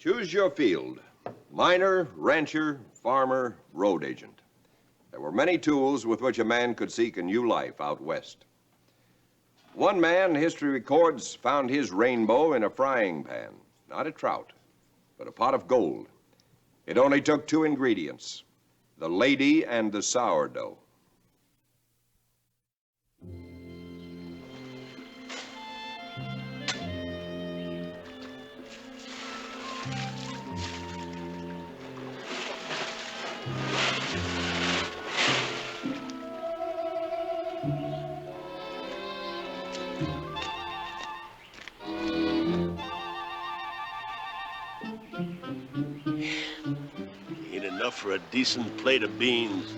Choose your field. Miner, rancher, farmer, road agent. There were many tools with which a man could seek a new life out west. One man, history records, found his rainbow in a frying pan. Not a trout, but a pot of gold. It only took 2 ingredients, the lady and the sourdough. Ain't enough for a decent plate of beans.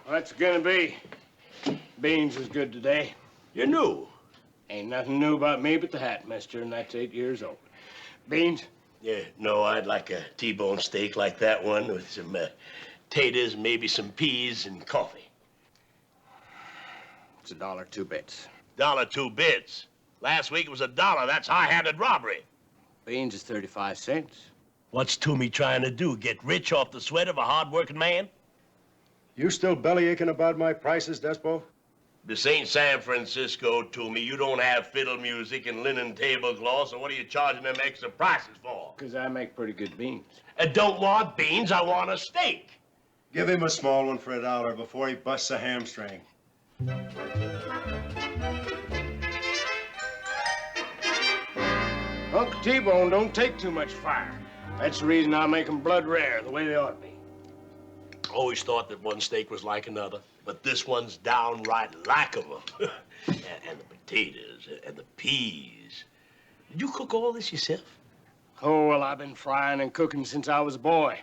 What's it gonna be? Beans is good today. You're new. Ain't nothing new about me but the hat, mister, and that's 8 years old. Beans? Yeah, no, I'd like a T-bone steak like that one with some taters, maybe some peas and coffee. It's $1 2 bits. $1 2 bits. Last week it was $1. That's high-handed robbery. Beans is 35 cents. What's Toomey trying to do? Get rich off the sweat of a hard-working man? You still bellyaching about my prices, Despo? This ain't San Francisco, Toomey. You don't have fiddle music and linen tablecloths, so what are you charging them extra prices for? 'Cause I make pretty good beans. I don't want beans, I want a steak. Give him a small one for $1 before he busts a hamstring. Uncle T-Bone don't take too much fire. That's the reason I make 'em blood rare, the way they ought to be. Always thought that one steak was like another, but this one's downright likeable. and the potatoes and the peas. Did you cook all this yourself? Oh, well, I've been frying and cooking since I was a boy.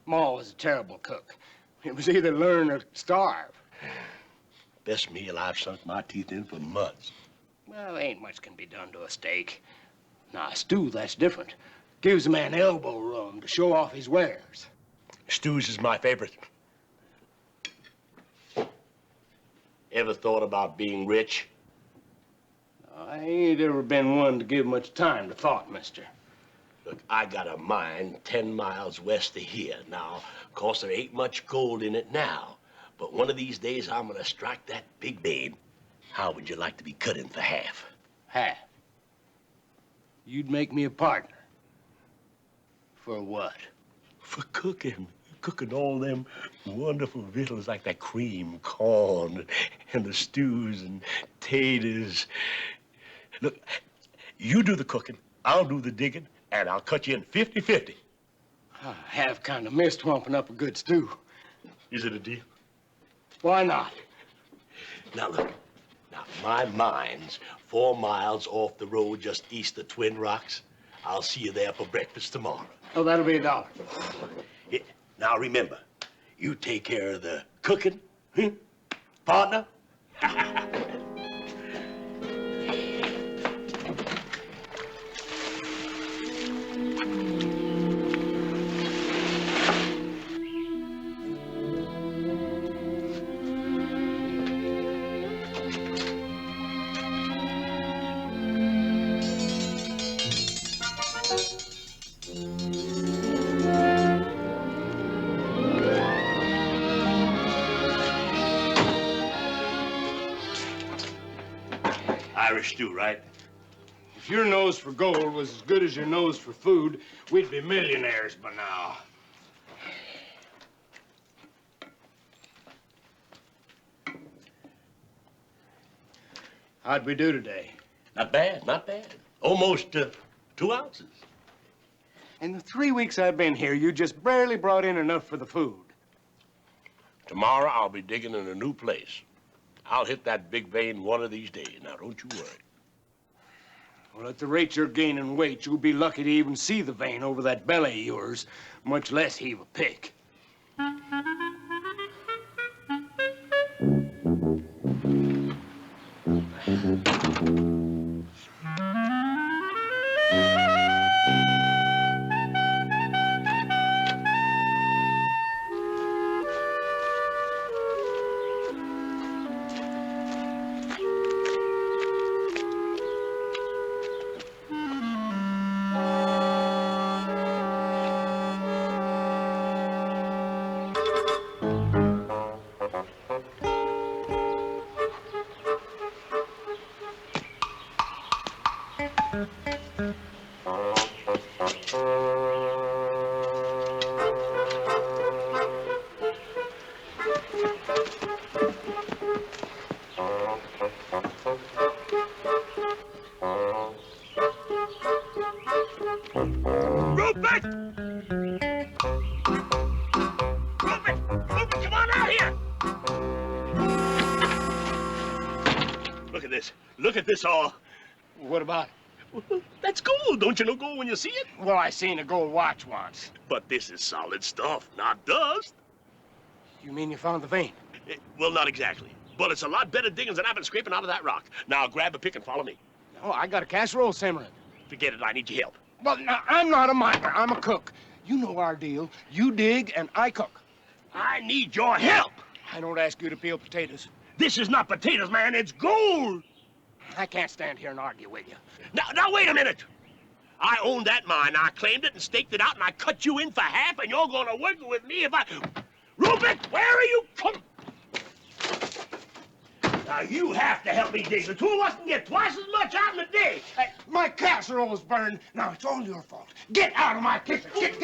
Ma was a terrible cook. It was either learn or starve. Best meal I've sunk my teeth in for months. Well, ain't much can be done to a steak. Now, a stew, that's different. Gives a man elbow room to show off his wares. Stews is my favorite. Ever thought about being rich? I ain't ever been one to give much time to thought, mister. Look, I got a mine 10 miles west of here. Now, of course, there ain't much gold in it now, but one of these days I'm gonna strike that big babe. How would you like to be cut in for half? Half. You'd make me a partner. For what? For cooking. Cooking all them wonderful victuals like that cream corn and the stews and taters. Look, you do the cooking, I'll do the digging, and I'll cut you in 50-50. I have kind of missed humping up a good stew. Is it a deal? Why not? Now, look. Now, my mine's 4 miles off the road just east of Twin Rocks. I'll see you there for breakfast tomorrow. Oh, that'll be $1. Yeah. Now, remember, you take care of the cooking, partner? Irish stew, right? If your nose for gold was as good as your nose for food, we'd be millionaires by now. How'd we do today? Not bad, not bad. Almost 2 ounces. In the 3 weeks I've been here, you just barely brought in enough for the food. Tomorrow I'll be digging in a new place. I'll hit that big vein one of these days. Now, don't you worry. Well, at the rate you're gaining weight, you'll be lucky to even see the vein over that belly of yours, much less heave a pick. Rupert! Rupert! Rupert, come on out here! Look at this. Look at this all. What about it? That's gold. Don't you know gold when you see it? Well, I seen a gold watch once. But this is solid stuff, not dust. You mean you found the vein? Well, not exactly. But it's a lot better diggings than I've been scraping out of that rock. Now, grab a pick and follow me. No, I got a casserole simmering. Forget it. I need your help. Well, now, I'm not a miner. I'm a cook. You know our deal. You dig and I cook. I need your help. I don't ask you to peel potatoes. This is not potatoes, man. It's gold. I can't stand here and argue with you. Now, wait a minute. I own that mine. I claimed it and staked it out, and I cut you in for half, and you're going to work with me if I... Rupert, where are you? Come. Now, you have to help me dig. The two of us can get twice as much out in a day. Hey, my casserole's burned. Now it's all your fault. Get out of my kitchen. Get.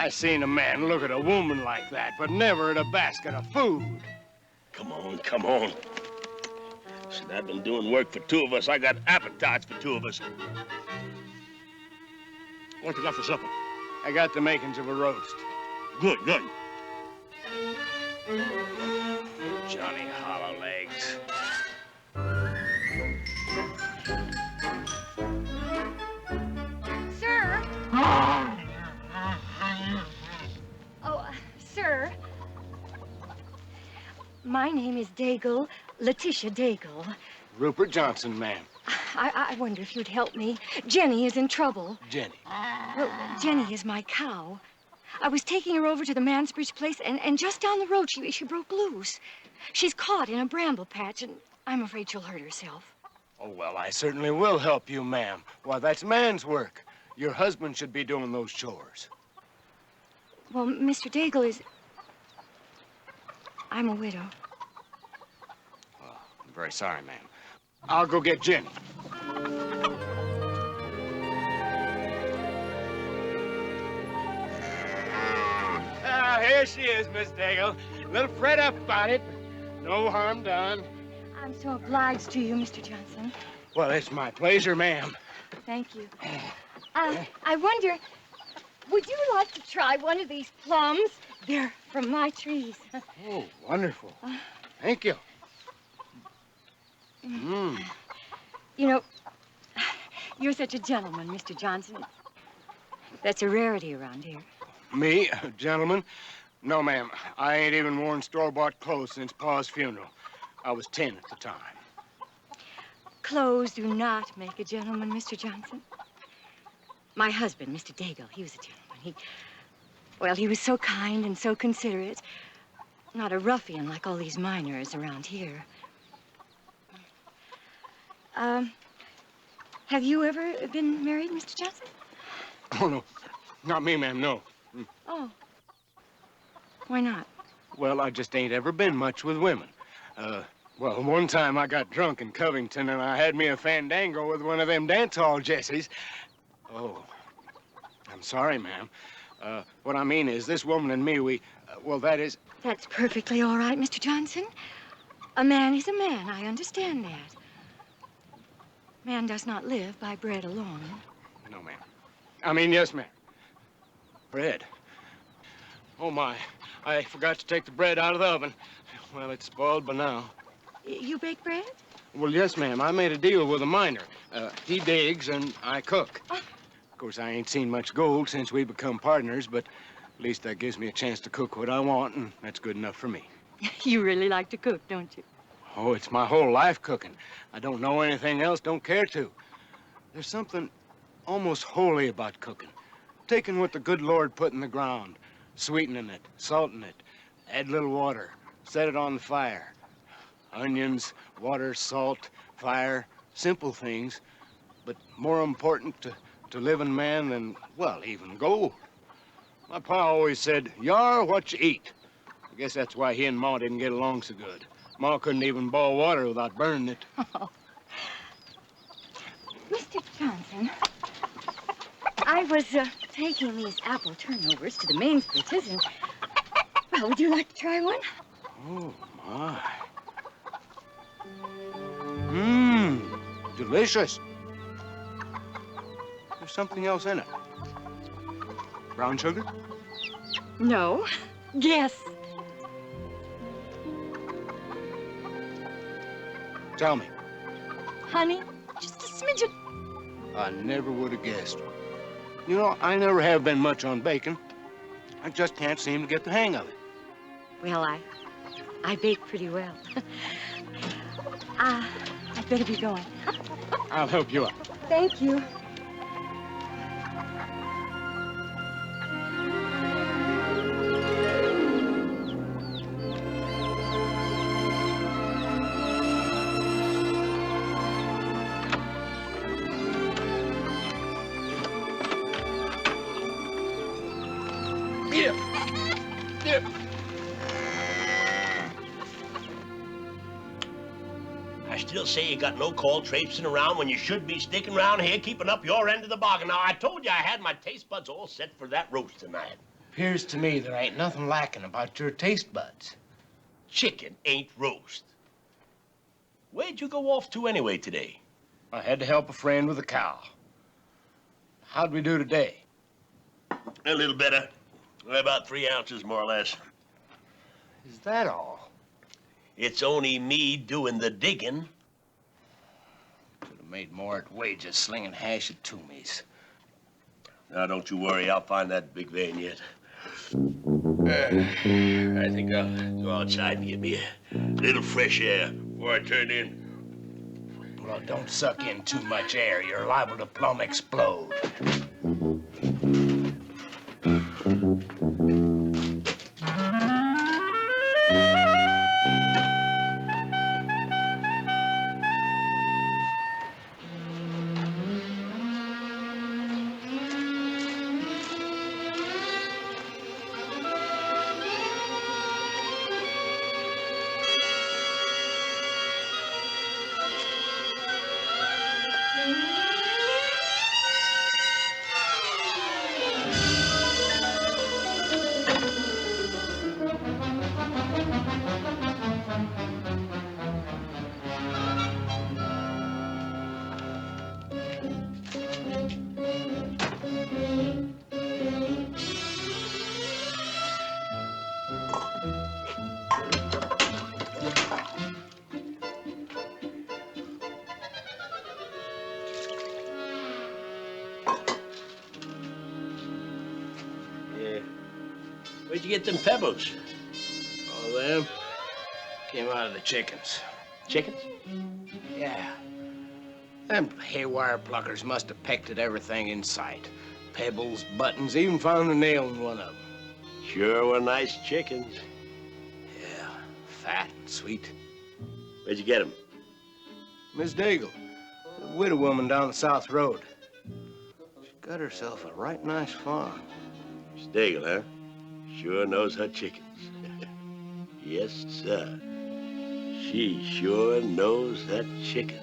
I seen a man look at a woman like that, but never at a basket of food. Come on, come on. Since I've been doing work for two of us, I got appetites for two of us. What you got for supper? I got the makings of a roast. Good, good. Johnny Hollowlegs. Sir? Sir. My name is Daigle, Letitia Daigle. Rupert Johnson, ma'am. I wonder if you'd help me. Jenny is in trouble. Jenny. Well, Jenny is my cow. I was taking her over to the Mansbridge place, and just down the road, she broke loose. She's caught in a bramble patch, and I'm afraid she'll hurt herself. Oh, well, I certainly will help you, ma'am. Why, that's man's work. Your husband should be doing those chores. Well, Mr. Daigle is... I'm a widow. Well, I'm very sorry, ma'am. I'll go get Jenny. Here she is, Miss Daigle. A little fret up about it. No harm done. I'm so obliged to you, Mr. Johnson. Well, it's my pleasure, ma'am. Thank you. I wonder, would you like to try one of these plums? They're from my trees. Oh, wonderful. Thank you. You know, you're such a gentleman, Mr. Johnson. That's a rarity around here. Me, gentlemen? No, ma'am. I ain't even worn store-bought clothes since Pa's funeral. I was 10 at the time. Clothes do not make a gentleman, Mr. Johnson. My husband, Mr. Daigle, he was a gentleman. Well, he was so kind and so considerate. Not a ruffian like all these miners around here. Have you ever been married, Mr. Johnson? Oh, no. Not me, ma'am, no. Oh. Why not? Well, I just ain't ever been much with women. Well, one time I got drunk in Covington and I had me a fandango with one of them dance hall Jessies. Oh, I'm sorry, ma'am. What I mean is this woman and me, well, that is... That's perfectly all right, Mr. Johnson. A man is a man. I understand that. Man does not live by bread alone. No, ma'am. I mean, yes, ma'am. Bread. Oh, my. I forgot to take the bread out of the oven. Well, it's spoiled by now. You bake bread? Well, yes, ma'am. I made a deal with a miner. He digs and I cook. Oh. Of course, I ain't seen much gold since we become partners, but at least that gives me a chance to cook what I want, and that's good enough for me. You really like to cook, don't you? Oh, it's my whole life cooking. I don't know anything else, don't care to. There's something almost holy about cooking. Taking what the good Lord put in the ground, sweetening it, salting it, add a little water, set it on the fire. Onions, water, salt, fire, simple things, but more important to living man than, well, even gold. My pa always said, "You're what you eat." I guess that's why he and Ma didn't get along so good. Ma couldn't even boil water without burning it. Oh. Mr. Johnson, I was taking these apple turnovers to the main splitters, and, well, would you like to try one? Oh, my. Mmm, delicious. There's something else in it. Brown sugar? No. Guess. Tell me. Honey, just a smidgen. I never would have guessed. You know, I never have been much on bacon. I just can't seem to get the hang of it. Well, I bake pretty well. I'd better be going. I'll help you out. Thank you. I still say you got no call traipsing around when you should be sticking around here keeping up your end of the bargain. Now, I told you I had my taste buds all set for that roast tonight. Appears to me there ain't nothing lacking about your taste buds. Chicken ain't roast. Where'd you go off to anyway today? I had to help a friend with a cow. How'd we do today? A little better. About 3 ounces, more or less. Is that all? It's only me doing the digging. Could have made more at wages slinging hash at Toomey's. Now, don't you worry. I'll find that big vein yet. I think I'll go outside and get me a little fresh air before I turn in. Well, don't suck in too much air. You're liable to plumb explode. Where'd you get them pebbles? All them came out of the chickens. Chickens? Yeah. Them haywire pluckers must have pecked at everything in sight. Pebbles, buttons, even found a nail in one of them. Sure were nice chickens. Yeah, fat and sweet. Where'd you get 'em? Miss Daigle, the widow woman down the South Road. She's got herself a right nice farm. Stagel, huh? Sure knows her chickens. Yes, sir. She sure knows her chickens.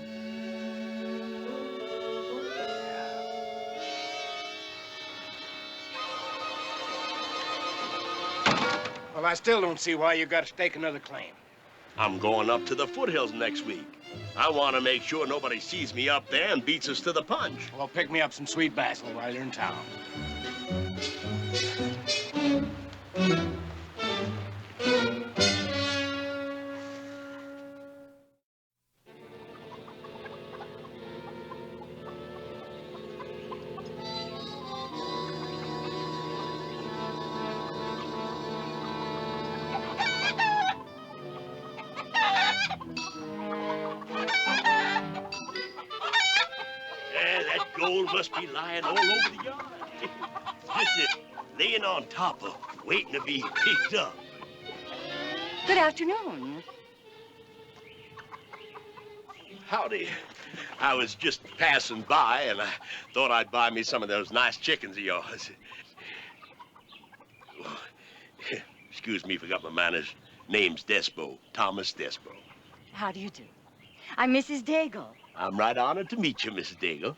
Well, I still don't see why you got to stake another claim. I'm going up to the foothills next week. I want to make sure nobody sees me up there and beats us to the punch. Well, pick me up some sweet basil while you're in town. Yeah, that gold must be lying all over the yard. Just laying on top of, waiting to be picked up. Good afternoon. Howdy. I was just passing by, and I thought I'd buy me some of those nice chickens of yours. Excuse me, forgot my manners. Name's Despo, Thomas Despo. How do you do? I'm Mrs. Daigle. I'm right honored to meet you, Mrs. Daigle.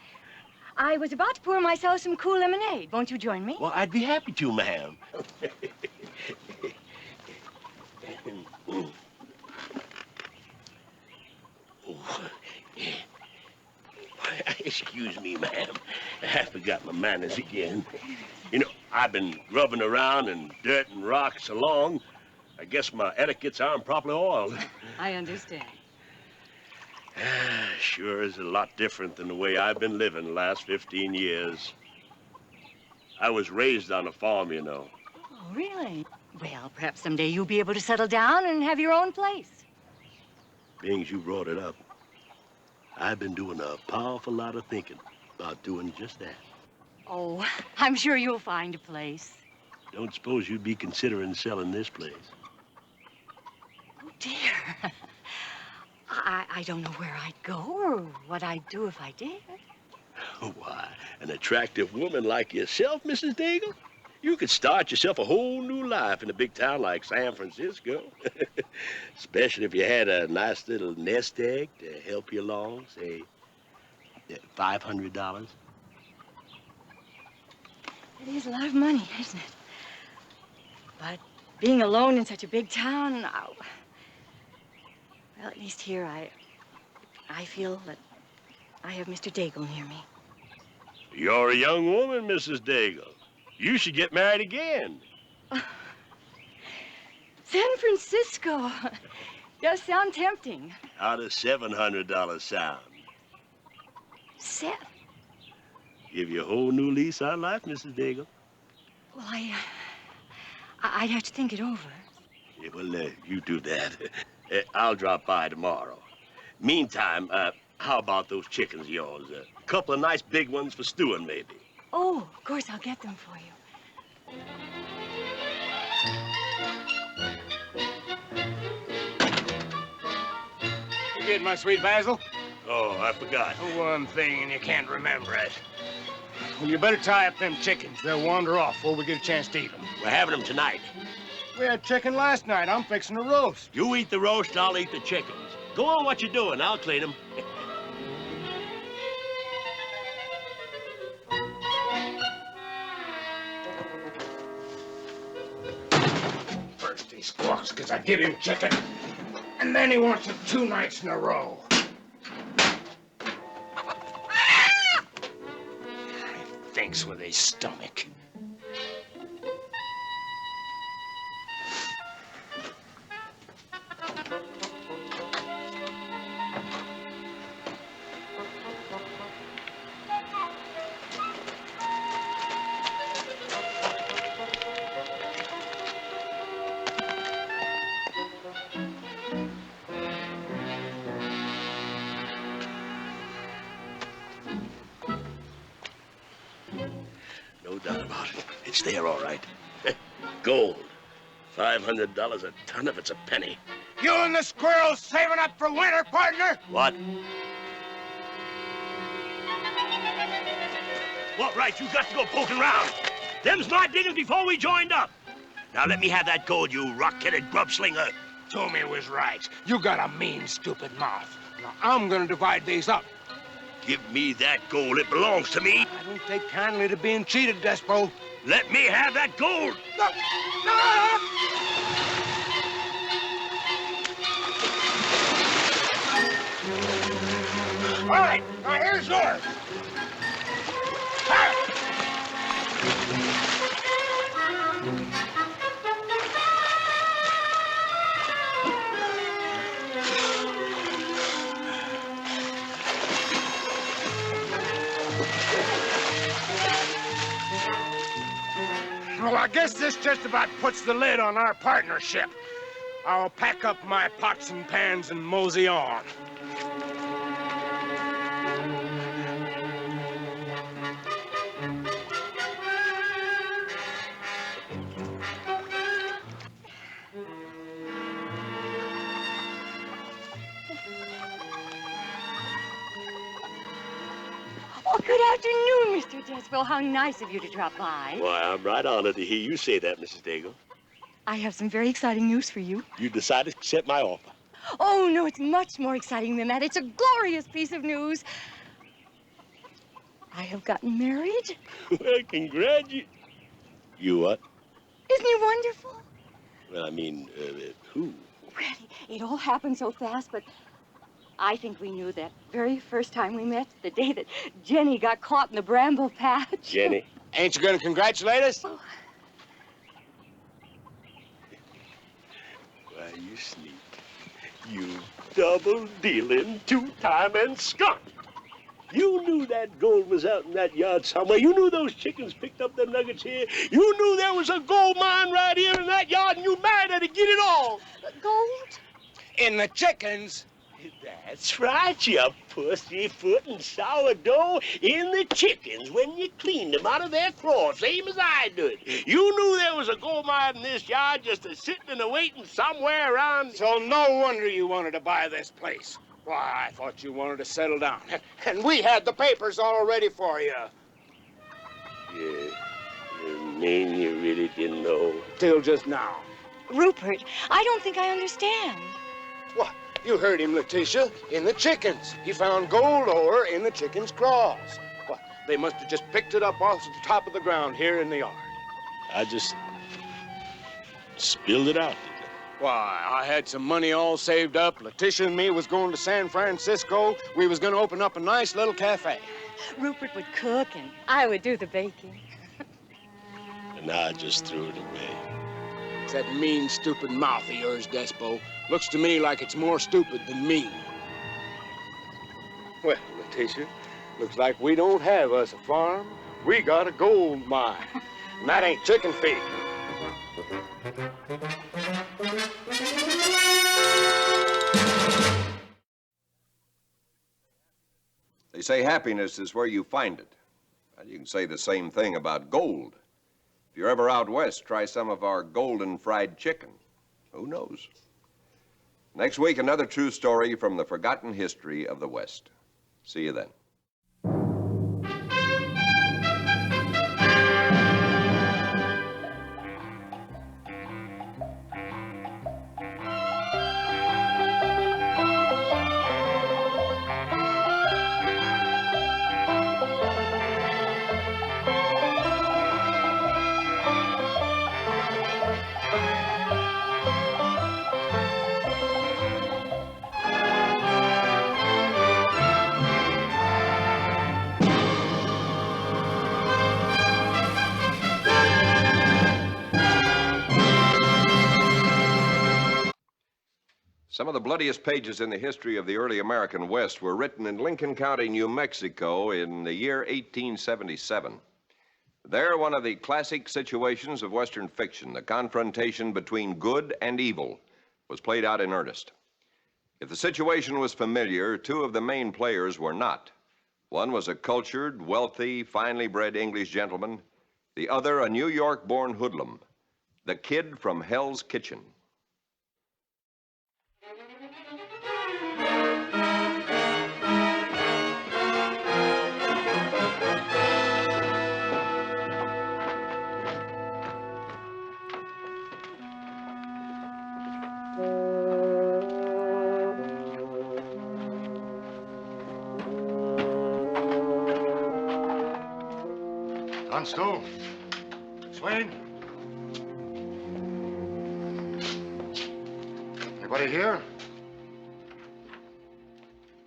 I was about to pour myself some cool lemonade. Won't you join me? Well, I'd be happy to, ma'am. Excuse me, ma'am. I forgot my manners again. You know, I've been grubbing around in dirt and rocks so long, I guess my etiquettes aren't properly oiled. I understand. Sure is a lot different than the way I've been living the last 15 years. I was raised on a farm, you know. Oh, really? Well, perhaps someday you'll be able to settle down and have your own place. Being as you brought it up, I've been doing a powerful lot of thinking about doing just that. Oh, I'm sure you'll find a place. Don't suppose you'd be considering selling this place? Oh, dear. I don't know where I'd go or what I'd do if I did. Why, an attractive woman like yourself, Mrs. Daigle, you could start yourself a whole new life in a big town like San Francisco. Especially if you had a nice little nest egg to help you along, say, $500. It is a lot of money, isn't it? But being alone in such a big town, well, at least here I feel that I have Mr. Daigle near me. You're a young woman, Mrs. Daigle. You should get married again. San Francisco. Does sound tempting. How does $700 sound? Seth. Give you a whole new lease on life, Mrs. Daigle. Well, I'd have to think it over. Yeah, well, you do that. I'll drop by tomorrow. Meantime, how about those chickens of yours? A couple of nice big ones for stewing, maybe. Oh, of course, I'll get them for you. You get my sweet basil? Oh, I forgot. One thing, and you can't remember it. Well, you better tie up them chickens. They'll wander off before we get a chance to eat them. We're having them tonight. We had chicken last night. I'm fixing a roast. You eat the roast, I'll eat the chickens. Go on what you're doing. I'll clean them. First he squawks because I give him chicken, and then he wants it 2 nights in a row. He thinks with his stomach. No doubt about it. It's there, all right. Gold. $500 a ton if it's a penny. You and the squirrels saving up for winter, partner? What? What right you got to go poking around? Them's my diggings before we joined up. Now let me have that gold, you rock-headed grub-slinger. Tommy was right. You got a mean, stupid mouth. Now, I'm gonna divide these up. Give me that gold. It belongs to me. I don't take kindly to being cheated, Despo. Let me have that gold. No! No! All right, now here's yours. Well, I guess this just about puts the lid on our partnership. I'll pack up my pots and pans and mosey on. Oh, good afternoon, Mr. Deswell. How nice of you to drop by. Why, I'm right honored to hear you say that, Mrs. Daigle. I have some very exciting news for you. You decided to accept my offer. Oh, no, it's much more exciting than that. It's a glorious piece of news. I have gotten married. Well, congratulations. You what? Isn't he wonderful? Well, I mean, who? Well, it all happened so fast, but I think we knew that very first time we met, the day that Jenny got caught in the bramble patch. Jenny. Ain't you gonna congratulate us? Oh. Why, you sneak. You double-dealing, two-timing skunk. You knew that gold was out in that yard somewhere. You knew those chickens picked up them nuggets here. You knew there was a gold mine right here in that yard, and you married her to get it all. Gold? In the chickens? That's right, you pussyfootin' sourdough. In the chickens when you cleaned them out of their claws, same as I did. You knew there was a gold mine in this yard just a-sitting and a-waiting somewhere around. So no wonder you wanted to buy this place. Why, I thought you wanted to settle down. And we had the papers all ready for you. Yeah, you mean you really didn't know? Till just now. Rupert, I don't think I understand. What? You heard him, Letitia. In the chickens. He found gold ore in the chickens' claws. What? They must have just picked it up off the top of the ground here in the yard. I just spilled it out, didn't I? Why, I had some money all saved up. Letitia and me was going to San Francisco. We was going to open up a nice little cafe. Rupert would cook and I would do the baking. And now I just threw it away. It's that mean, stupid mouth of yours, Despo. Looks to me like it's more stupid than mean. Well, Letitia, looks like we don't have us a farm. We got a gold mine. And that ain't chicken feed. They say happiness is where you find it. And you can say the same thing about gold. If you're ever out west, try some of our golden fried chicken. Who knows? Next week, another true story from the forgotten history of the West. See you then. Some of the bloodiest pages in the history of the early American West were written in Lincoln County, New Mexico in the year 1877. There, one of the classic situations of Western fiction, the confrontation between good and evil, was played out in earnest. If the situation was familiar, two of the main players were not. One was a cultured, wealthy, finely bred English gentleman, the other a New York-born hoodlum. The Kid from Hell's Kitchen. Tunstall? Swain? Anybody here?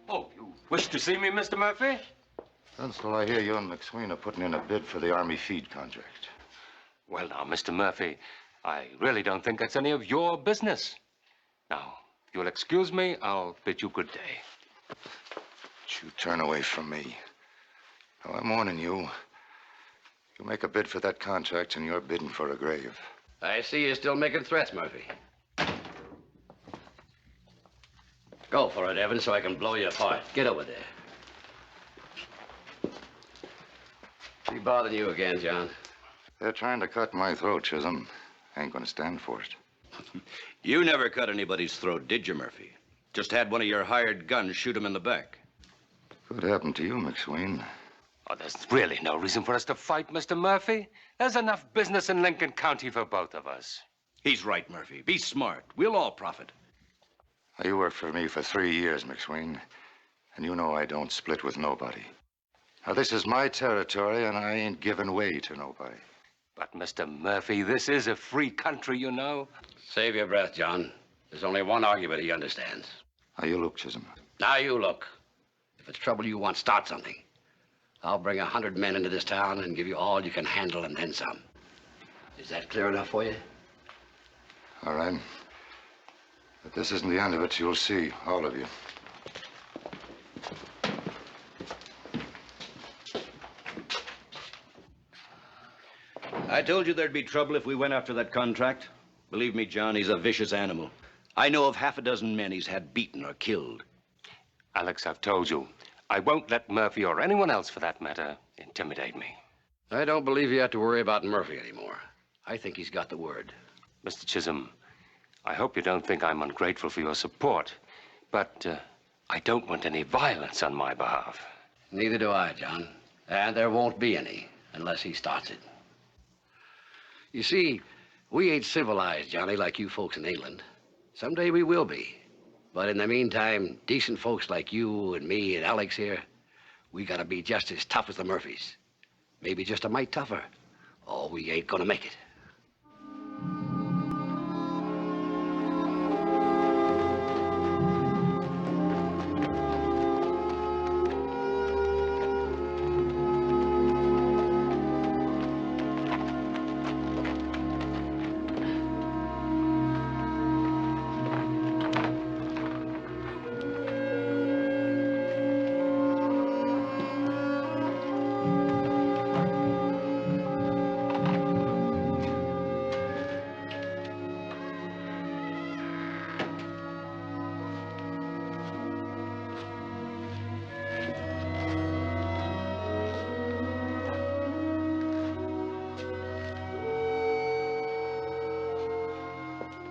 Oh, you wish to see me, Mr. Murphy? Tunstall, I hear you and McSween are putting in a bid for the Army feed contract. Well, now, Mr. Murphy, I really don't think that's any of your business. Now, if you'll excuse me, I'll bid you good day. Don't you turn away from me. Now, I'm warning you. You make a bid for that contract and you're bidding for a grave. I see you're still making threats, Murphy. Go for it, Evans, so I can blow you apart. Get over there. Be bothering you again, John. They're trying to cut my throat, Chisholm. I ain't gonna stand for it. You never cut anybody's throat, did you, Murphy? Just had one of your hired guns shoot him in the back. What happened to you, McSween? Oh, there's really no reason for us to fight, Mr. Murphy. There's enough business in Lincoln County for both of us. He's right, Murphy. Be smart. We'll all profit. Now, you worked for me for 3 years, McSween. And you know I don't split with nobody. Now, this is my territory, and I ain't giving way to nobody. But, Mr. Murphy, this is a free country, you know. Save your breath, John. There's only one argument he understands. Now, you look, Chisholm. Now you look. If it's trouble you want, start something. I'll bring 100 men into this town and give you all you can handle and then some. Is that clear enough for you? All right. But this isn't the end of it. You'll see, all of you. I told you there'd be trouble if we went after that contract. Believe me, John, he's a vicious animal. I know of half a dozen men he's had beaten or killed. Alex, I've told you, I won't let Murphy, or anyone else for that matter, intimidate me. I don't believe you have to worry about Murphy anymore. I think he's got the word. Mr. Chisholm, I hope you don't think I'm ungrateful for your support, but I don't want any violence on my behalf. Neither do I, John. And there won't be any unless he starts it. You see, we ain't civilized, Johnny, like you folks in England. Someday we will be. But in the meantime, decent folks like you and me and Alex here, we gotta be just as tough as the Murphys. Maybe just a mite tougher. Or we ain't gonna make it.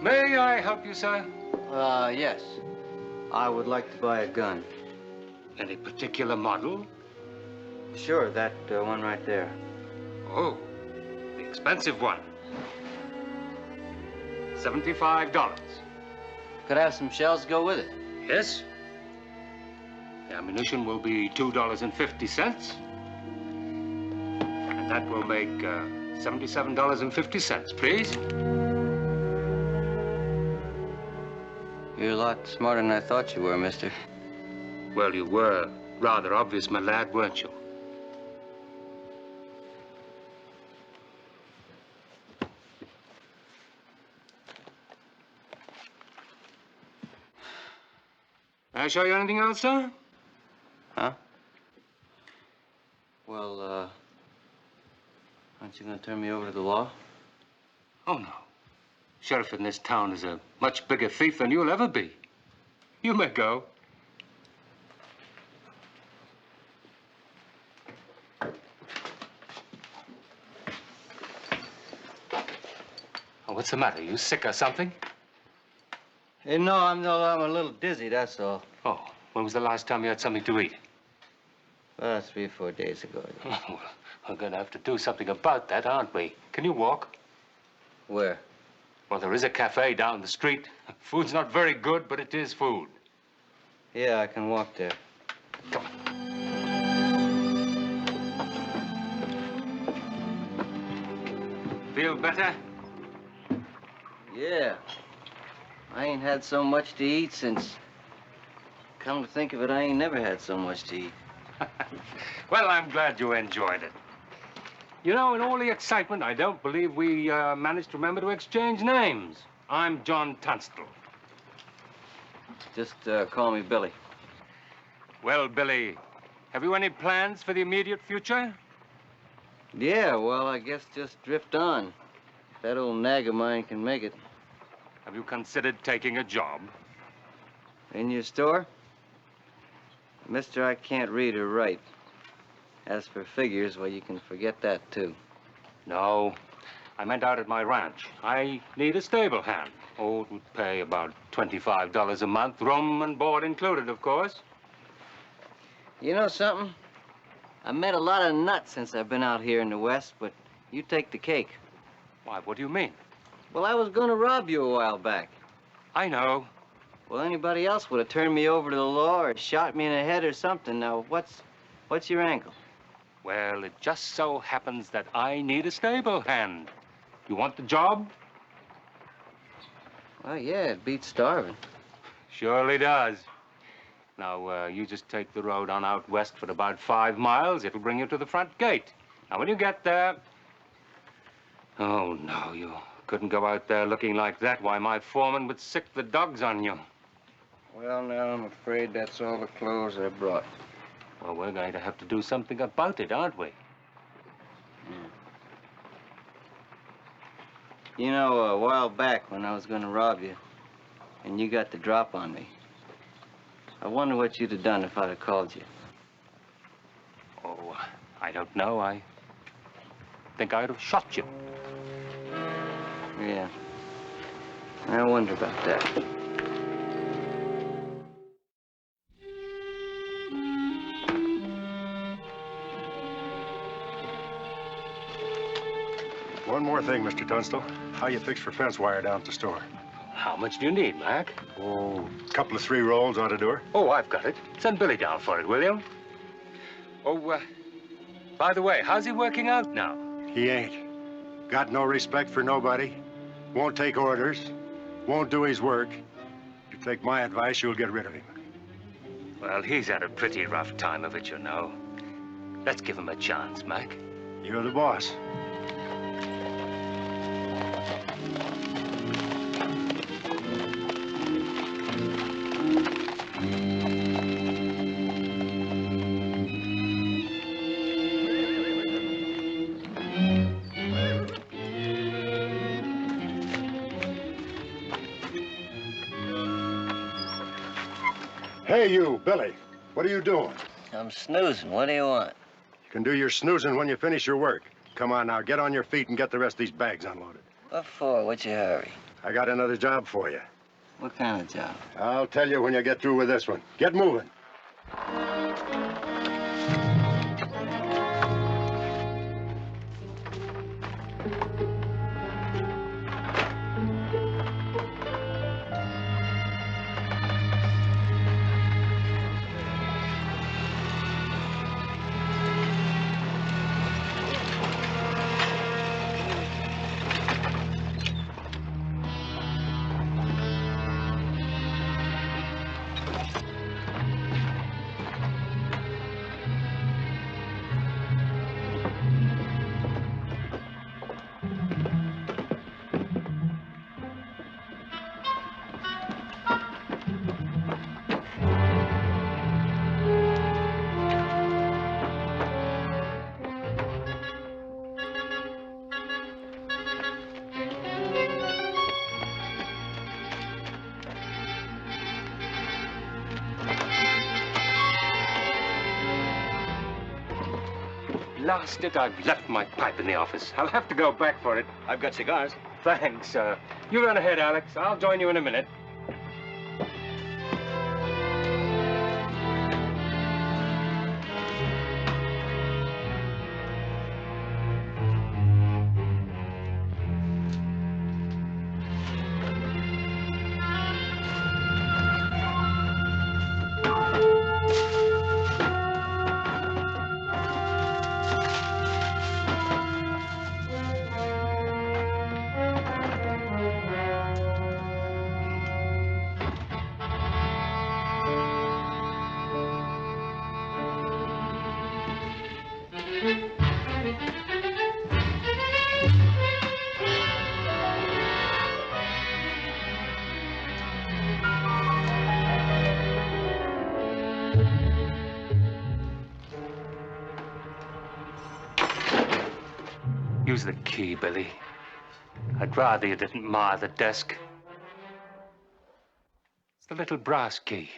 May I help you, sir? Yes. I would like to buy a gun. Any particular model? Sure, that one right there. Oh, the expensive one. $75. Could I have some shells to go with it? Yes. The ammunition will be $2.50. And that will make $77.50, please. You're a lot smarter than I thought you were, mister. Well, you were rather obvious, my lad, weren't you? May I show you anything else, sir? Huh? Well, aren't you gonna turn me over to the law? Oh, no. Sheriff in this town is a much bigger thief than you'll ever be. You may go. Oh, what's the matter? You sick or something? Hey, no, I'm a little dizzy, that's all. Oh, when was the last time you had something to eat? 3 or 4 days ago. Oh, well, we're going to have to do something about that, aren't we? Can you walk? Where? Well, there is a cafe down the street. Food's not very good, but it is food. Yeah, I can walk there. Come on. Feel better? Yeah. I ain't had so much to eat since... Come to think of it, I ain't never had so much to eat. Well, I'm glad you enjoyed it. You know, in all the excitement, I don't believe we managed to remember to exchange names. I'm John Tunstall. Just call me Billy. Well, Billy, have you any plans for the immediate future? Yeah, well, I guess just drift on. If that old nag of mine can make it. Have you considered taking a job? In your store? Mister, I can't read or write. As for figures, well, you can forget that, too. No, I meant out at my ranch. I need a stable hand. Oh, it would pay about $25 a month, room and board included, of course. You know something? I met a lot of nuts since I've been out here in the West, but you take the cake. Why, what do you mean? Well, I was gonna rob you a while back. I know. Well, anybody else would have turned me over to the law or shot me in the head or something. Now, what's your angle? Well, it just so happens that I need a stable hand. You want the job? Well, yeah, it beats starving. Surely does. Now, you just take the road on out west for about 5 miles. It'll bring you to the front gate. Now, when you get there... Oh, no, you couldn't go out there looking like that. Why, my foreman would sick the dogs on you. Well, now, I'm afraid that's all the clothes I brought. Well, we're going to have to do something about it, aren't we? You know, a while back when I was gonna rob you, and you got the drop on me, I wonder what you'd have done if I'd have called you. Oh, I don't know. I think I'd have shot you. Yeah. I wonder about that. One more thing, Mr. Tunstall. How you fix for fence wire down at the store? How much do you need, Mac? Oh, a couple of 3 rolls ought to do her. Oh, I've got it. Send Billy down for it, will you? Oh, by the way, how's he working out now? He ain't. Got no respect for nobody. Won't take orders. Won't do his work. If you take my advice, you'll get rid of him. Well, he's had a pretty rough time of it, you know. Let's give him a chance, Mac. You're the boss. Hey, you, Billy. What are you doing? I'm snoozing. What do you want? You can do your snoozing when you finish your work. Come on now, get on your feet and get the rest of these bags unloaded. What for? What's your hurry? I got another job for you. What kind of job? I'll tell you when you get through with this one. Get moving. Blast it, I've left my pipe in the office. I'll have to go back for it. I've got cigars. Thanks. You run ahead, Alex. I'll join you in a minute. Use the key, Billy. I'd rather you didn't mar the desk. It's the little brass key.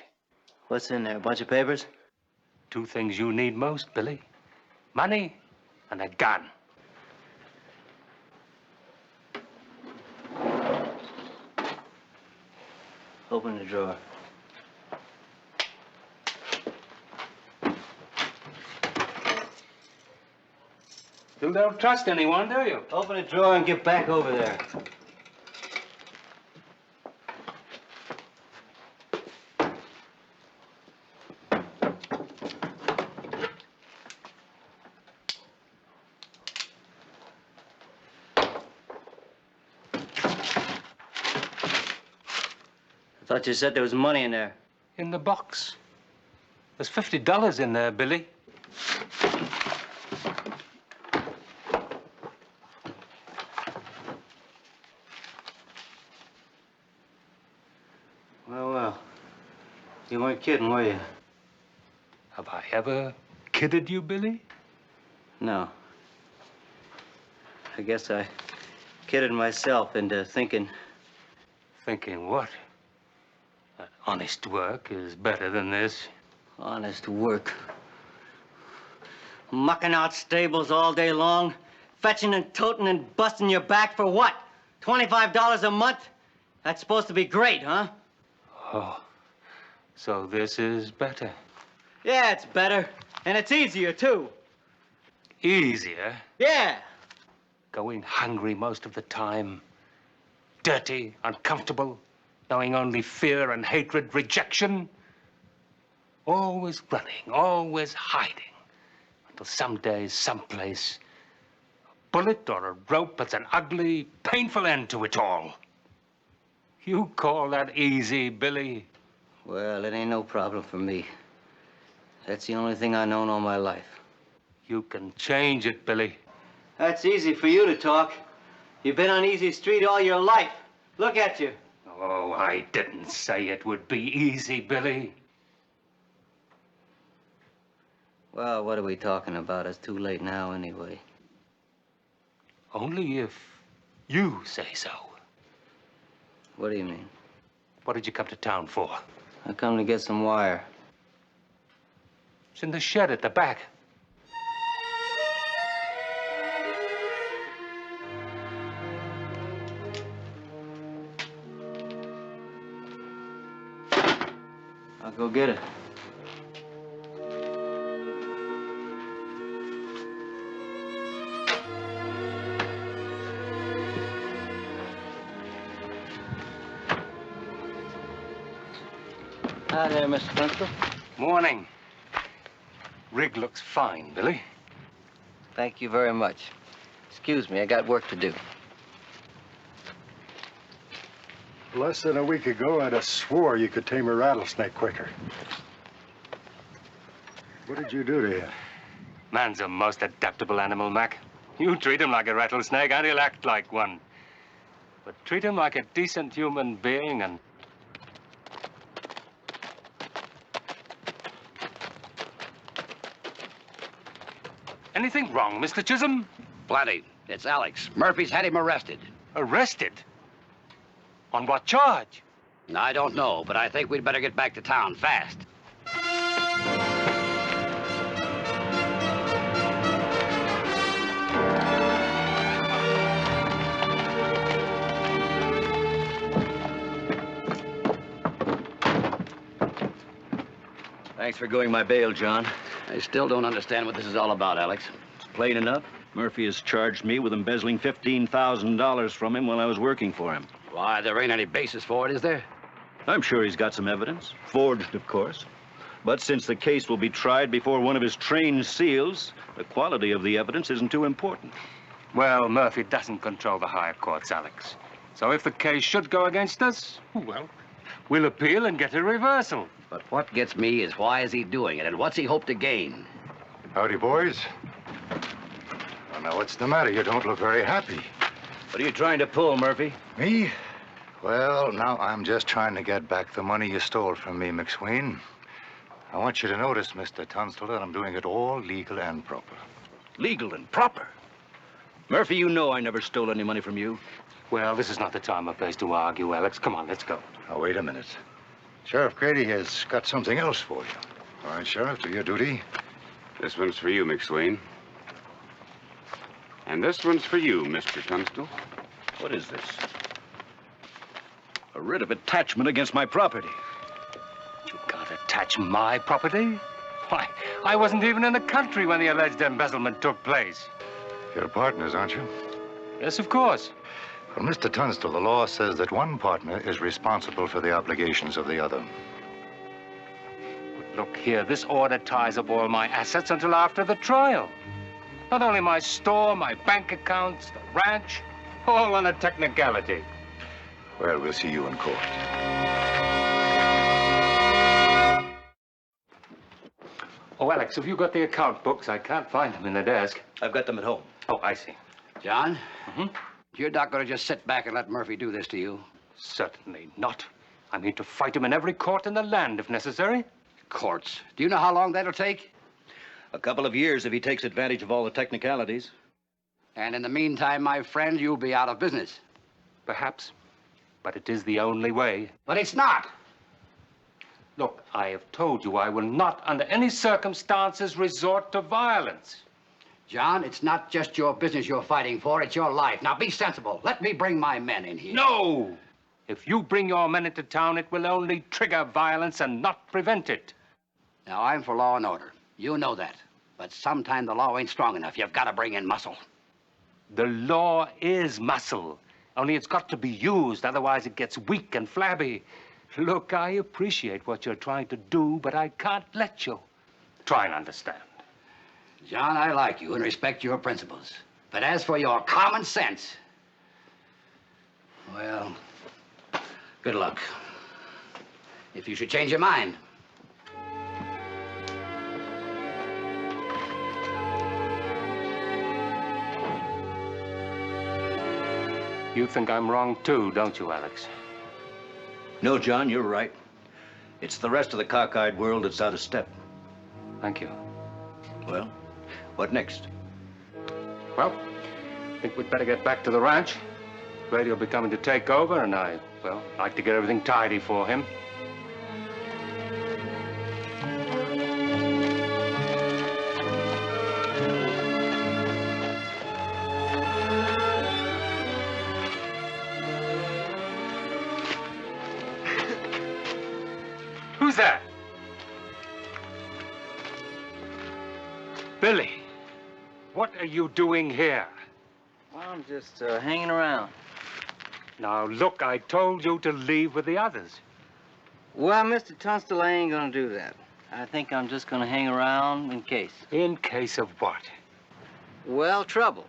What's in there? A bunch of papers? 2 things you need most, Billy. Money and a gun. Open the drawer. You don't trust anyone, do you? Open the drawer and get back over there. I thought you said there was money in there. In the box. There's $50 in there, Billy. Well. You weren't kidding, were you? Have I ever kidded you, Billy? No. I guess I kidded myself into thinking. Thinking what? That honest work is better than this. Honest work. Mucking out stables all day long, fetching and toting and busting your back for what? $25 a month? That's supposed to be great, huh? Oh, so this is better. Yeah, it's better. And it's easier, too. Easier? Yeah. Going hungry most of the time. Dirty, uncomfortable, knowing only fear and hatred, rejection. Always running, always hiding. Until someday, someplace, a bullet or a rope puts an ugly, painful end to it all. You call that easy, Billy? Well, it ain't no problem for me. That's the only thing I've known all my life. You can change it, Billy. That's easy for you to talk. You've been on easy street all your life. Look at you. Oh, I didn't say it would be easy, Billy. Well, what are we talking about? It's too late now anyway. Only if you say so. What do you mean? What did you come to town for? I come to get some wire. It's in the shed at the back. I'll go get it. Hi there, Mr. Principal. Morning. Rig looks fine, Billy. Thank you very much. Excuse me, I got work to do. Less than a week ago, I'd have swore you could tame a rattlesnake quicker. What did you do to him? Man's a most adaptable animal, Mac. You treat him like a rattlesnake and he'll act like one. But treat him like a decent human being and... Anything wrong, Mr. Chisholm? Plenty. It's Alex. Murphy's had him arrested. Arrested? On what charge? I don't know, but I think we'd better get back to town fast. Thanks for going my bail, John. I still don't understand what this is all about, Alex. It's plain enough. Murphy has charged me with embezzling $15,000 from him while I was working for him. Why, there ain't any basis for it, is there? I'm sure he's got some evidence. Forged, of course. But since the case will be tried before one of his trained SEALs, the quality of the evidence isn't too important. Well, Murphy doesn't control the higher courts, Alex. So if the case should go against us, well, we'll appeal and get a reversal. But what gets me is why is he doing it, and what's he hope to gain? Howdy, boys. Well, now, what's the matter? You don't look very happy. What are you trying to pull, Murphy? Me? Well, now, I'm just trying to get back the money you stole from me, McSween. I want you to notice, Mr. Tunstall, that I'm doing it all legal and proper. Legal and proper? Murphy, you know I never stole any money from you. Well, this is not the time or place to argue, Alex. Come on, let's go. Now, wait a minute. Sheriff Grady has got something else for you. All right, Sheriff, do your duty. This one's for you, McSween. And this one's for you, Mr. Tunstall. What is this? A writ of attachment against my property. You can't attach my property? Why, I wasn't even in the country when the alleged embezzlement took place. You're partners, aren't you? Yes, of course. Well, Mr. Tunstall, the law says that one partner is responsible for the obligations of the other. But look here, this order ties up all my assets until after the trial. Not only my store, my bank accounts, the ranch, all on a technicality. Well, we'll see you in court. Oh, Alex, have you got the account books? I can't find them in the desk. I've got them at home. Oh, I see. John? You're not going to just sit back and let Murphy do this to you? Certainly not. I mean to fight him in every court in the land, if necessary. Courts. Do you know how long that'll take? A couple of years if he takes advantage of all the technicalities. And in the meantime, my friend, you'll be out of business. Perhaps. But it is the only way. But it's not. Look, I have told you I will not, under any circumstances, resort to violence. John, it's not just your business you're fighting for, it's your life. Now, be sensible. Let me bring my men in here. No! If you bring your men into town, it will only trigger violence and not prevent it. Now, I'm for law and order. You know that. But sometimes the law ain't strong enough. You've got to bring in muscle. The law is muscle. Only it's got to be used, otherwise it gets weak and flabby. Look, I appreciate what you're trying to do, but I can't let you. Try and understand. John, I like you and respect your principles. But as for your common sense, well, good luck. If you should change your mind. You think I'm wrong, too, don't you, Alex? No, John, you're right. It's the rest of the cockeyed world that's out of step. Thank you. Well, what next? Well, I think we'd better get back to the ranch. Grady will be coming to take over, and I'd like to get everything tidy for him. Who's that? Billy, what are you doing here? Well, I'm just hanging around. Now, look, I told you to leave with the others. Well, Mr. Tunstall, I ain't gonna do that. I think I'm just gonna hang around in case. In case of what? Well, trouble.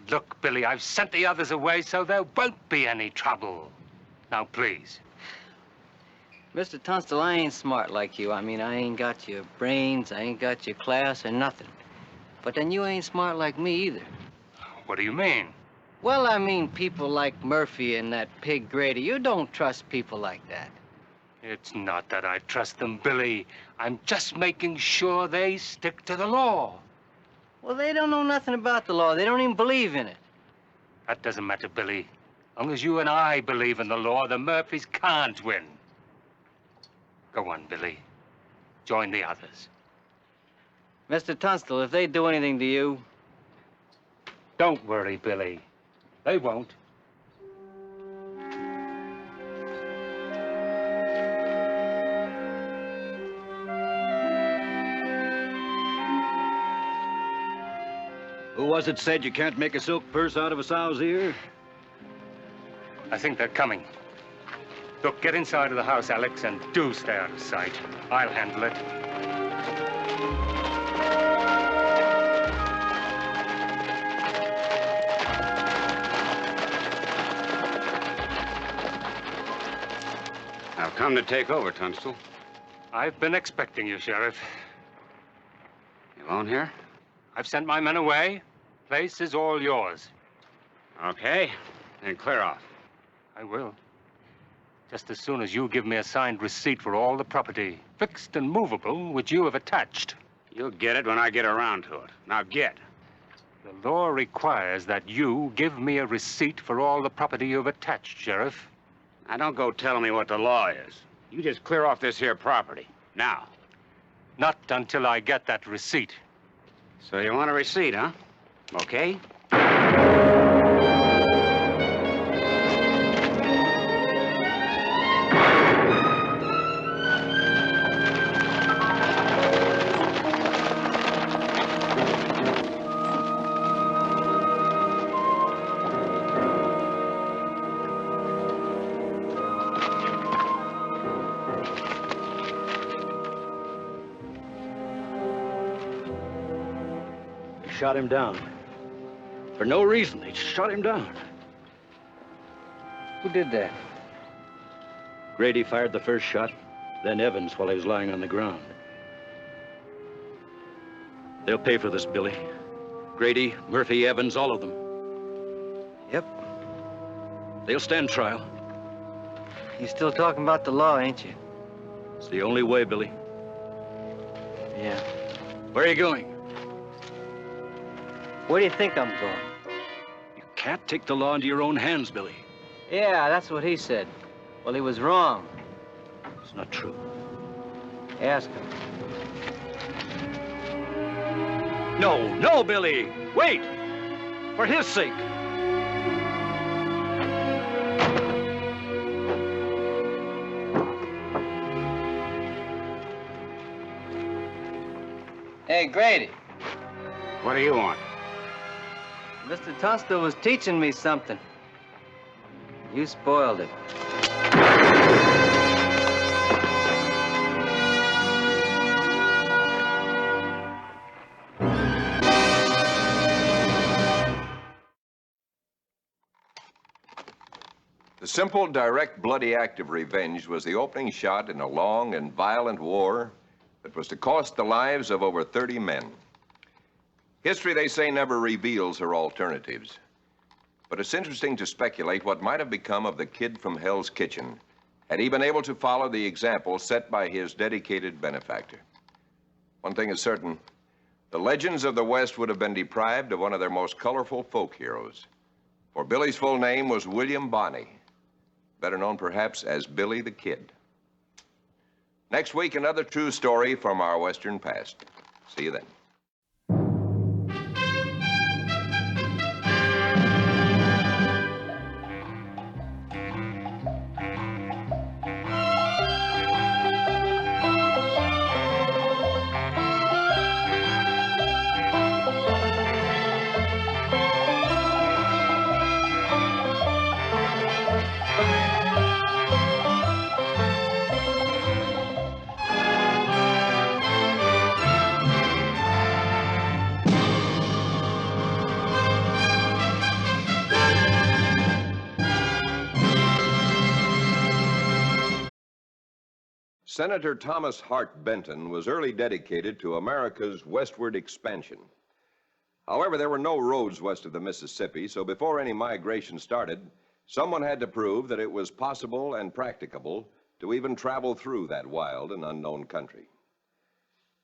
Look, Billy, I've sent the others away so there won't be any trouble. Now, please. Mr. Tunstall, I ain't smart like you. I mean, I ain't got your brains, I ain't got your class or nothing. But then you ain't smart like me either. What do you mean? Well, I mean people like Murphy and that pig Grady. You don't trust people like that. It's not that I trust them, Billy. I'm just making sure they stick to the law. Well, they don't know nothing about the law. They don't even believe in it. That doesn't matter, Billy. As long as you and I believe in the law, the Murphys can't win. Go on, Billy. Join the others. Mr. Tunstall, if they do anything to you... Don't worry, Billy. They won't. Who was it said you can't make a silk purse out of a sow's ear? I think they're coming. Look, get inside of the house, Alex, and do stay out of sight. I'll handle it. I've come to take over, Tunstall. I've been expecting you, Sheriff. You alone here? I've sent my men away. Place is all yours. Okay, then clear off. I will. Just as soon as you give me a signed receipt for all the property, fixed and movable, which you have attached. You'll get it when I get around to it. Now get. The law requires that you give me a receipt for all the property you've attached, Sheriff. Now don't go telling me what the law is. You just clear off this here property. Now. Not until I get that receipt. So you want a receipt, huh? Okay. Shot him down. For no reason, they shot him down. Who did that? Grady fired the first shot, then Evans while he was lying on the ground. They'll pay for this, Billy. Grady, Murphy, Evans, all of them. Yep. They'll stand trial. You still talking about the law, ain't you? It's the only way, Billy. Yeah. Where are you going? Where do you think I'm going? You can't take the law into your own hands, Billy. Yeah, that's what he said. Well, he was wrong. It's not true. Ask him. No, no, Billy! Wait! For his sake! Hey, Grady. What do you want? Mr. Tunstall was teaching me something. You spoiled it. The simple, direct, bloody act of revenge was the opening shot in a long and violent war that was to cost the lives of over 30 men. History, they say, never reveals her alternatives. But it's interesting to speculate what might have become of the kid from Hell's Kitchen had he been able to follow the example set by his dedicated benefactor. One thing is certain, the legends of the West would have been deprived of one of their most colorful folk heroes. For Billy's full name was William Bonney, better known perhaps as Billy the Kid. Next week, another true story from our Western past. See you then. Senator Thomas Hart Benton was early dedicated to America's westward expansion. However, there were no roads west of the Mississippi, so before any migration started, someone had to prove that it was possible and practicable to even travel through that wild and unknown country.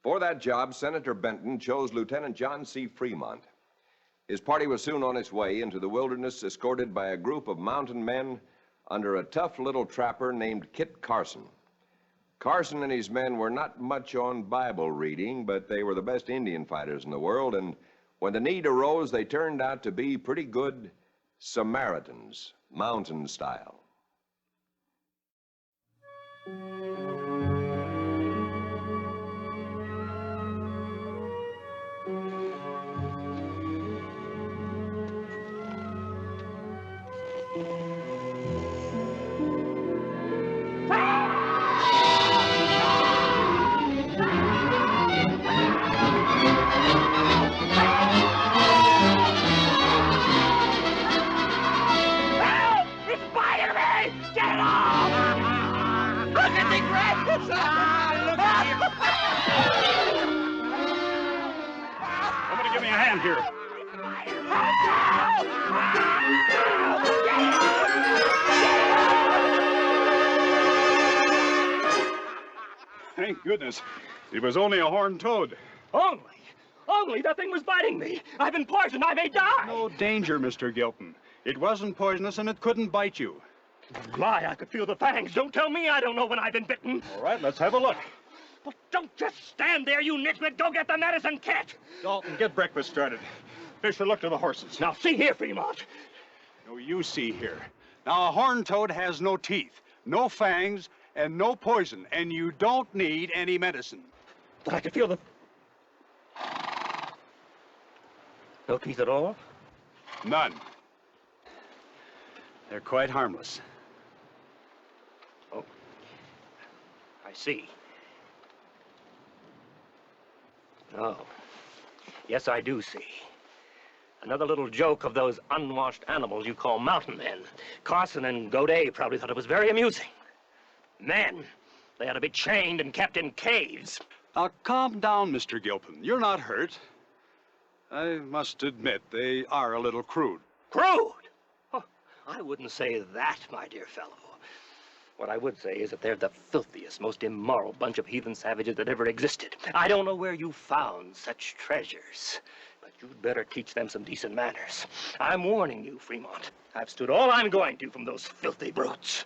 For that job, Senator Benton chose Lieutenant John C. Fremont. His party was soon on its way into the wilderness, escorted by a group of mountain men under a tough little trapper named Kit Carson. Carson and his men were not much on Bible reading, but they were the best Indian fighters in the world, and when the need arose, they turned out to be pretty good Samaritans, mountain style. Somebody give me a hand here. Thank goodness. It was only a horned toad. Only that thing was biting me. I've been poisoned. I may die. No danger, Mr. Gilpin. It wasn't poisonous and it couldn't bite you. Lie, I could feel the fangs. Don't tell me I don't know when I've been bitten. All right, let's have a look. But don't just stand there, you nitwit. Go get the medicine kit. Dalton, get breakfast started. Fisher, look to the horses. Now, see here, Fremont. No, you see here. Now, a horned toad has no teeth, no fangs, and no poison, and you don't need any medicine. But I could feel the... No teeth at all? None. They're quite harmless. Oh, I see. Oh, yes, I do see. Another little joke of those unwashed animals you call mountain men. Carson and Godet probably thought it was very amusing. Men, they ought to be chained and kept in caves. Now, calm down, Mr. Gilpin. You're not hurt. I must admit, they are a little crude. Crude? Oh, I wouldn't say that, my dear fellow. What I would say is that they're the filthiest, most immoral bunch of heathen savages that ever existed. I don't know where you found such treasures, but you'd better teach them some decent manners. I'm warning you, Fremont. I've stood all I'm going to from those filthy brutes.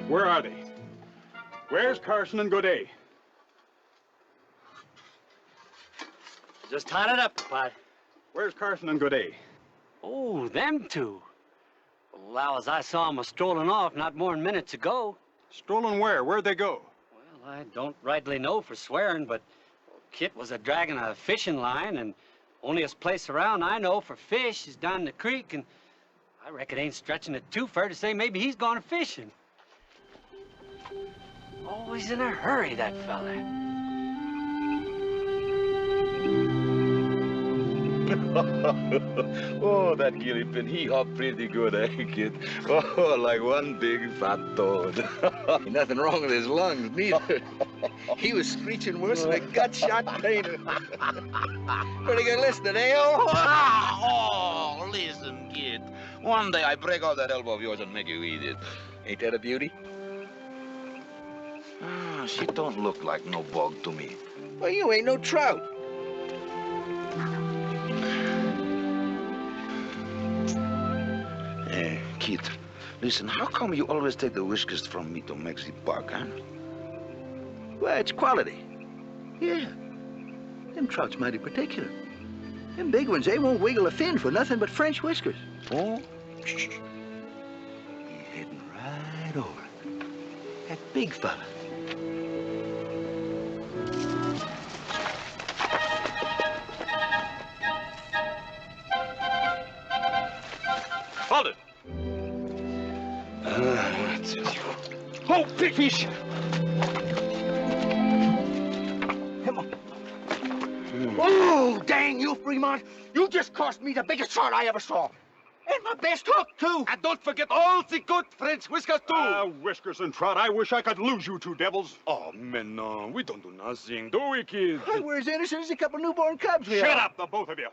Where are they? Where's Carson and Godet? Just tying it up, Papa. Where's Carson and Godet? Oh, them two. Well, as I saw 'em strolling off not more than minutes ago. Strolling where? Where'd they go? Well, I don't rightly know for swearing, but Kit was a-dragging a fishing line, and onlyest place around I know for fish is down the creek, and I reckon it ain't stretching it too far to say maybe he's gone fishing. Always in a hurry, that fella. Oh, that gillypin, he hopped pretty good, eh, kid? Oh, like one big fat toad. Nothing wrong with his lungs, neither. He was screeching worse than a gut-shot painter. Pretty good listening, eh? Oh, listen, kid. One day I break off that elbow of yours and make you eat it. Ain't that a beauty? Ah, she don't look like no bug to me. Well, you ain't no trout. Hey, kid, listen, how come you always take the whiskers from me to make the buck, huh? Well, it's quality. Yeah. Them trout's mighty particular. Them big ones, they won't wiggle a fin for nothing but French whiskers. Oh? Shh. He's heading right over. That big fella. Hold it. Oh, big fish! Come on. Oh, dang you, Fremont. You just cost me the biggest trout I ever saw. And my best hook, too. And don't forget all the good French whiskers, too. Whiskers and trout, I wish I could lose you two devils. Oh, man, no. We don't do nothing, do we, kid? Hey, we're as innocent as a couple newborn cubs we Shut are. up, the both of you.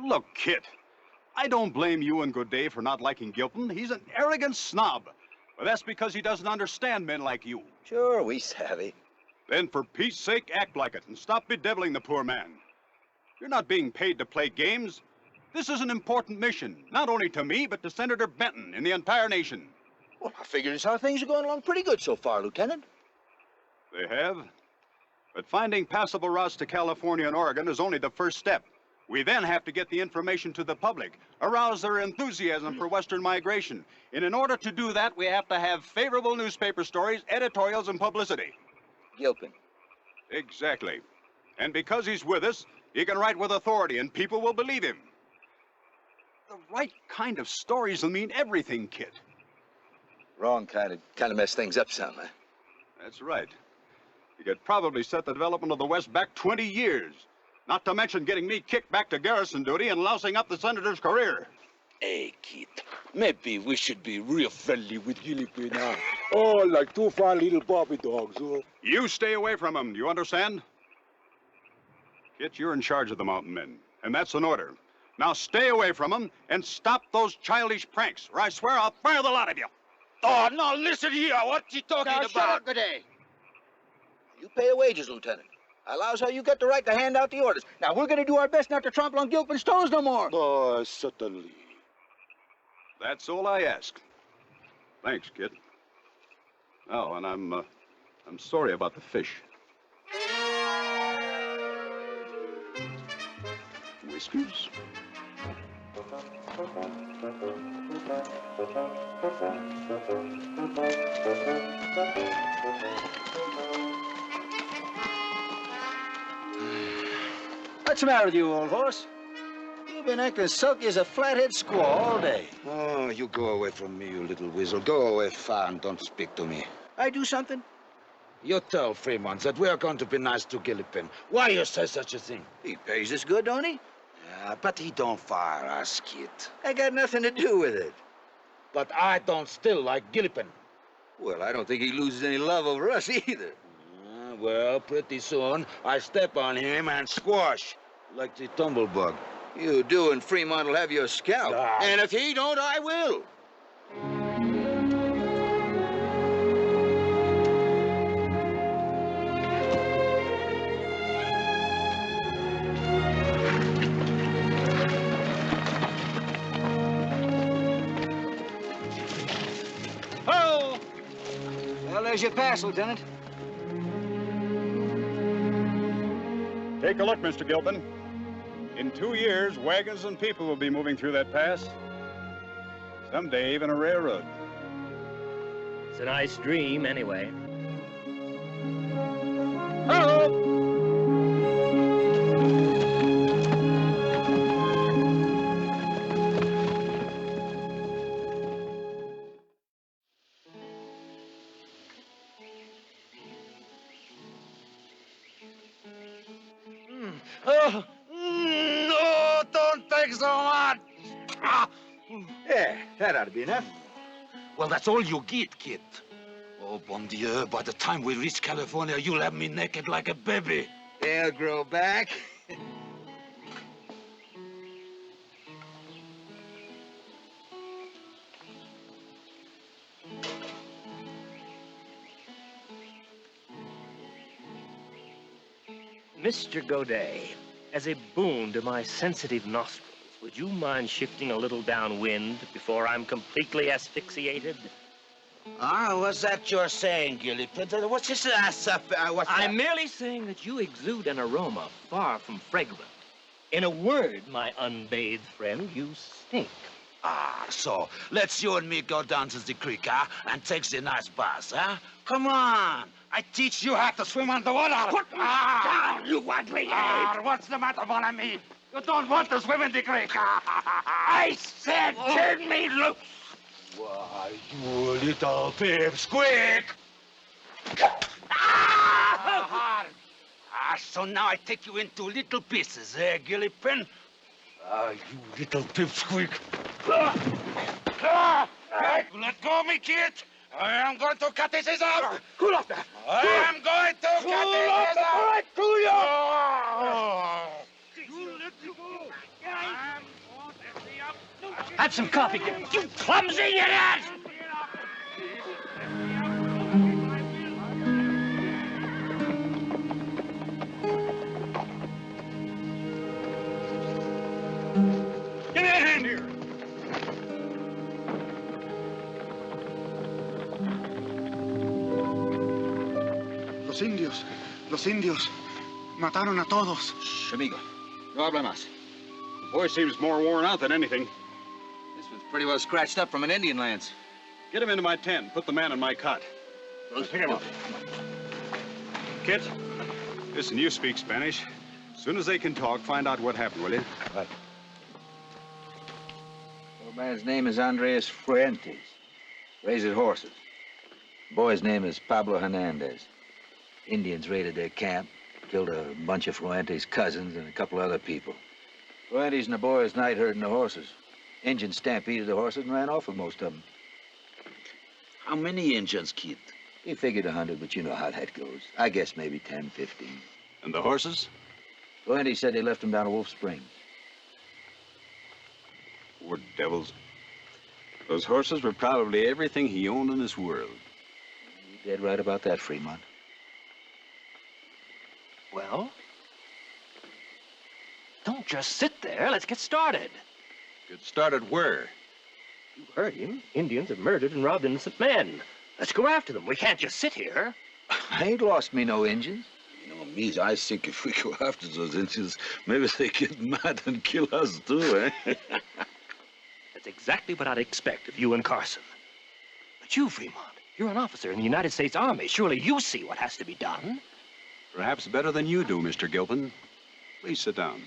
Look, Kit, I don't blame you and Godet for not liking Gilpin. He's an arrogant snob. But that's because he doesn't understand men like you. Sure, we savvy. Then for peace sake, act like it and stop bedeviling the poor man. You're not being paid to play games. This is an important mission, not only to me, but to Senator Benton and the entire nation. Well, I figure as how things are going along pretty good so far, Lieutenant. They have. But finding passable routes to California and Oregon is only the first step. We then have to get the information to the public, arouse their enthusiasm for Western migration. And in order to do that, we have to have favorable newspaper stories, editorials, and publicity. Gilpin. Exactly. And because he's with us, he can write with authority, and people will believe him. The right kind of stories will mean everything, Kit. Wrong kind of mess things up some, huh? That's right. You could probably set the development of the West back 20 years. Not to mention getting me kicked back to garrison duty and lousing up the senator's career. Hey, Kit, maybe we should be real friendly with Gillipin, huh? Oh, like two fine little puppy dogs, huh? You stay away from him, do you understand? Kit, you're in charge of the mountain men, and that's an order. Now stay away from him and stop those childish pranks, or I swear I'll fire the lot of you. Oh, no, listen here. What's he talking Now, about? shut up, G'day. You pay your wages, Lieutenant. Allows how you get the right to hand out the orders. Now, we're going to do our best not to trample on Gilpin's toes no more. Oh, certainly. That's all I ask. Thanks, Kit. Oh, and I'm sorry about the fish. Whiskers? What's the matter with you, old horse? You've been acting sulky as a flathead squaw all day. Oh, you go away from me, you little weasel. Go away far and don't speak to me. I do something? You tell Fremont that we are going to be nice to Gillipin. Why you say such a thing? He pays us good, don't he? Yeah, but he don't fire us, Kit. I got nothing to do with it. But I don't still like Gillipin. Well, I don't think he loses any love over us either. Well, pretty soon, I step on him and squash, like the tumblebug. You do, and Fremont will have your scalp. Ah. And if he don't, I will. Oh! Well, there's your pass, Lieutenant. Take a look, Mr. Gilpin. In 2 years, wagons and people will be moving through that pass. Someday, even a railroad. It's a nice dream, anyway. Hello! Oh, no, don't take so much. Yeah, that ought to be enough. Well, that's all you get, Kit. Oh, bon Dieu, by the time we reach California, you'll have me naked like a baby. They'll grow back. Mr. Godet, as a boon to my sensitive nostrils, would you mind shifting a little downwind before I'm completely asphyxiated? What's that you're saying, Gillipin? What's this I'm merely saying that you exude an aroma far from fragrant. In a word, my unbathed friend, you stink. So let's you and me go down to the creek, huh? And take the nice bath, huh? Come on. I teach you how to swim underwater. Put me down, you ugly ape. What's the matter, mon ami? You don't want to swim in the creek. I said turn me loose. Why, you little pipsqueak. So now I take you into little pieces, eh, Gillipin? You little pipsqueak. Let go of me, kid. I am going to cut his ears off. Cool off now. I am going to cut his ears off. All right, cool you off. You let me go. Have some coffee, you clumsy idiot! Give me a hand here. Los indios mataron a todos. Shh, amigo. No habla más. The boy seems more worn out than anything. This was pretty well scratched up from an Indian lance. Get him into my tent. Put the man in my cot. Let's pick him up. Kit, listen, you speak Spanish. As soon as they can talk, find out what happened, will you? Right. Man's name is Andres Fuentes. Raises horses. Boy's name is Pablo Hernandez. Indians raided their camp, killed a bunch of Fuentes' cousins and a couple other people. Fuentes and the boys night herding the horses. Indians stampeded the horses and ran off with most of them. How many Indians, kid? He figured 100, but you know how that goes. I guess maybe 10, 15. And the horses? Fuentes said they left them down at Wolf Spring. Poor devils. Those horses were probably everything he owned in this world. You're dead right about that, Fremont. Well, don't just sit there. Let's get started. Get started where? You heard him. Indians have murdered and robbed innocent men. Let's go after them. We can't just sit here. I ain't lost me no Indians. You know, me, I think if we go after those Indians, maybe they get mad and kill us too, eh? That's exactly what I'd expect of you and Carson. But you, Fremont, you're an officer in the United States Army. Surely you see what has to be done. Perhaps better than you do, Mr. Gilpin. Please sit down.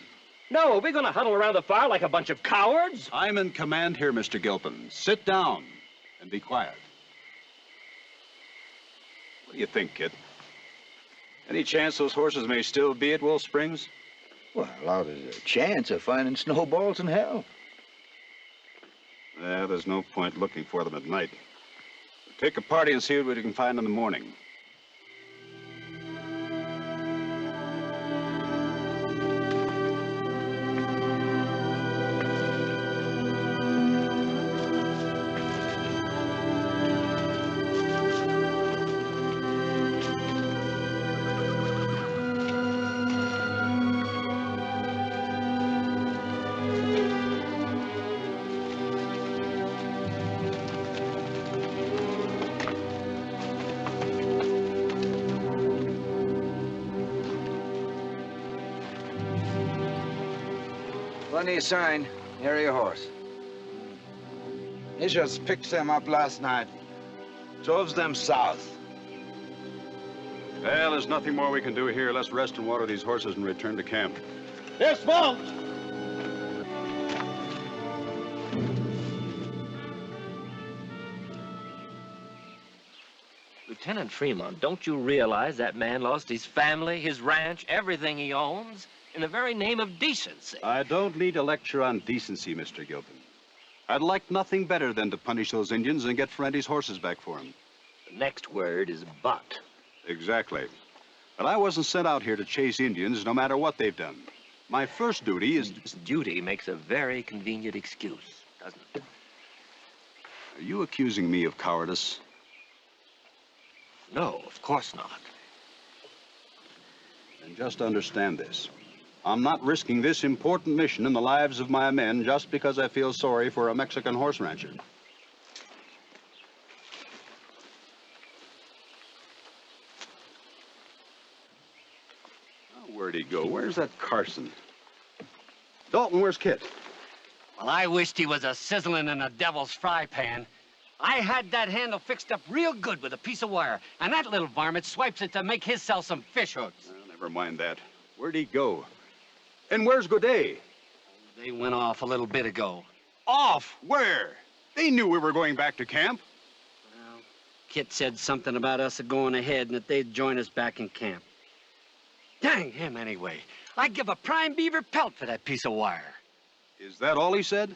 No, we're going to huddle around the fire like a bunch of cowards. I'm in command here, Mr. Gilpin. Sit down and be quiet. What do you think, kid? Any chance those horses may still be at Wolf Springs? Well, there's a chance of finding snowballs in hell. Yeah, there's no point looking for them at night. Take a party and see what we can find in the morning. Plenty of sign. Nary a horse. He just picked them up last night. Drove them south. Well, there's nothing more we can do here. Let's rest and water these horses and return to camp. Yes, Mom. Lieutenant Fremont, don't you realize that man lost his family, his ranch, everything he owns, in the very name of decency? I don't need a lecture on decency, Mr. Gilpin. I'd like nothing better than to punish those Indians and get Ferrante's horses back for him. The next word is but. Exactly. But I wasn't sent out here to chase Indians, no matter what they've done. My first duty is... Duty makes a very convenient excuse, doesn't it? Are you accusing me of cowardice? No, of course not. Then just understand this. I'm not risking this important mission and the lives of my men just because I feel sorry for a Mexican horse rancher. Oh, where'd he go? Where's that Carson? Dalton, where's Kit? Well, I wished he was a sizzling in a devil's fry pan. I had that handle fixed up real good with a piece of wire, and that little varmint swipes it to make his sell some fish hooks. Well, never mind that. Where'd he go? And where's Godet? They went off a little bit ago. Off? Where? They knew we were going back to camp. Well, Kit said something about us going ahead and that they'd join us back in camp. Dang him, anyway. I'd give a prime beaver pelt for that piece of wire. Is that all he said?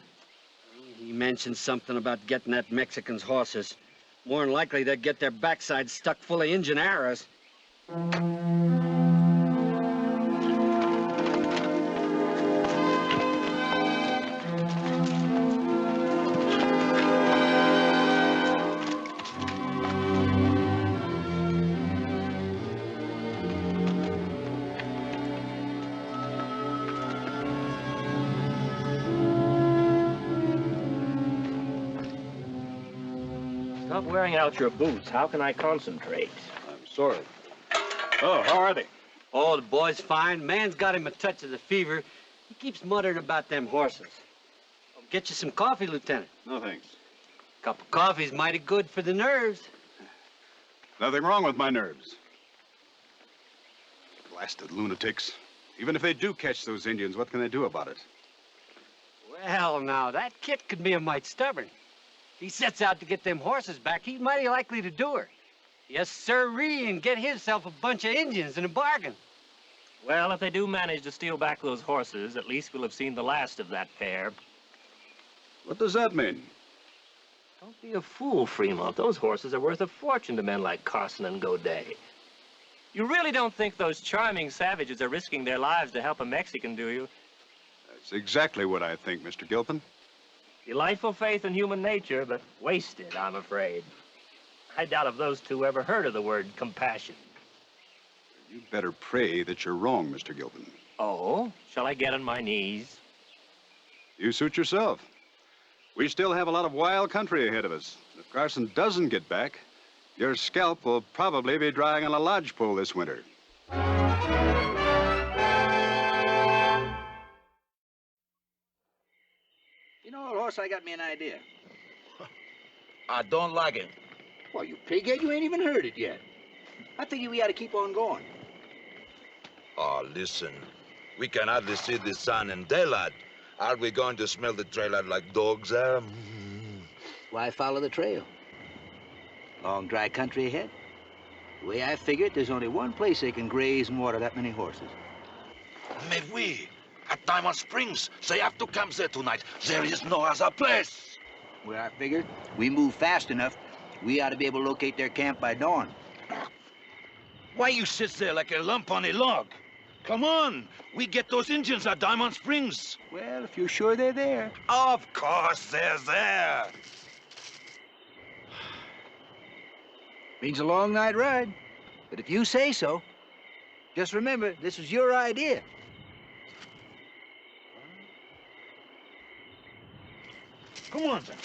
He mentioned something about getting that Mexican's horses. More than likely, they'd get their backsides stuck full of Injun arrows. Stop wearing out your boots. How can I concentrate? I'm sorry. Oh, how are they? Oh, the boy's fine. Man's got him a touch of the fever. He keeps muttering about them horses. I'll get you some coffee, Lieutenant. No, thanks. A cup of coffee's mighty good for the nerves. Nothing wrong with my nerves. Blasted lunatics. Even if they do catch those Indians, what can they do about it? Well, now, that Kit could be a mite stubborn. If he sets out to get them horses back, he's mighty likely to do her. Yes, sirree, and get himself a bunch of Indians in a bargain. Well, if they do manage to steal back those horses, at least we'll have seen the last of that pair. What does that mean? Don't be a fool, Fremont. Those horses are worth a fortune to men like Carson and Godet. You really don't think those charming savages are risking their lives to help a Mexican, do you? That's exactly what I think, Mr. Gilpin. Delightful faith in human nature, but wasted, I'm afraid. I doubt if those two ever heard of the word compassion. You'd better pray that you're wrong, Mr. Gilpin. Oh? Shall I get on my knees? You suit yourself. We still have a lot of wild country ahead of us. If Carson doesn't get back, your scalp will probably be drying on a lodgepole this winter. You know, old horse, I got me an idea. I don't like it. Well, you pighead, you ain't even heard it yet. I figure we ought to keep on going. Oh, listen. We can hardly see the sun in daylight. Are we going to smell the trail out like dogs there? Why follow the trail? Long, dry country ahead. The way I figure it, there's only one place they can graze and water that many horses. Mais oui. At Diamond Springs. They have to camp there tonight. There is no other place. Well, I figured we move fast enough, we ought to be able to locate their camp by dawn. Why you sit there like a lump on a log? Come on. We get those Indians at Diamond Springs. Well, if you're sure they're there. Of course they're there. Means a long night ride. But if you say so, just remember, this was your idea. Come on, then.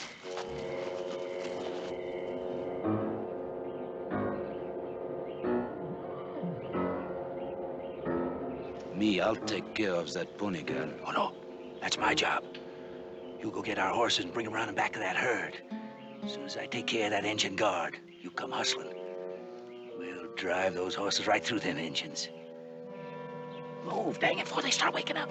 Me, I'll take care of that pony girl. Oh, no. That's my job. You go get our horses and bring them around and back of that herd. As soon as I take care of that engine guard, you come hustling. We'll drive those horses right through them engines. Move, dang it, before they start waking up.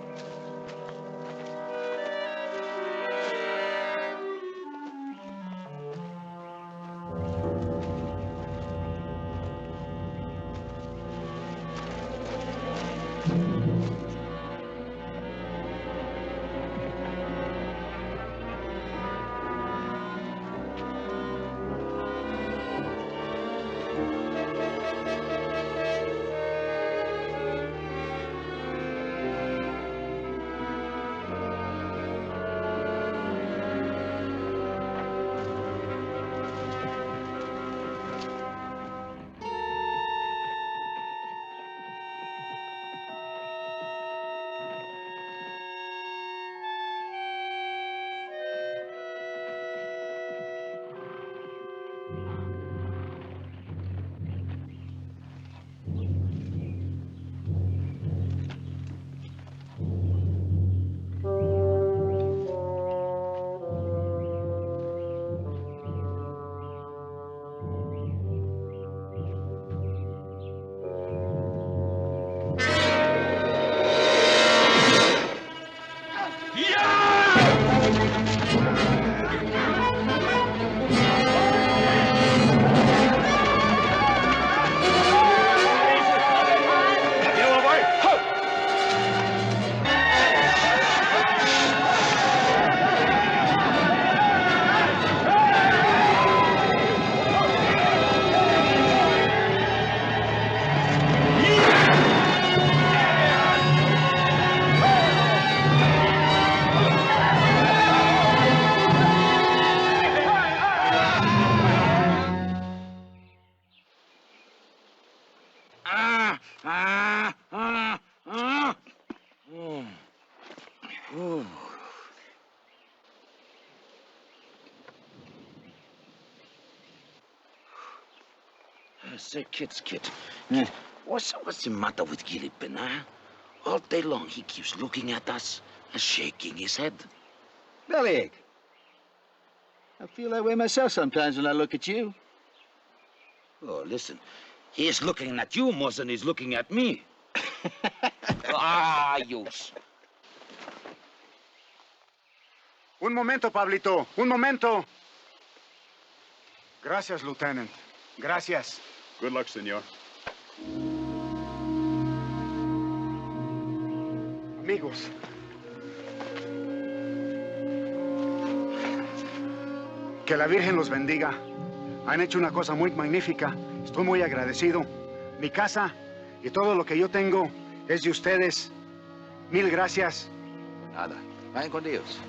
Say, Kit. What's the matter with Gilipin, huh? All day long he keeps looking at us and shaking his head. Bellyache. I feel that way myself sometimes when I look at you. Oh, listen. He's looking at you more than he's looking at me. You... Un momento, Pablito. Un momento. Gracias, Lieutenant. Gracias. Good luck, senor. Amigos. Que la Virgen los bendiga. Han hecho una cosa muy magnífica. Estoy muy agradecido. Mi casa y todo lo que yo tengo es de ustedes. Mil gracias. Nada. Vayan con Dios.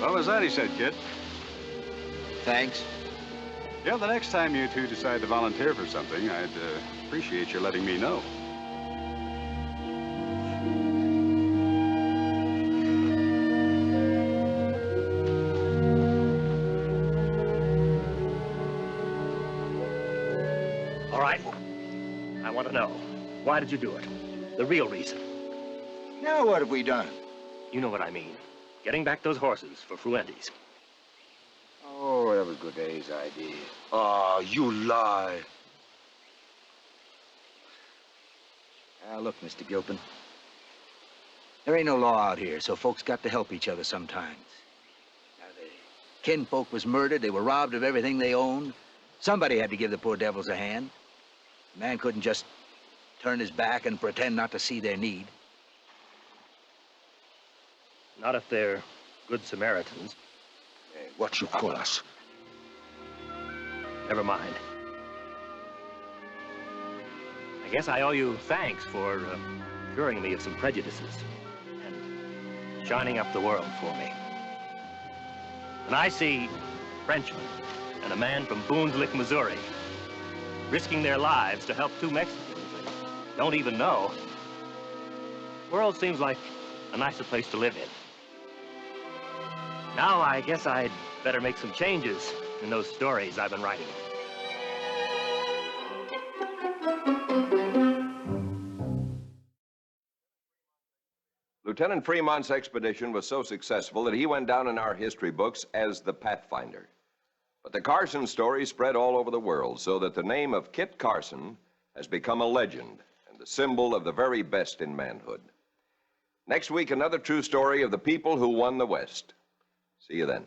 What was that he said, kid? Thanks. Yeah, the next time you two decide to volunteer for something, I'd appreciate you letting me know. All right. I want to know. Why did you do it? The real reason. Now what have we done? You know what I mean. Getting back those horses for Fuentes. Oh, that was Godet's idea. Oh, you lie. Now, look, Mr. Gilpin. There ain't no law out here, so folks got to help each other sometimes. Now, the kinfolk was murdered. They were robbed of everything they owned. Somebody had to give the poor devils a hand. A man couldn't just turn his back and pretend not to see their need. Not if they're good Samaritans. What you call us? Never mind. I guess I owe you thanks for curing me of some prejudices and shining up the world for me. When I see Frenchmen and a man from Boone's Lick, Missouri, risking their lives to help two Mexicans they don't even know, the world seems like a nicer place to live in. Now I guess I'd better make some changes in those stories I've been writing. Lieutenant Fremont's expedition was so successful that he went down in our history books as the Pathfinder. But the Carson story spread all over the world, so that the name of Kit Carson has become a legend and the symbol of the very best in manhood. Next week, another true story of the people who won the West. See you then.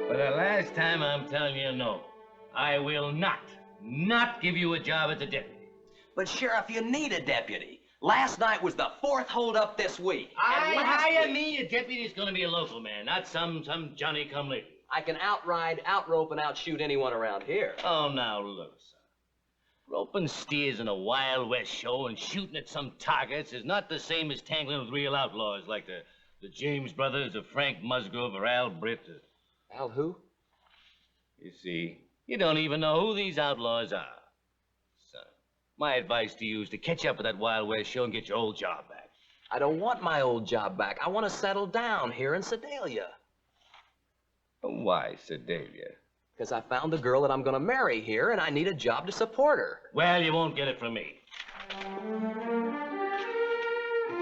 For the last time, I'm telling you no. I will not give you a job as a deputy. But, Sheriff, you need a deputy. Last night was the 4th holdup this week. I And last hire week- me a deputy that's gonna be a local man, not some Johnny-come-lately. I can outride, outrope, and outshoot anyone around here. Oh, now look, son. Roping steers in a Wild West show and shooting at some targets is not the same as tangling with real outlaws like the James brothers or Frank Musgrove or Al Britt. Al who? You see, you don't even know who these outlaws are. Son, my advice to you is to catch up with that Wild West show and get your old job back. I don't want my old job back. I want to settle down here in Sedalia. Why, Sedalia? Because I found the girl that I'm going to marry here, and I need a job to support her. Well, you won't get it from me.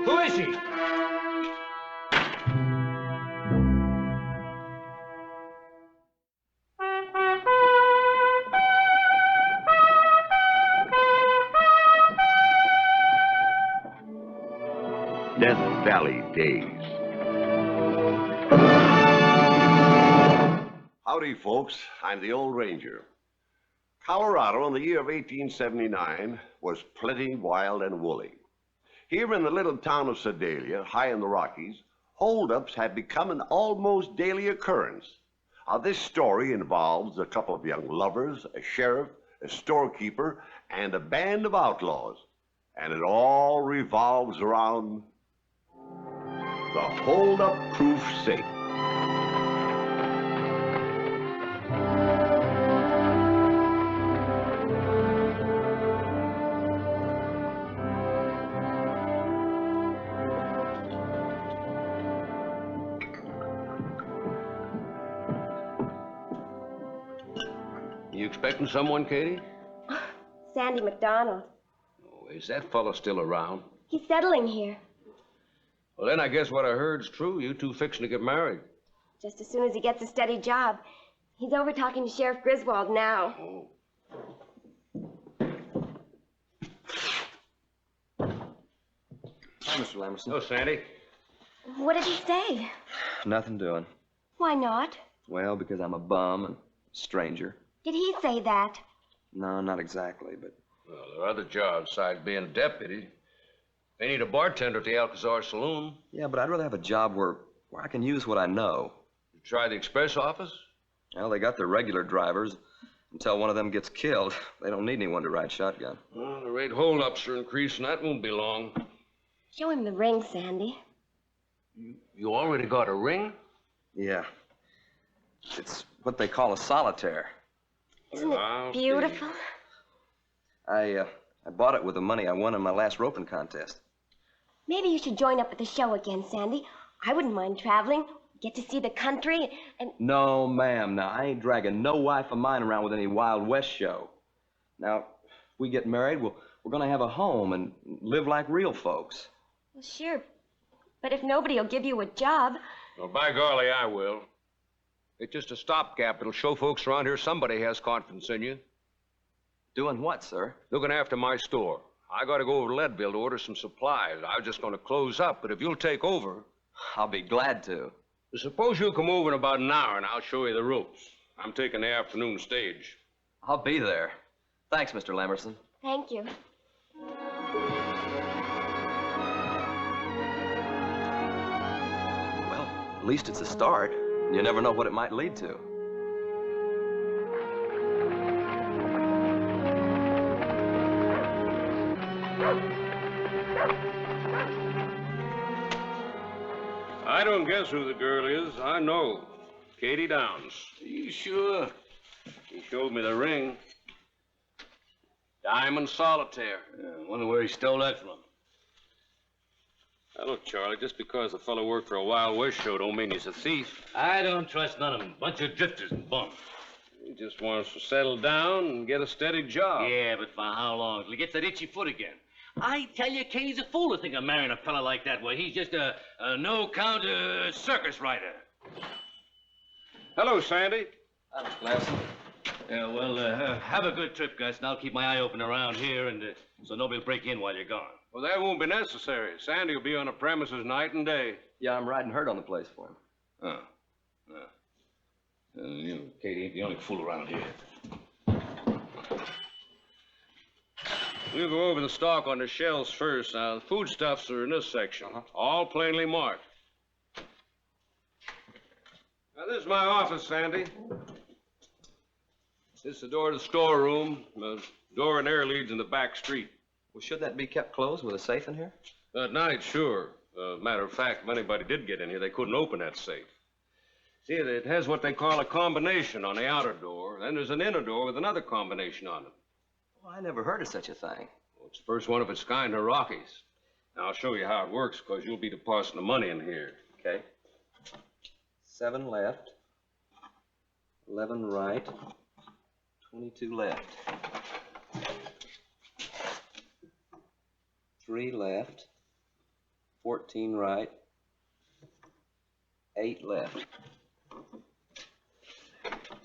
Who is she? Death Valley Days. Howdy, folks. I'm the old ranger. Colorado, in the year of 1879, was plenty wild and woolly. Here in the little town of Sedalia, high in the Rockies, holdups had become an almost daily occurrence. Now, this story involves a couple of young lovers, a sheriff, a storekeeper, and a band of outlaws. And it all revolves around the hold-up-proof safe. You expecting someone, Katie? Sandy McDonald. Oh, is that fellow still around? He's settling here. Well, then I guess what I heard's true. You two fixing to get married. Just as soon as he gets a steady job. He's over talking to Sheriff Griswold now. Oh. Hi, Mr. Lamerson. Oh, Sandy. What did he say? Nothing doing. Why not? Well, because I'm a bum and a stranger. Did he say that? No, not exactly, but... Well, there are other jobs besides being a deputy. They need a bartender at the Alcazar Saloon. Yeah, but I'd rather have a job where I can use what I know. You try the express office? Well, they got their regular drivers. Until one of them gets killed, they don't need anyone to ride shotgun. Well, the rate holdups are increasing. That won't be long. Show him the ring, Sandy. You already got a ring? Yeah. It's what they call a solitaire. Isn't it beautiful? I bought it with the money I won in my last roping contest. Maybe you should join up at the show again, Sandy. I wouldn't mind traveling. Get to see the country and... No, ma'am. Now, I ain't dragging no wife of mine around with any Wild West show. Now, if we get married, we're gonna have a home and live like real folks. Well, sure. But if nobody will give you a job... Well, by golly, I will. It's just a stopgap. It'll show folks around here somebody has confidence in you. Doing what, sir? Looking after my store. I got to go over to Leadville to order some supplies. I was just going to close up, but if you'll take over... I'll be glad to. Suppose you come over in about an hour and I'll show you the ropes. I'm taking the afternoon stage. I'll be there. Thanks, Mr. Lamerson. Thank you. Well, at least it's a start. You never know what it might lead to. I don't guess who the girl is. I know. Katie Downs. Are you sure? He showed me the ring. Diamond solitaire. Yeah, wonder where he stole that from. Now, look, Charlie, just because the fellow worked for a Wild West show don't mean he's a thief. I don't trust none of them. Bunch of drifters and bums. He just wants to settle down and get a steady job. Yeah, but for how long? Till he gets that itchy foot again. I tell you, Katie's a fool to think of marrying a fella like that, where he's just a no-count circus rider. Hello, Sandy. Hi, Mr. Lamerson. Yeah, well, have a good trip, Gus, and I'll keep my eye open around here, and so nobody will break in while you're gone. Well, that won't be necessary. Sandy will be on the premises night and day. Yeah, I'm riding herd on the place for him. Oh. You know, Katie ain't the only fool around here. We'll go over the stock on the shelves first. Now, the foodstuffs are in this section, all plainly marked. Now, this is my office, Sandy. This is the door to the storeroom. The door in there leads in the back street. Well, should that be kept closed with a safe in here? At night, sure. Matter of fact, if anybody did get in here, they couldn't open that safe. See, it has what they call a combination on the outer door. Then there's an inner door with another combination on it. Well, I never heard of such a thing. Well, it's the first one of its kind in the Rockies. Now, I'll show you how it works, because you'll be depositing the money in here. Okay. 7 left, 11 right, 22 left. 3 left, 14 right, 8 left.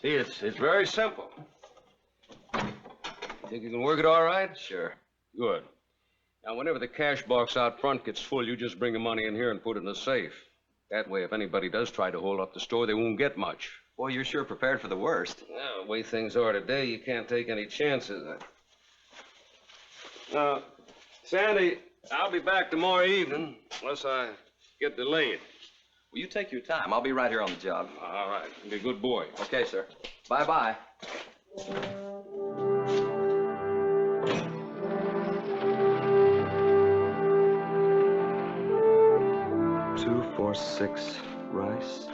See, it's very simple. Think you can work it all right? Sure. Good. Now, whenever the cash box out front gets full, you just bring the money in here and put it in the safe. That way, if anybody does try to hold up the store, they won't get much. Boy, you're sure prepared for the worst. Well, the way things are today, you can't take any chances. Sandy, I'll be back tomorrow evening, unless I get delayed. Well, you take your time. I'll be right here on the job. All right. Be a good boy. Okay, sir. Bye-bye. 246 rice,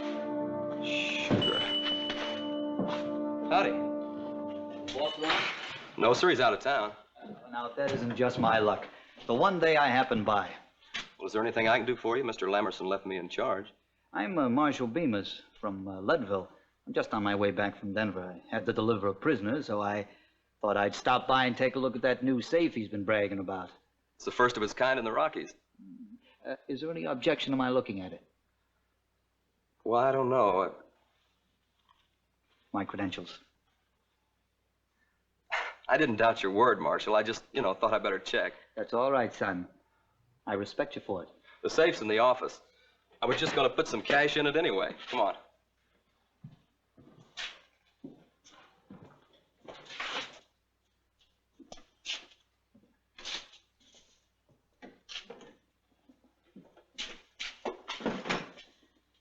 sugar. Howdy. Boss around? No, sir, he's out of town. Now, if that isn't just my luck. The one day I happened by. Well, is there anything I can do for you? Mr. Lamerson left me in charge. I'm Marshal Bemis from Leadville. I'm just on my way back from Denver. I had to deliver a prisoner, so I thought I'd stop by and take a look at that new safe he's been bragging about. It's the first of its kind in the Rockies. Is there any objection to my looking at it? Well, I don't know. My credentials. I didn't doubt your word, Marshal. I just, thought I'd better check. That's all right, son. I respect you for it. The safe's in the office. I was just going to put some cash in it anyway. Come on.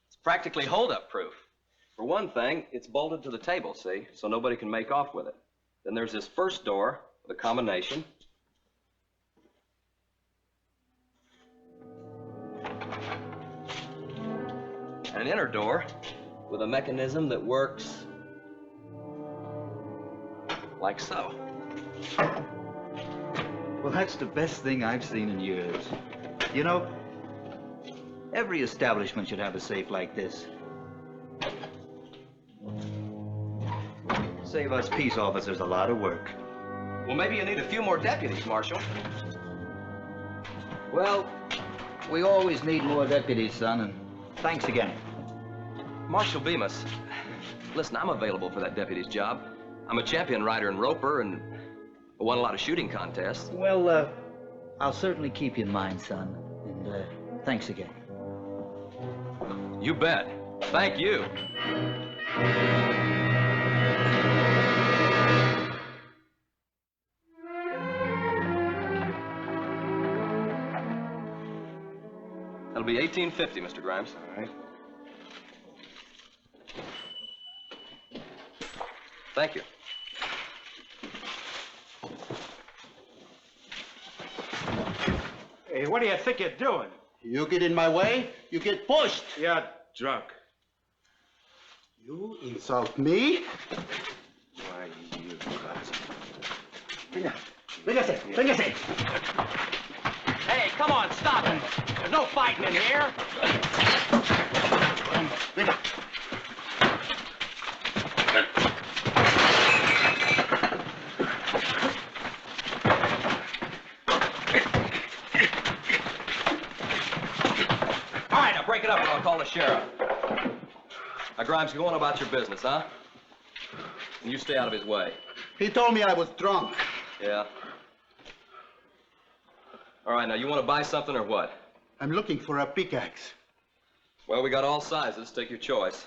It's practically hold-up proof. For one thing, it's bolted to the table, see? So nobody can make off with it. Then there's this first door with a combination. And an inner door with a mechanism that works like so. Well, that's the best thing I've seen in years. You know, every establishment should have a safe like this. Save us peace officers a lot of work. Well, maybe you need a few more deputies, Marshal. Well, we always need more deputies, son, and thanks again. Marshal Bemis, listen, I'm available for that deputy's job. I'm a champion rider in Roper and won a lot of shooting contests. Well, I'll certainly keep you in mind, son, and thanks again. You bet. Thank you. That'll be $18.50, Mr. Grimes. All right. Thank you. Hey, what do you think you're doing? You get in my way, you get pushed. You're drunk. You insult me? Why, you Venga, véngase, véngase. Hey, come on, stop it. There's no fighting in here. Venga. All right, now break it up or I'll call the sheriff. Now, Grimes, go on about your business, huh? And you stay out of his way. He told me I was drunk. Yeah. All right, now, you want to buy something or what? I'm looking for a pickaxe. Well, we got all sizes. Take your choice.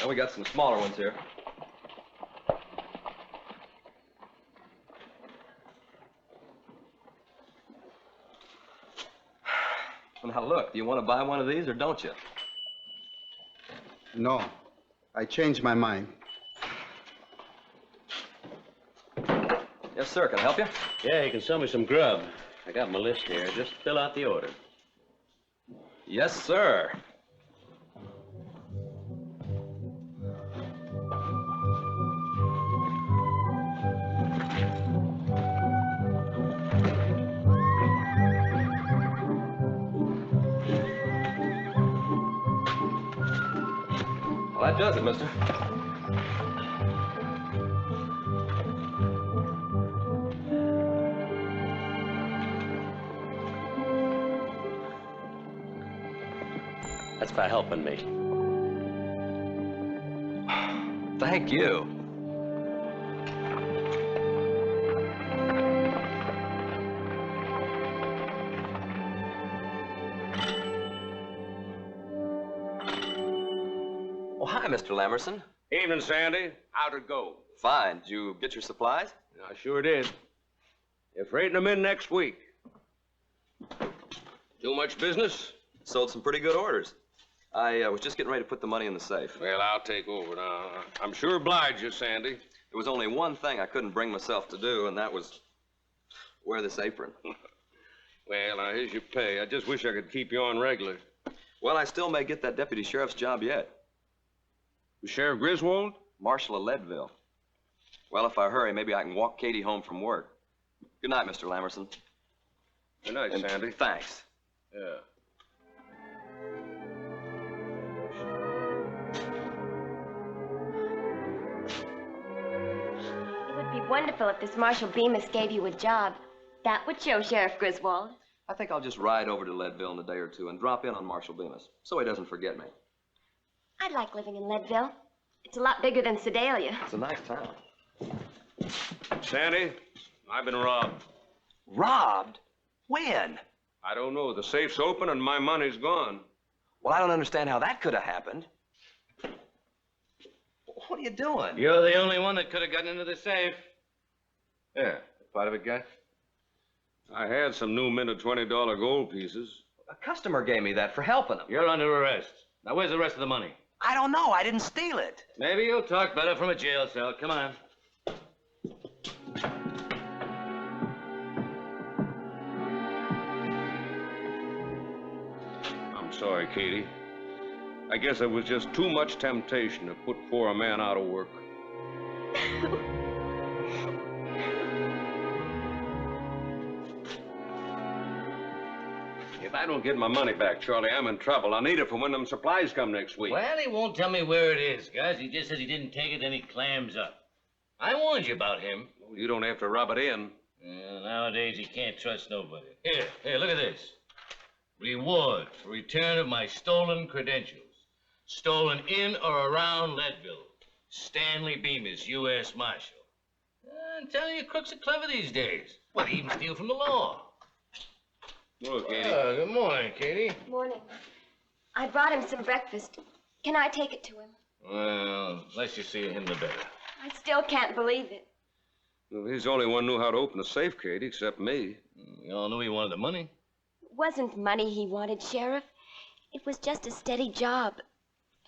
And we got some smaller ones here. Now, look, do you want to buy one of these or don't you? No, I changed my mind. Yes, sir. Can I help you? Yeah, you can sell me some grub. I got my list here. Just fill out the order. Yes, sir. Well, that does it, mister. That's for helping me. Thank you. Oh, hi, Mr. Lamerson. Evening, Sandy. How'd it go? Fine. Did you get your supplies? I sure did. You're freighting them in next week. Too much business? Sold some pretty good orders. I was just getting ready to put the money in the safe. Well, I'll take over now. I'm sure obliged you, Sandy. There was only one thing I couldn't bring myself to do, and that was wear this apron. Well, now, here's your pay. I just wish I could keep you on regular. Well, I still may get that deputy sheriff's job yet. Sheriff Griswold? Marshal of Leadville. Well, if I hurry, maybe I can walk Katie home from work. Good night, Mr. Lamerson. Good night, Sandy. Thanks. Yeah. It would be wonderful if this Marshal Bemis gave you a job. That would show Sheriff Griswold. I think I'll just ride over to Leadville in a day or two and drop in on Marshal Bemis, so he doesn't forget me. I'd like living in Leadville. It's a lot bigger than Sedalia. It's a nice town. Sandy, I've been robbed. Robbed? When? I don't know. The safe's open and my money's gone. Well, I don't understand how that could have happened. What are you doing? You're the only one that could have gotten into the safe. Yeah, part of it, guy? I had some new minted $20 gold pieces. A customer gave me that for helping him. You're under arrest. Now, where's the rest of the money? I don't know. I didn't steal it. Maybe you'll talk better from a jail cell. Come on. I'm sorry, Katie. I guess it was just too much temptation to put poor man out of work. If I don't get my money back, Charlie, I'm in trouble. I'll need it for when them supplies come next week. Well, he won't tell me where it is, guys. He just says he didn't take it, then he clams up. I warned you about him. Well, you don't have to rub it in. Nowadays, you can't trust nobody. Here, look at this. Reward for return of my stolen credentials. Stolen in or around Leadville. Stanley Bemis, U.S. Marshal. I'm telling you, crooks are clever these days. Well, they even steal from the law. Hello, Katie. Good morning, Katie. Morning. I brought him some breakfast. Can I take it to him? Well, the less you see of him, the better. I still can't believe it. Well, he's the only one who knew how to open a safe, Katie, except me. We all knew he wanted the money. It wasn't money he wanted, Sheriff. It was just a steady job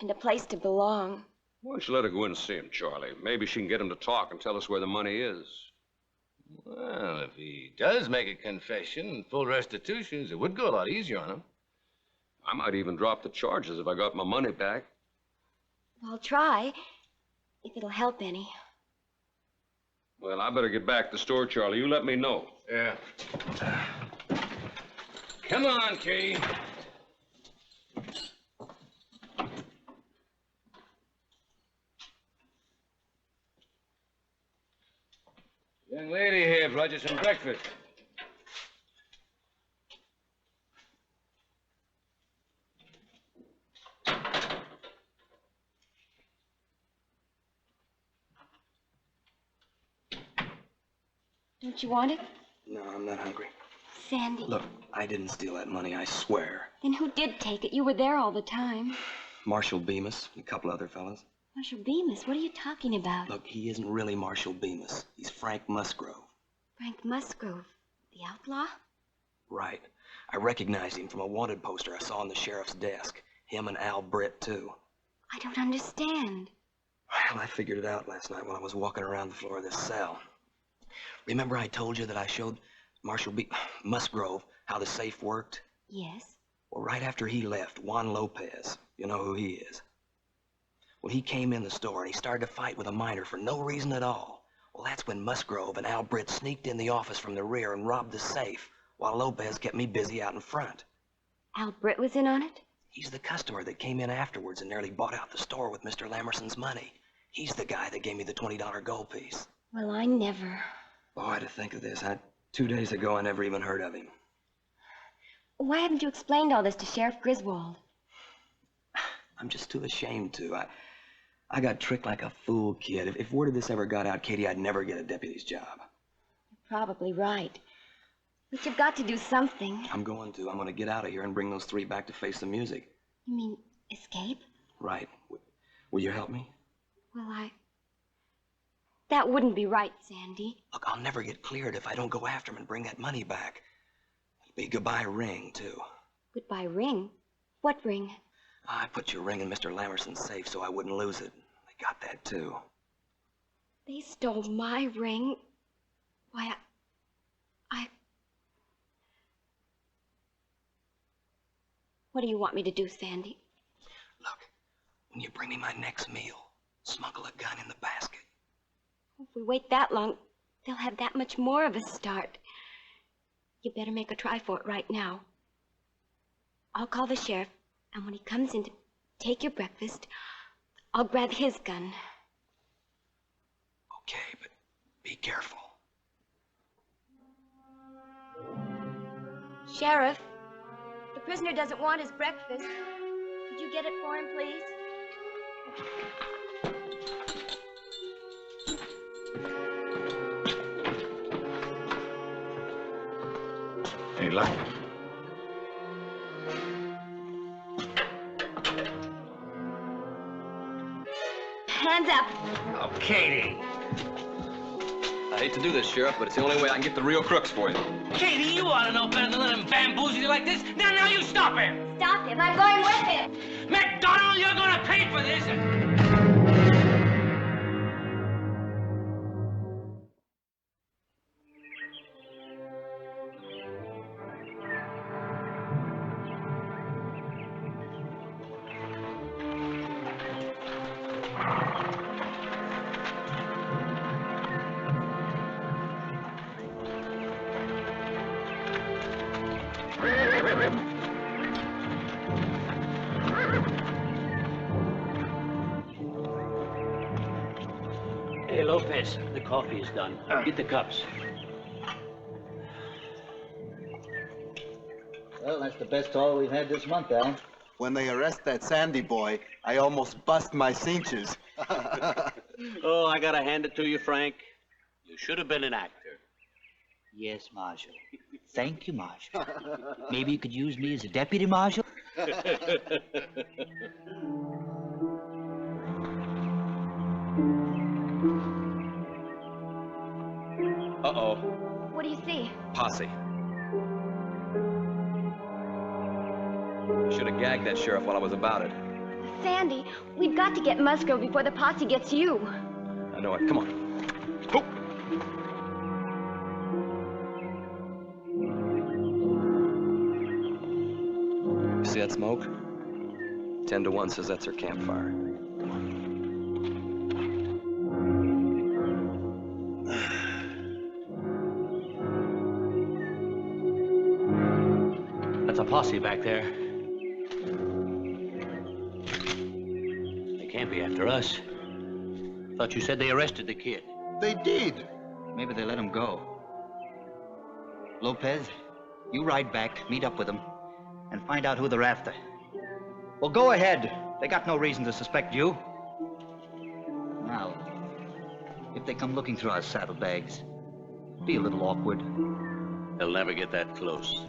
and a place to belong. Why don't you let her go in and see him, Charlie? Maybe she can get him to talk and tell us where the money is. Well, if he does make a confession and full restitutions, it would go a lot easier on him. I might even drop the charges if I got my money back. I'll try, if it'll help any. Well, I better get back to the store, Charlie. You let me know. Yeah. Come on, Katie. Young lady here brought you some breakfast. Don't you want it? No, I'm not hungry. Sandy. Look, I didn't steal that money, I swear. Then who did take it? You were there all the time. Marshal Bemis, and a couple other fellas. Marshal Bemis, what are you talking about? Look, he isn't really Marshal Bemis. He's Frank Musgrove. Frank Musgrove, the outlaw? Right. I recognized him from a wanted poster I saw on the sheriff's desk. Him and Al Britt, too. I don't understand. Well, I figured it out last night when I was walking around the floor of this cell. Remember I told you that I showed Marshal Musgrove how the safe worked? Yes. Well, right after he left, Juan Lopez, you know who he is. Well, he came in the store and he started to fight with a miner for no reason at all. Well, that's when Musgrove and Al Britt sneaked in the office from the rear and robbed the safe, while Lopez kept me busy out in front. Al Britt was in on it? He's the customer that came in afterwards and nearly bought out the store with Mr. Lamerson's money. He's the guy that gave me the $20 gold piece. Well, I never... Boy, to think of this. 2 days ago, I never even heard of him. Why haven't you explained all this to Sheriff Griswold? I'm just too ashamed to. I got tricked like a fool, kid. If word of this ever got out, Katie, I'd never get a deputy's job. You're probably right. But you've got to do something. I'm going to. I'm going to get out of here and bring those 3 back to face the music. You mean escape? Right. Will you help me? Well, that wouldn't be right, Sandy. Look, I'll never get cleared if I don't go after him and bring that money back. It'll be a goodbye ring, too. Goodbye ring? What ring? I put your ring in Mr. Lamerson's safe so I wouldn't lose it. They got that, too. They stole my ring. Why, What do you want me to do, Sandy? Look, when you bring me my next meal, smuggle a gun in the basket. If we wait that long, they'll have that much more of a start. You better make a try for it right now. I'll call the sheriff, and when he comes in to take your breakfast, I'll grab his gun. Okay, but be careful. Sheriff, the prisoner doesn't want his breakfast. Could you get it for him, please? Hey, look. Hands up. Oh, Katie. I hate to do this, Sheriff, but it's the only way I can get the real crooks for you. Katie, you ought to know better than let him bamboozle you like this. Now, you stop him! Stop him. I'm going with him. McDonald, you're gonna pay for this! Hey, Lopez, the coffee is done. Get the cups. Well, that's the best haul we've had this month, Al. When they arrest that Sandy boy, I almost bust my cinches. Oh, I gotta hand it to you, Frank. You should have been an actor. Yes, Marshal. Thank you, Marshal. Maybe you could use me as a deputy marshal? Uh-oh. What do you see? Posse. Should have gagged that sheriff while I was about it. Sandy, we've got to get Musgrove before the posse gets you. I know it. Come on. Ho! You see that smoke? 10 to 1 says that's her campfire. Come on. That's a posse back there. They can't be after us. Thought you said they arrested the kid. They did. Maybe they let him go. Lopez, you ride back, meet up with them, and find out who they're after. Well, go ahead. They got no reason to suspect you. Now, if they come looking through our saddlebags, be a little awkward. They'll never get that close.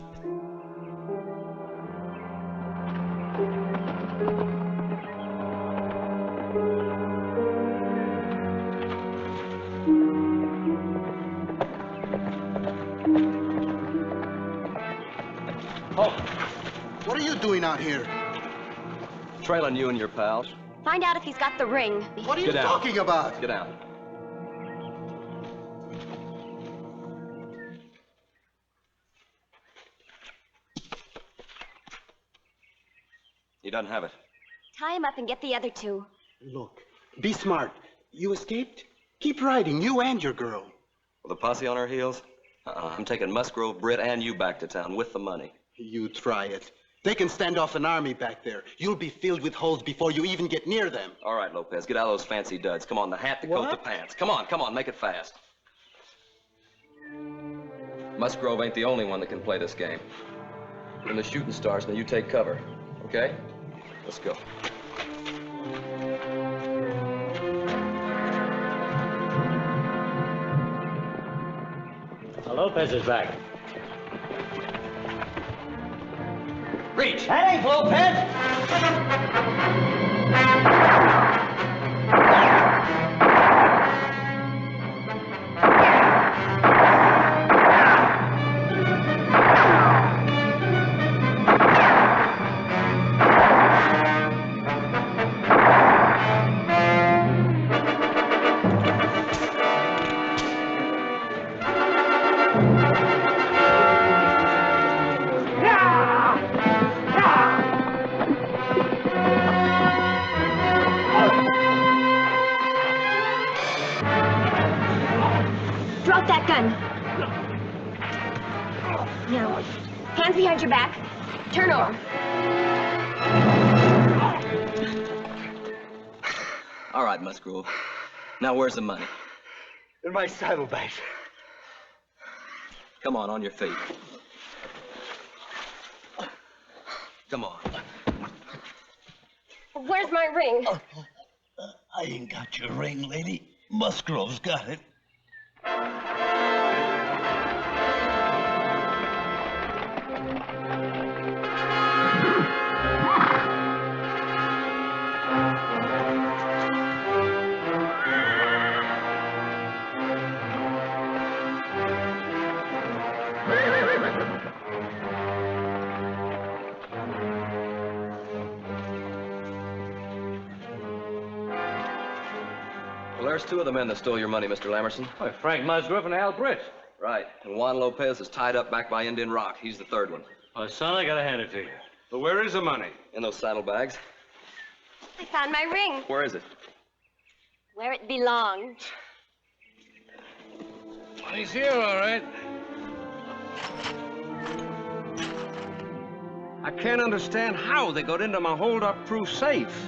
Oh, what are you doing out here? Trailing you and your pals. Find out if he's got the ring. What are you Get down. talking about? Get down. He doesn't have it. Tie him up and get the other two. Look, be smart. You escaped? Keep riding, you and your girl. With the posse on our heels? I'm taking Musgrove, Britt, and you back to town with the money. You try it. They can stand off an army back there. You'll be filled with holes before you even get near them. All right, Lopez, get out of those fancy duds. Come on, the hat, the coat, the pants. Come on, make it fast. Musgrove ain't the only one that can play this game. When the shooting stars, now you take cover, okay? Let's go. Lopez is back. Reach! That ain't Lopez! on. Now, hands behind your back. Turn over. All right, Musgrove. Now, where's the money? In my saddlebags. Come on your feet. Come on. Where's my ring? I ain't got your ring, lady. Musgrove's got it. Well, there's two of the men that stole your money, Mr. Lamerson. Why, Frank Musgrove and Al Britt. Right. And Juan Lopez is tied up back by Indian Rock. He's the third one. Oh, son, I gotta hand it to you. But where is the money? In those saddlebags. I found my ring. Where is it? Where it belongs. Money's here, all right. I can't understand how they got into my hold-up proof safe.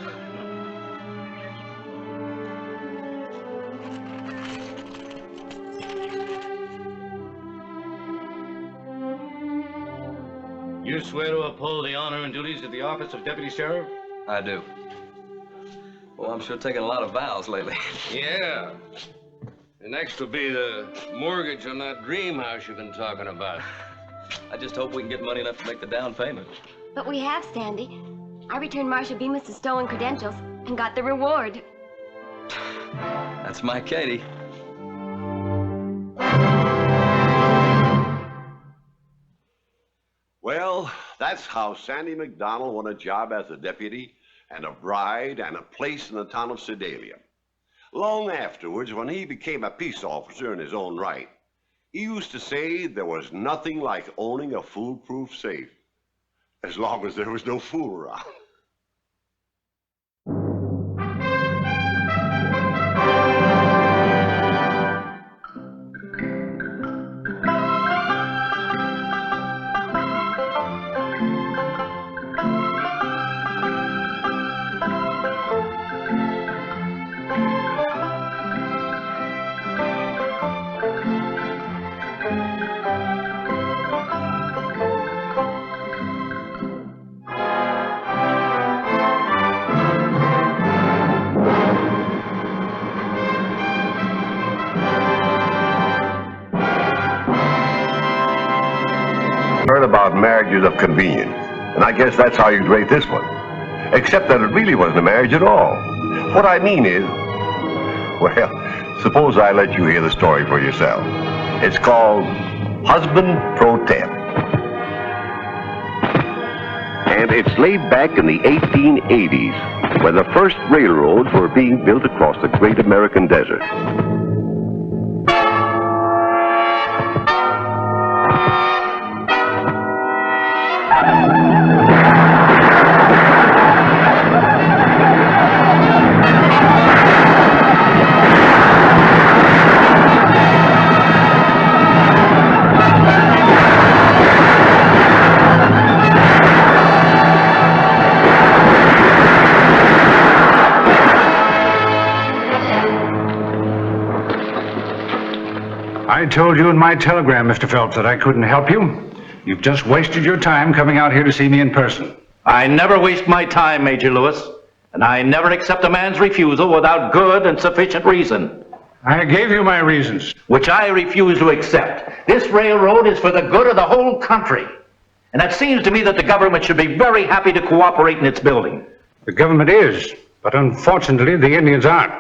You swear to uphold the honor and duties of the office of Deputy Sheriff? I do. Well, I'm sure taking a lot of vows lately. Yeah. The next will be the mortgage on that dream house you've been talking about. I just hope we can get money enough to make the down payment. But we have, Sandy. I returned Marcia Bemis' stolen credentials and got the reward. That's my Katie. Well, that's how Sandy McDonald won a job as a deputy and a bride and a place in the town of Sedalia. Long afterwards, when he became a peace officer in his own right, he used to say there was nothing like owning a foolproof safe, as long as there was no fool around. Heard about marriages of convenience, and I guess that's how you'd rate this one. Except that it really wasn't a marriage at all. What I mean is, well, suppose I let you hear the story for yourself. It's called Husband Pro Tem. And it's laid back in the 1880s, where the first railroads were being built across the great American desert. I told you in my telegram, Mr. Phelps, that I couldn't help you. You've just wasted your time coming out here to see me in person. I never waste my time, Major Lewis, and I never accept a man's refusal without good and sufficient reason. I gave you my reasons. Which I refuse to accept. This railroad is for the good of the whole country. And it seems to me that the government should be very happy to cooperate in its building. The government is, but unfortunately the Indians aren't.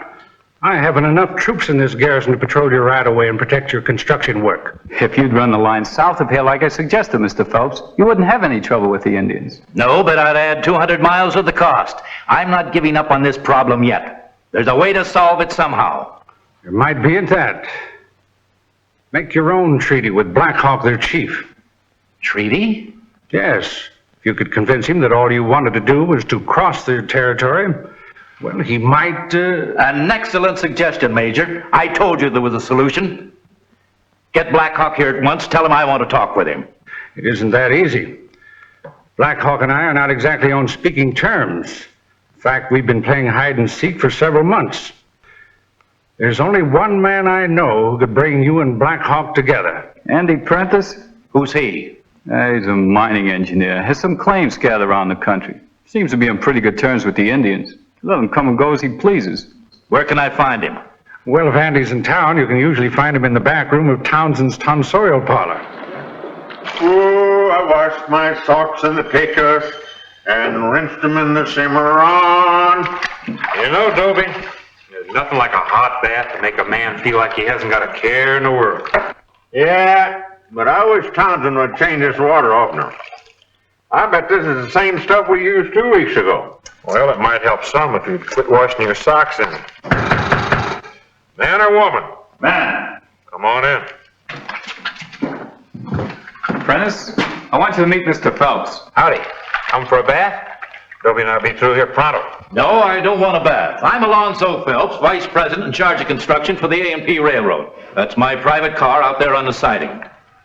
I haven't enough troops in this garrison to patrol your right-of-way and protect your construction work. If you'd run the line south of here like I suggested, Mr. Phelps, you wouldn't have any trouble with the Indians. No, but I'd add 200 miles of the cost. I'm not giving up on this problem yet. There's a way to solve it somehow. There might be at that. Make your own treaty with Black Hawk, their chief. Treaty? Yes. If you could convince him that all you wanted to do was to cross their territory, well, he might, An excellent suggestion, Major. I told you there was a solution. Get Black Hawk here at once. Tell him I want to talk with him. It isn't that easy. Black Hawk and I are not exactly on speaking terms. In fact, we've been playing hide and seek for several months. There's only one man I know who could bring you and Black Hawk together. Andy Prentice? Who's he? He's a mining engineer. Has some claims scattered around the country. Seems to be on pretty good terms with the Indians. Let him come and go as he pleases. Where can I find him? Well, if Andy's in town, you can usually find him in the back room of Townsend's tonsorial parlor. Oh, I washed my socks in the pictures and rinsed them in the Cimarron. You know, Dobie, there's nothing like a hot bath to make a man feel like he hasn't got a care in the world. Yeah, but I wish Townsend would change this water off now. I bet this is the same stuff we used 2 weeks ago. Well, it might help some if you'd quit washing your socks in it. Man or woman? Man. Come on in. Prentice, I want you to meet Mr. Phelps. Howdy. Come for a bath? Dobie and I'll be through here pronto. No, I don't want a bath. I'm Alonzo Phelps, Vice President in charge of construction for the A&P Railroad. That's my private car out there on the siding.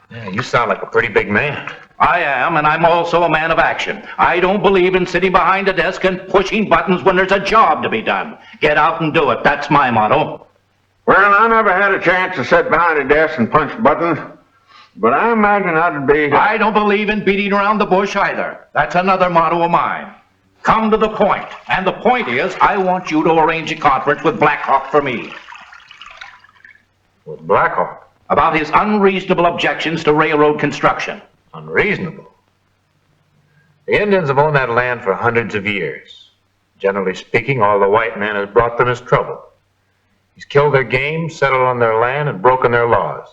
Yeah, you sound like a pretty big man. I am, and I'm also a man of action. I don't believe in sitting behind a desk and pushing buttons when there's a job to be done. Get out and do it. That's my motto. Well, I never had a chance to sit behind a desk and punch buttons, but I imagine I'd be... I don't believe in beating around the bush either. That's another motto of mine. Come to the point. And the point is, I want you to arrange a conference with Black Hawk for me. With Black Hawk? About his unreasonable objections to railroad construction. Unreasonable? The Indians have owned that land for hundreds of years. Generally speaking, all the white man has brought them is trouble. He's killed their game, settled on their land, and broken their laws.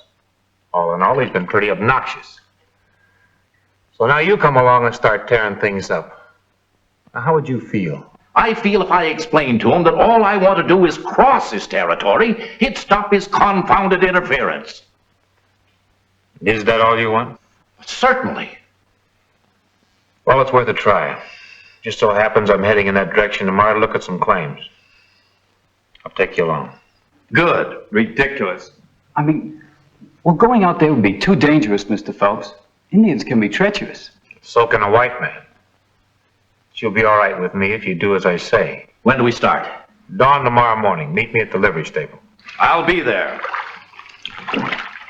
All in all, he's been pretty obnoxious. So now you come along and start tearing things up. Now, how would you feel? I feel if I explained to him that all I want to do is cross his territory, he'd stop his confounded interference. Is that all you want? Certainly. Well, it's worth a try. Just so happens I'm heading in that direction tomorrow to look at some claims. I'll take you along. Good. Ridiculous. I mean, well, going out there would be too dangerous, Mr. Phelps. Indians can be treacherous. So can a white man. But you'll be all right with me if you do as I say. When do we start? Dawn tomorrow morning. Meet me at the livery stable. I'll be there.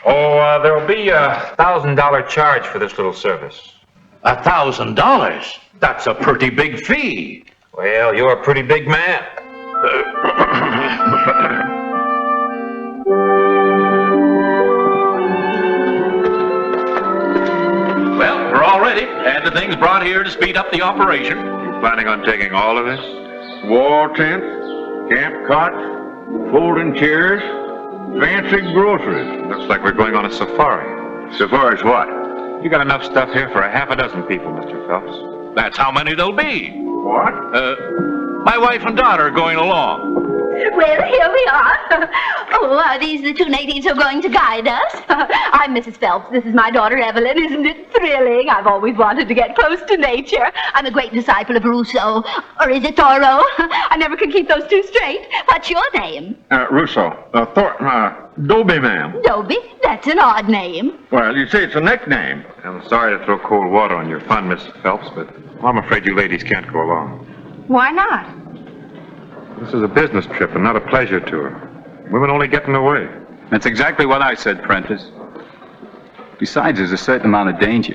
Oh, there'll be a $1,000 charge for this little service. $1,000? That's a pretty big fee. Well, you're a pretty big man. Well, we're all ready. Had the things brought here to speed up the operation. You planning on taking all of this? Wall tents, camp cots, folding chairs, fancy groceries. Looks like we're going on a safari. Safari's what? You got enough stuff here for half a dozen people, Mr. Phelps. That's how many there'll be. What? My wife and daughter are going along. Well, here we are. Oh, are these the two natives who are going to guide us? I'm Mrs. Phelps. This is my daughter, Evelyn. Isn't it thrilling? I've always wanted to get close to nature. I'm a great disciple of Rousseau. Or is it Thoreau? I never could keep those two straight. What's your name? Rousseau. Dobie, ma'am. Dobie? That's an odd name. Well, you say it's a nickname. I'm sorry to throw cold water on your fun, Mrs. Phelps, but I'm afraid you ladies can't go along. Why not? This is a business trip and not a pleasure tour. Women only get in the way. That's exactly what I said, Prentice. Besides, there's a certain amount of danger.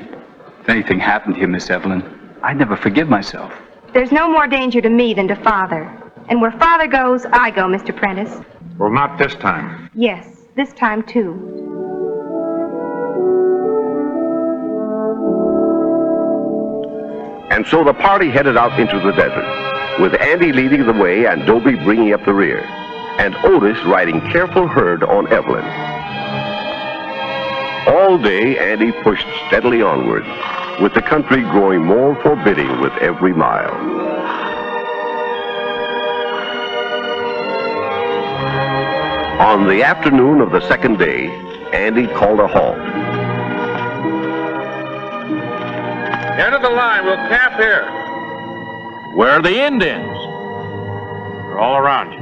If anything happened to you, Miss Evelyn, I'd never forgive myself. There's no more danger to me than to Father. And where Father goes, I go, Mr. Prentice. Well, not this time. Yes, this time too. And so the party headed out into the desert, with Andy leading the way and Dobie bringing up the rear, and Otis riding careful herd on Evelyn. All day, Andy pushed steadily onward, with the country growing more forbidding with every mile. On the afternoon of the second day, Andy called a halt. End of the line, we'll camp here. Where are the Indians? They're all around you.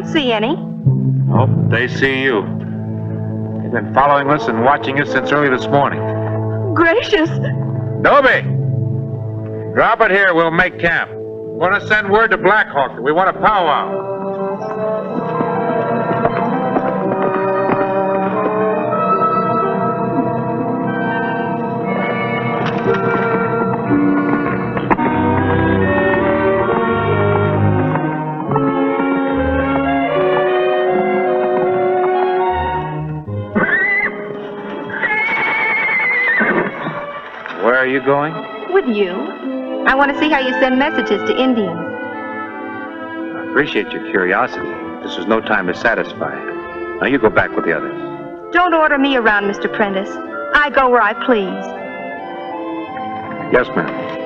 don't see any. Oh, they see you. They've been following us and watching us since early this morning. Gracious. Dobie! Drop it here. We'll make camp. We want to send word to Black Hawk that we want a powwow. Where are you going? With you. I want to see how you send messages to Indians. I appreciate your curiosity. This is no time to satisfy it. Now you go back with the others. Don't order me around, Mr. Prentice. I go where I please. Yes, ma'am.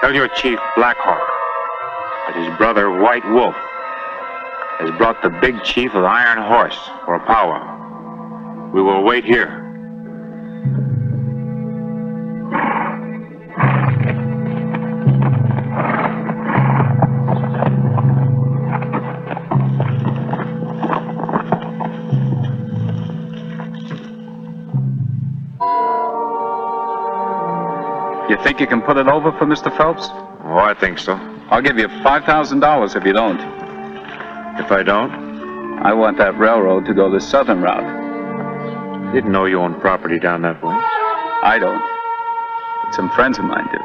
Tell your chief, Black Hawk, that his brother, White Wolf, has brought the big chief of Iron Horse for a powwow. We will wait here. You think you can put it over for Mr. Phelps? Oh, I think so. I'll give you $5,000 if you don't. If I don't? I want that railroad to go the southern route. I didn't know you owned property down that way. I don't. But some friends of mine do.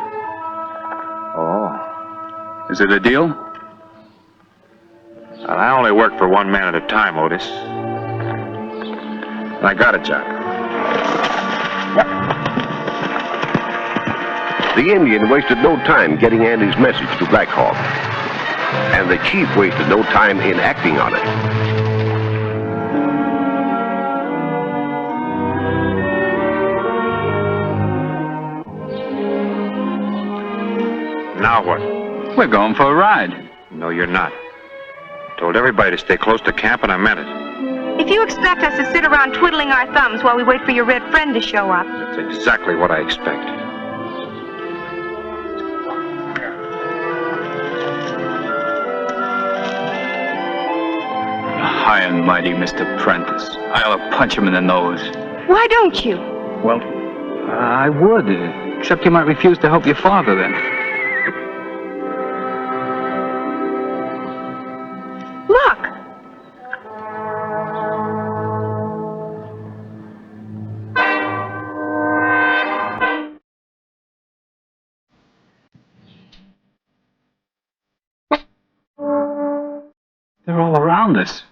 Oh. Is it a deal? Well, I only work for one man at a time, Otis. And I got a job. The Indian wasted no time getting Andy's message to Black Hawk, and the chief wasted no time in acting on it. Now what? We're going for a ride. No, you're not. I told everybody to stay close to camp, and I meant it. If you expect us to sit around twiddling our thumbs while we wait for your red friend to show up. That's exactly what I expect. High and mighty, Mr. Prentice. I ought to punch him in the nose. Why don't you? Well, I would, except you might refuse to help your father then. Look. They're all around us.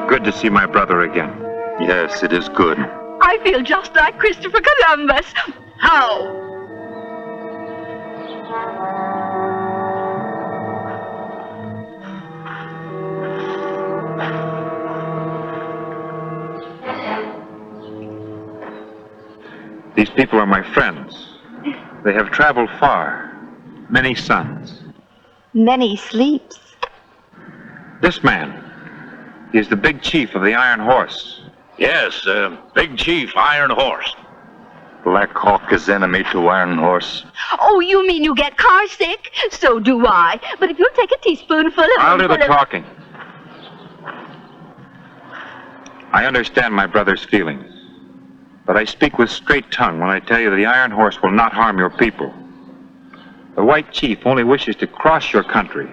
Good to see my brother again. Yes, it is good. I feel just like Christopher Columbus. How? These people are my friends. They have traveled far. Many suns. Many sleeps. This man is the big chief of the Iron Horse. Yes, Big Chief Iron Horse. Black Hawk is enemy to Iron Horse. Oh, you mean you get car sick? So do I. But if you'll take a teaspoonful of... I'll do the talking. I understand my brother's feelings, but I speak with straight tongue when I tell you the Iron Horse will not harm your people. The White Chief only wishes to cross your country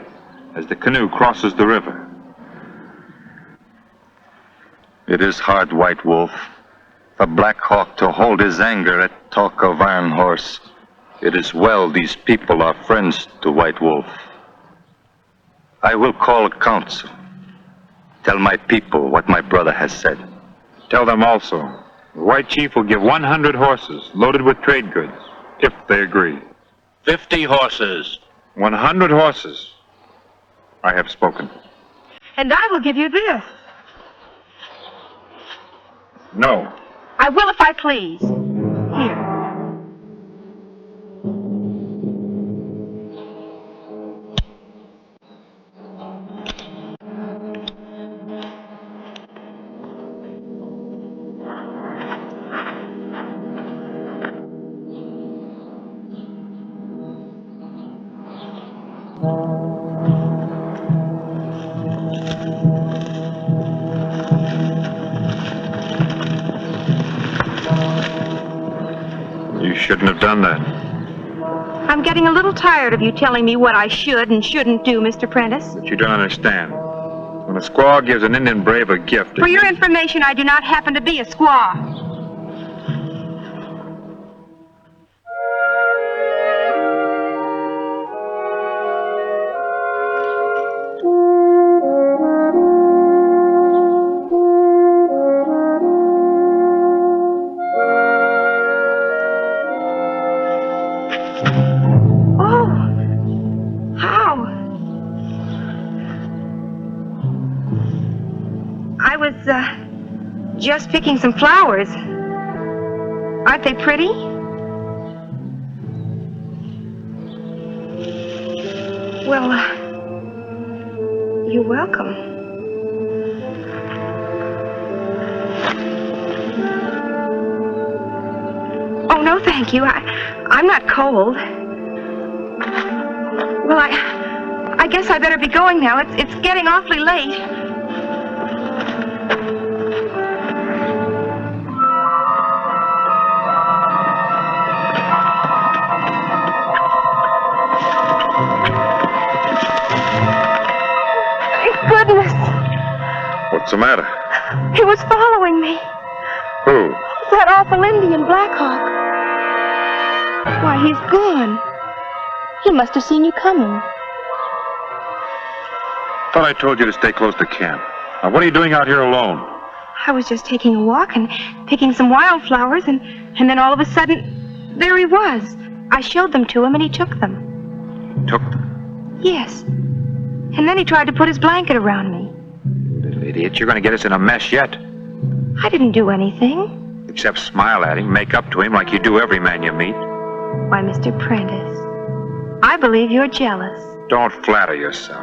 as the canoe crosses the river. It is hard, White Wolf, for Black Hawk to hold his anger at talk of Iron Horse. It is well these people are friends to White Wolf. I will call a council. Tell my people what my brother has said. Tell them also, the White Chief will give 100 horses loaded with trade goods, if they agree. 50 horses. 100 horses. I have spoken. And I will give you this. No. I will if I please. Here. You shouldn't have done that. I'm getting a little tired of you telling me what I should and shouldn't do, Mr. Prentice. But you don't understand. When a squaw gives an Indian brave a gift... For your information, I do not happen to be a squaw. Just picking some flowers. Aren't they pretty? Well, you're welcome. Oh, no, thank you. I'm not cold. Well, I guess I better be going now. It's getting awfully late. Goodness. What's the matter? He was following me. Who? That awful Indian, Black Hawk. Why, he's gone. He must have seen you coming. Thought I told you to stay close to camp. Now, what are you doing out here alone? I was just taking a walk and picking some wildflowers, and then all of a sudden, there he was. I showed them to him, and he took them. Took them? Yes. And then he tried to put his blanket around me. Little idiot, you're going to get us in a mess yet. I didn't do anything. Except smile at him, make up to him like you do every man you meet. Why, Mr. Prentice, I believe you're jealous. Don't flatter yourself.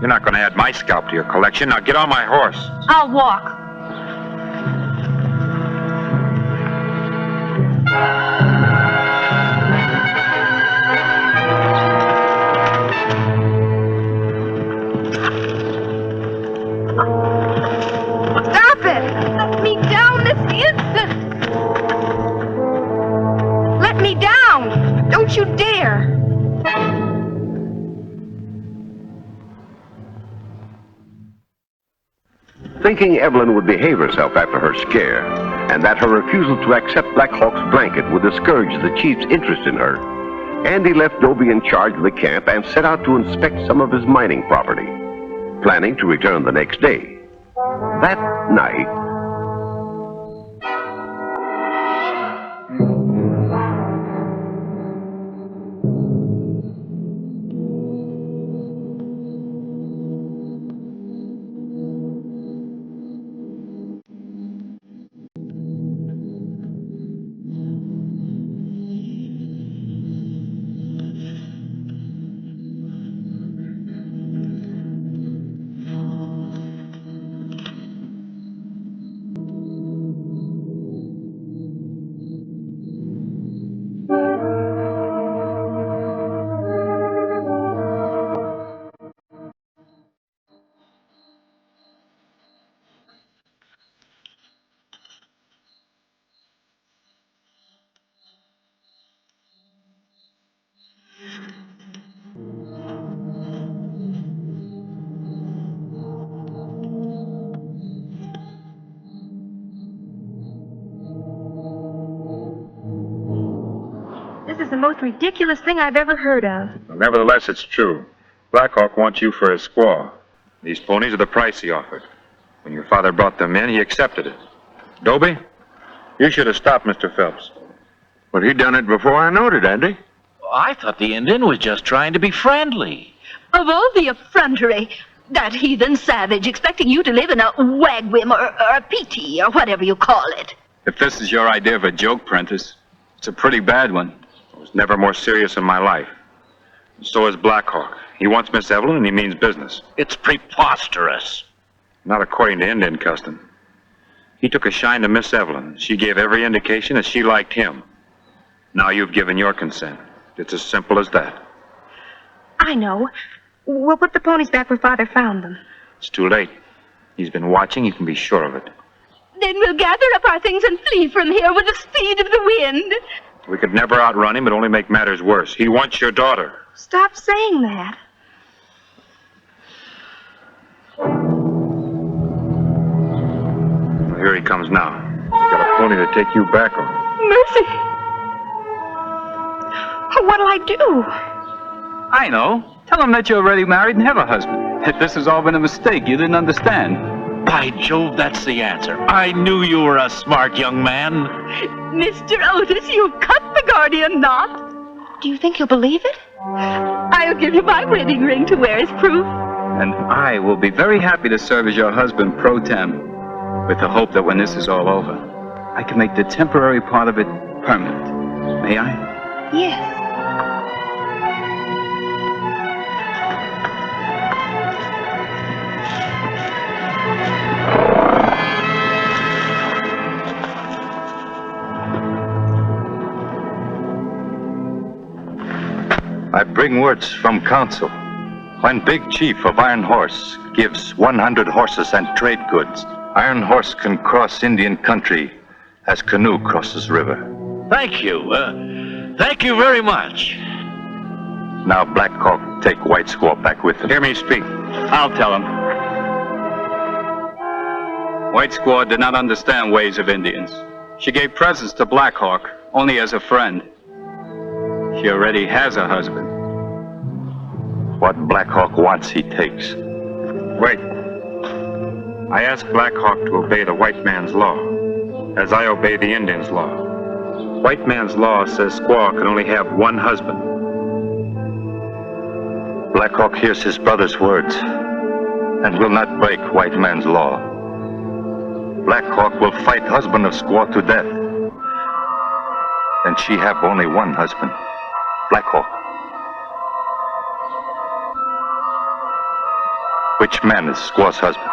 You're not going to add my scalp to your collection. Now get on my horse. I'll walk. Stop it! Let me down this instant! Let me down! Don't you dare! Thinking Evelyn would behave herself after her scare, and that her refusal to accept Black Hawk's blanket would discourage the chief's interest in her, Andy left Dobie in charge of the camp and set out to inspect some of his mining property, planning to return the next day. That night, is the most ridiculous thing I've ever heard of. Well, nevertheless, it's true. Blackhawk wants you for his squaw. These ponies are the price he offered. When your father brought them in, he accepted it. Dobie, you should have stopped Mr. Phelps. But he done it before I knowed it, Andy. I thought the Indian was just trying to be friendly. Of all the effrontery, that heathen savage expecting you to live in a wagwim or a PT or whatever you call it. If this is your idea of a joke, Prentice, it's a pretty bad one. I was never more serious in my life. So is Blackhawk. He wants Miss Evelyn and he means business. It's preposterous. Not according to Indian custom. He took a shine to Miss Evelyn. She gave every indication that she liked him. Now you've given your consent. It's as simple as that. I know. We'll put the ponies back where Father found them. It's too late. He's been watching, you can be sure of it. Then we'll gather up our things and flee from here with the speed of the wind. We could never outrun him, but only make matters worse. He wants your daughter. Stop saying that. Well, here he comes now. He's got a pony to take you back on. Mercy! What'll I do? I know. Tell him that you're already married and have a husband. If this has all been a mistake, you didn't understand. By Jove, that's the answer. I knew you were a smart young man. Mr. Otis, you've cut the Gordian knot. Do you think he'll believe it? I'll give you my wedding ring to wear as proof. And I will be very happy to serve as your husband pro tem, with the hope that when this is all over, I can make the temporary part of it permanent. May I? Yes. I bring words from council. When Big Chief of Iron Horse gives 100 horses and trade goods, Iron Horse can cross Indian country as canoe crosses river. Thank you. Thank you very much. Now Blackhawk take White Squaw back with him. Hear me speak. I'll tell him. White Squaw did not understand ways of Indians. She gave presents to Blackhawk only as a friend. She already has a husband. What Blackhawk wants, he takes. Wait. I asked Blackhawk to obey the white man's law, as I obey the Indian's law. White man's law says squaw can only have one husband. Blackhawk hears his brother's words and will not break white man's law. Blackhawk will fight husband of squaw to death. And she have only one husband, Blackhawk. Which man is squaw's husband?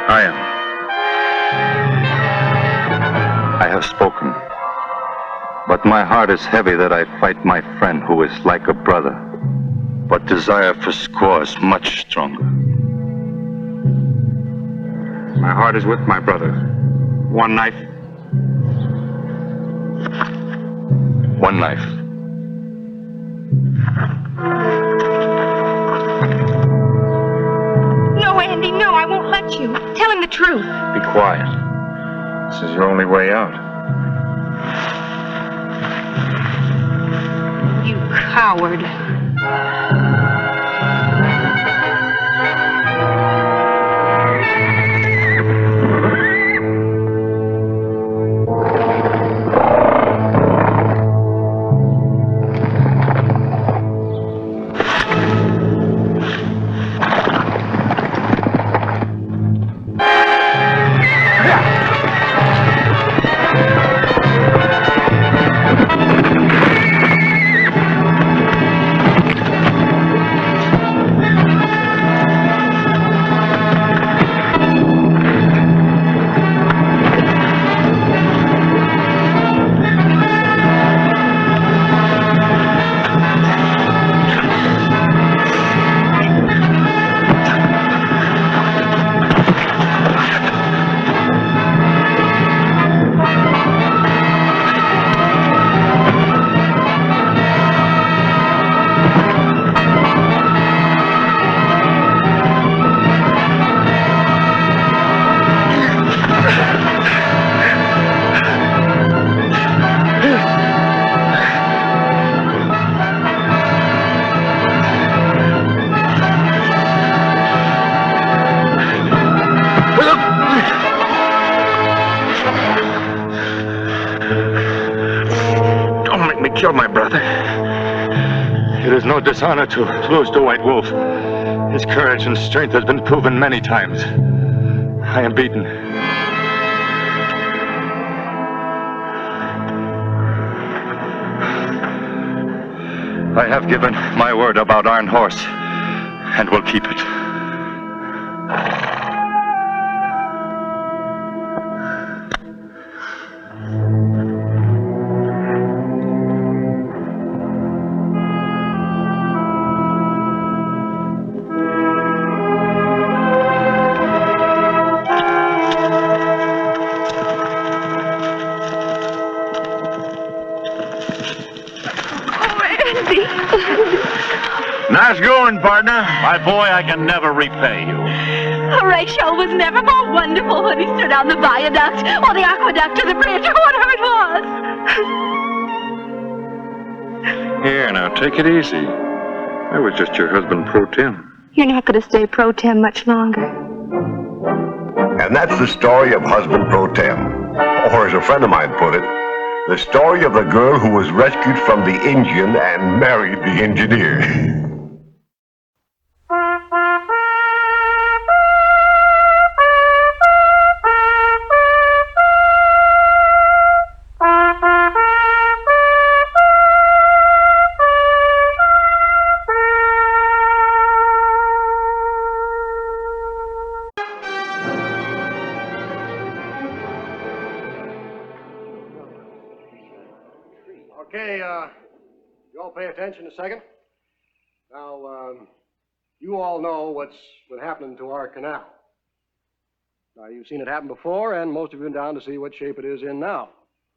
I am. I have spoken. But my heart is heavy that I fight my friend who is like a brother. But desire for squaw is much stronger. My heart is with my brother. One knife. One knife. No, Andy, no, I won't let you. Tell him the truth. Be quiet. This is your only way out. You coward. killed my brother. It is no dishonor to lose the White Wolf. His courage and strength has been proven many times. I am beaten. I have given my word about Iron Horse, and will keep it. Nice going, partner. My boy, I can never repay you. Horatio was never more wonderful when he stood on the viaduct or the aqueduct or the bridge or whatever it was. Here, now, take it easy. I was just your husband pro tem. You're not going to stay pro tem much longer. And that's the story of husband pro tem. Or as a friend of mine put it, the story of the girl who was rescued from the engine and married the engineer. Okay, you all pay attention a second. Now, you all know what's been happening to our canal. Now, you've seen it happen before, and most of you have been down to see what shape it is in now.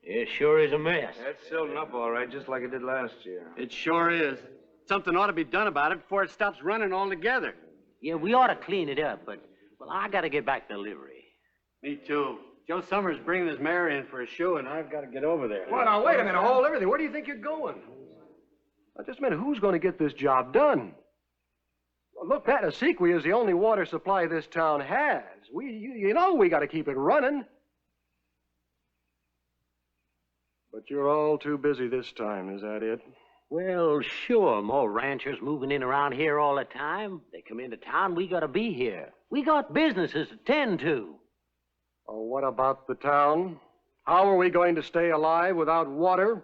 It sure is a mess. It's silting up all right, just like it did last year. It sure is. Something ought to be done about it before it stops running altogether. Yeah, we ought to clean it up, but, well, I gotta get back to livery. Me too. Joe Summers bringing his mare in for a show, and I've got to get over there. Well, now, wait a minute. Hold everything. Where do you think you're going? Now, just a minute. Who's going to get this job done? Well, look, Patasequi is the only water supply this town has. You know we got to keep it running. But you're all too busy this time, is that it? Well, sure, more ranchers moving in around here all the time. They come into town, we gotta be here. We got businesses to tend to. Oh, what about the town? How are we going to stay alive without water?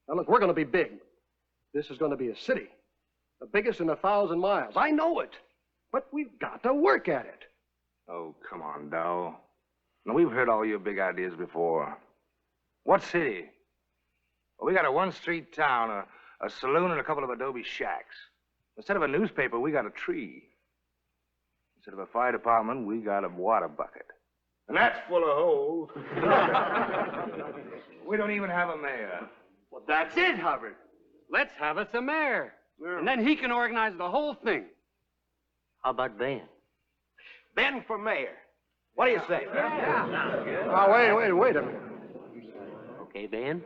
Now, look, we're going to be big. This is going to be a city. The biggest in 1,000 miles. I know it. But we've got to work at it. Oh, come on, Dow. Now, we've heard all your big ideas before. What city? Well, we got a one-street town, a saloon, and a couple of adobe shacks. Instead of a newspaper, we got a tree. Instead of a fire department, we got a water bucket. And that's full of holes. We don't even have a mayor. Well, that's it, Hubbard. Let's have us a mayor. Yeah. And then he can organize the whole thing. How about Ben? Ben for mayor. What do you say? Now, wait a minute. Okay, Ben,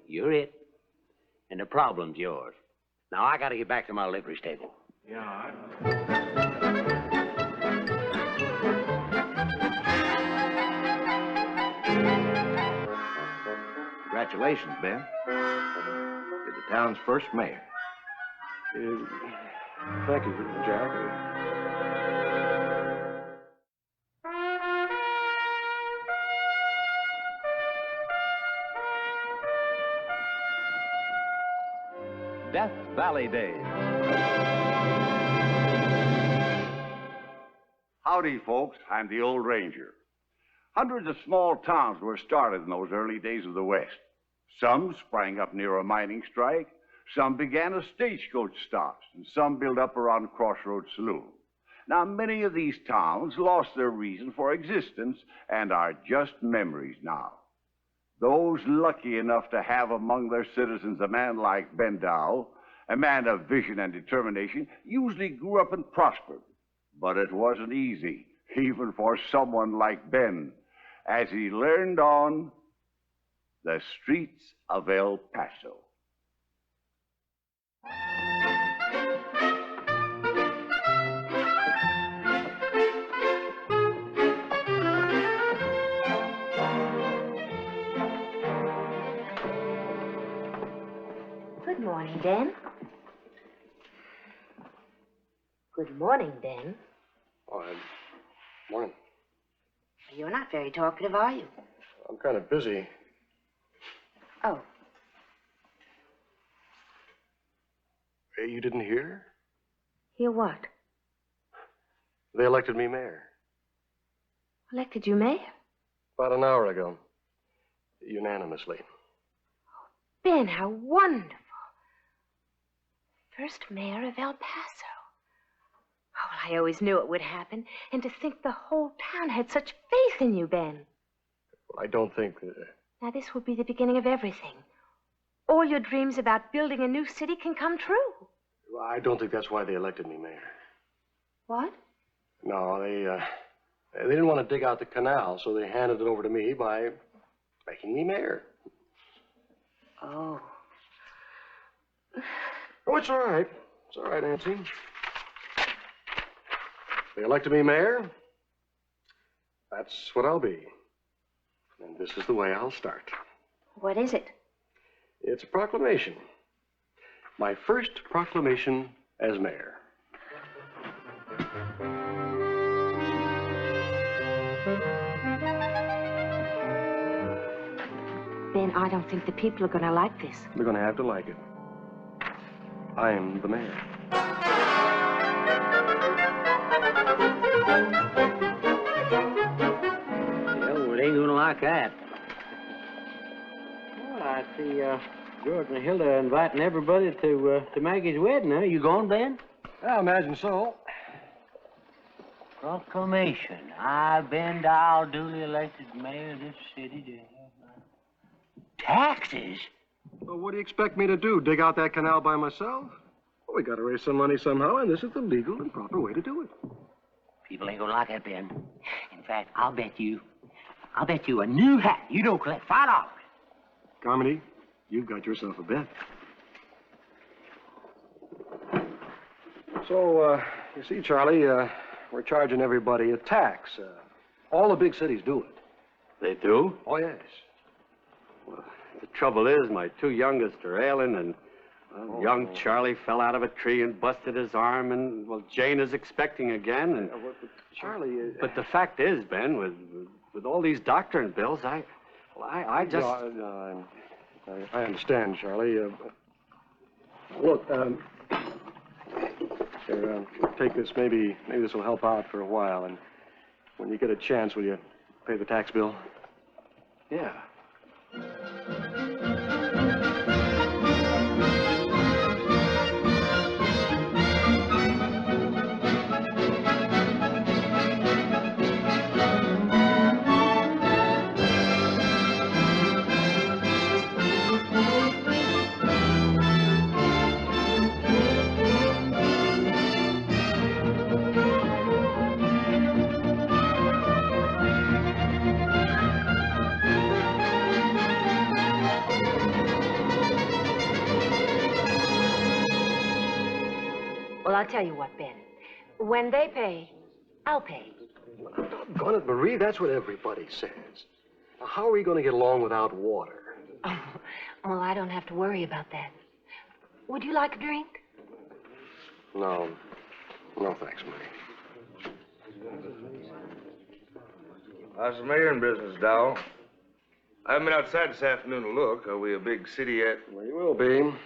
you're it. And the problem's yours. Now, I gotta get back to my livery stable. Yeah, Congratulations, Ben. You're the town's first mayor. Thank you, Jack. Death Valley Days. Howdy, folks. I'm the old ranger. Hundreds of small towns were started in those early days of the West. Some sprang up near a mining strike, some began as stagecoach stops, and some built up around Crossroads Saloon. Now, many of these towns lost their reason for existence and are just memories now. Those lucky enough to have among their citizens a man like Ben Dow, a man of vision and determination, usually grew up and prospered. But it wasn't easy, even for someone like Ben, as he learned on the streets of El Paso. Good morning, Ben. Good morning, Ben. Oh, morning. You're not very talkative, are you? I'm kind of busy. Oh. Hey, you didn't hear? Hear what? They elected me mayor. Elected you mayor? About an hour ago. Unanimously. Ben, how wonderful. First mayor of El Paso. Oh, well, I always knew it would happen. And to think the whole town had such faith in you, Ben. Well, I don't think that... Now, this will be the beginning of everything. All your dreams about building a new city can come true. Well, I don't think that's why they elected me mayor. What? No, they didn't want to dig out the canal, so they handed it over to me by making me mayor. Oh. Oh, it's all right. It's all right, Nancy. They elected me mayor. That's what I'll be. And this is the way I'll start. What is it? It's a proclamation. My first proclamation as mayor. Ben, I don't think the people are going to like this. They're going to have to like it. I'm the mayor. Well, it ain't gonna like that. Well, I see George and Hilda are inviting everybody to Maggie's wedding, huh? You going, Ben? I imagine so. Proclamation. I, Ben Dial, duly elected mayor of this city. Taxes? Well, what do you expect me to do? Dig out that canal by myself? Well, we got to raise some money somehow, and this is the legal and proper way to do it. People ain't gonna like that, Ben. In fact, I'll bet you a new hat. You don't collect $5. Carmody, you've got yourself a bet. So, you see, Charlie, we're charging everybody a tax. All the big cities do it. They do? Oh, yes. Well, the trouble is, my two youngest are ailing, and young Charlie fell out of a tree and busted his arm, and, well, Jane is expecting again, and... Charlie... But the fact is, Ben, with all these doctoring bills, I just... No, I understand, Charlie. Look, here, take this. Maybe this will help out for a while, and when you get a chance, will you pay the tax bill? Yeah. Well, I'll tell you what, Ben. When they pay, I'll pay. Doggone it, Marie, that's what everybody says. Now, how are we going to get along without water? Oh, well, I don't have to worry about that. Would you like a drink? No. No, thanks, Marie. How's the mayor in business, Dow? I haven't been outside this afternoon to look. Are we a big city yet? Well, you will be.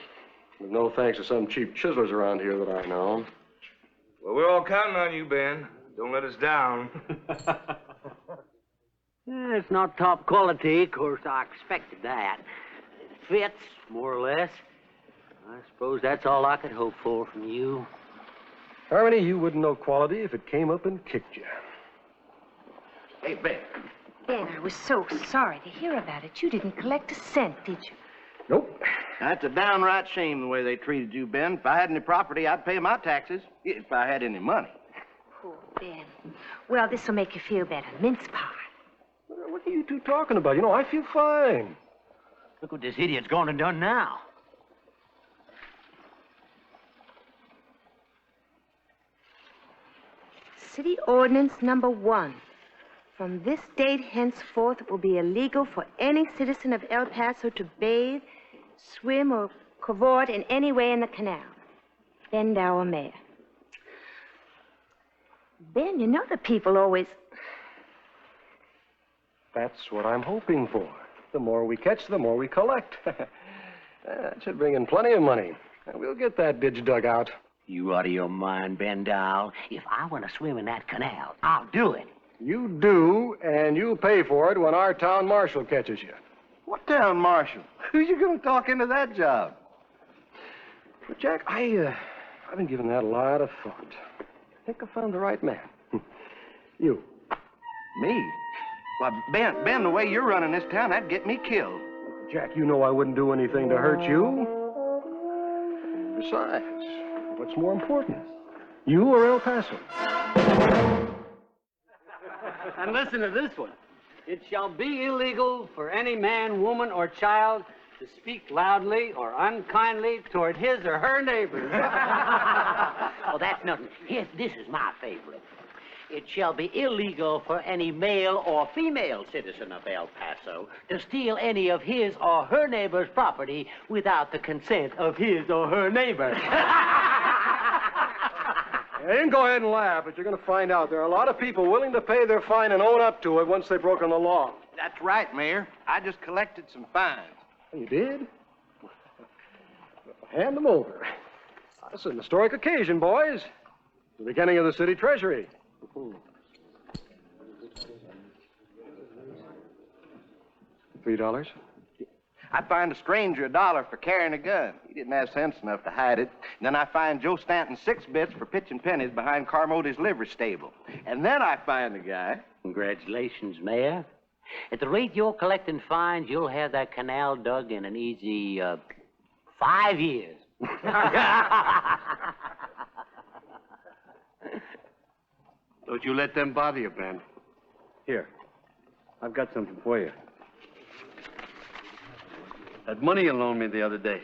With no thanks to some cheap chiselers around here that I know. Well, we're all counting on you, Ben. Don't let us down. Yeah, it's not top quality. Of course, I expected that. It fits, more or less. I suppose that's all I could hope for from you. Harmony, you wouldn't know quality if it came up and kicked you. Hey, Ben. Ben, I was so sorry to hear about it. You didn't collect a cent, did you? Nope. That's a downright shame the way they treated you, Ben. If I had any property, I'd pay my taxes. If I had any money. Poor Ben. Well, this will make you feel better. Mince pie. What are you two talking about? You know, I feel fine. Look what this idiot's gone and done now. City Ordinance Number 1. From this date henceforth, it will be illegal for any citizen of El Paso to bathe, swim, or cavort in any way in the canal. Ben Dower, Mayor. Ben, you know the people always... That's what I'm hoping for. The more we catch, the more we collect. That should bring in plenty of money. And we'll get that ditch dug out. You out of your mind, Ben Dow. If I want to swim in that canal, I'll do it. You do, and you'll pay for it when our town marshal catches you. What town marshal? Who you gonna talk into that job? But, Jack, I've been giving that a lot of thought. I think I found the right man. You. Me? Why, Ben, the way you're running this town, that'd get me killed. Jack, you know I wouldn't do anything to hurt you. Besides, what's more important? You or El Paso? And listen to this one. It shall be illegal for any man, woman, or child to speak loudly or unkindly toward his or her neighbors. Oh, that's nothing. This is my favorite. It shall be illegal for any male or female citizen of El Paso to steal any of his or her neighbor's property without the consent of his or her neighbor. You can go ahead and laugh, but you're going to find out there are a lot of people willing to pay their fine and own up to it once they've broken the law. That's right, Mayor. I just collected some fines. You did? Hand them over. That's an historic occasion, boys. The beginning of the city treasury. $3. I fined a stranger $1 for carrying a gun. He didn't have sense enough to hide it. And then I fined Joe Stanton 6 bits for pitching pennies behind Carmody's livery stable. And then I fined the guy. Congratulations, Mayor. At the rate you're collecting fines, you'll have that canal dug in an easy 5 years. Don't you let them bother you, Ben. Here, I've got something for you. That money you loaned me the other day.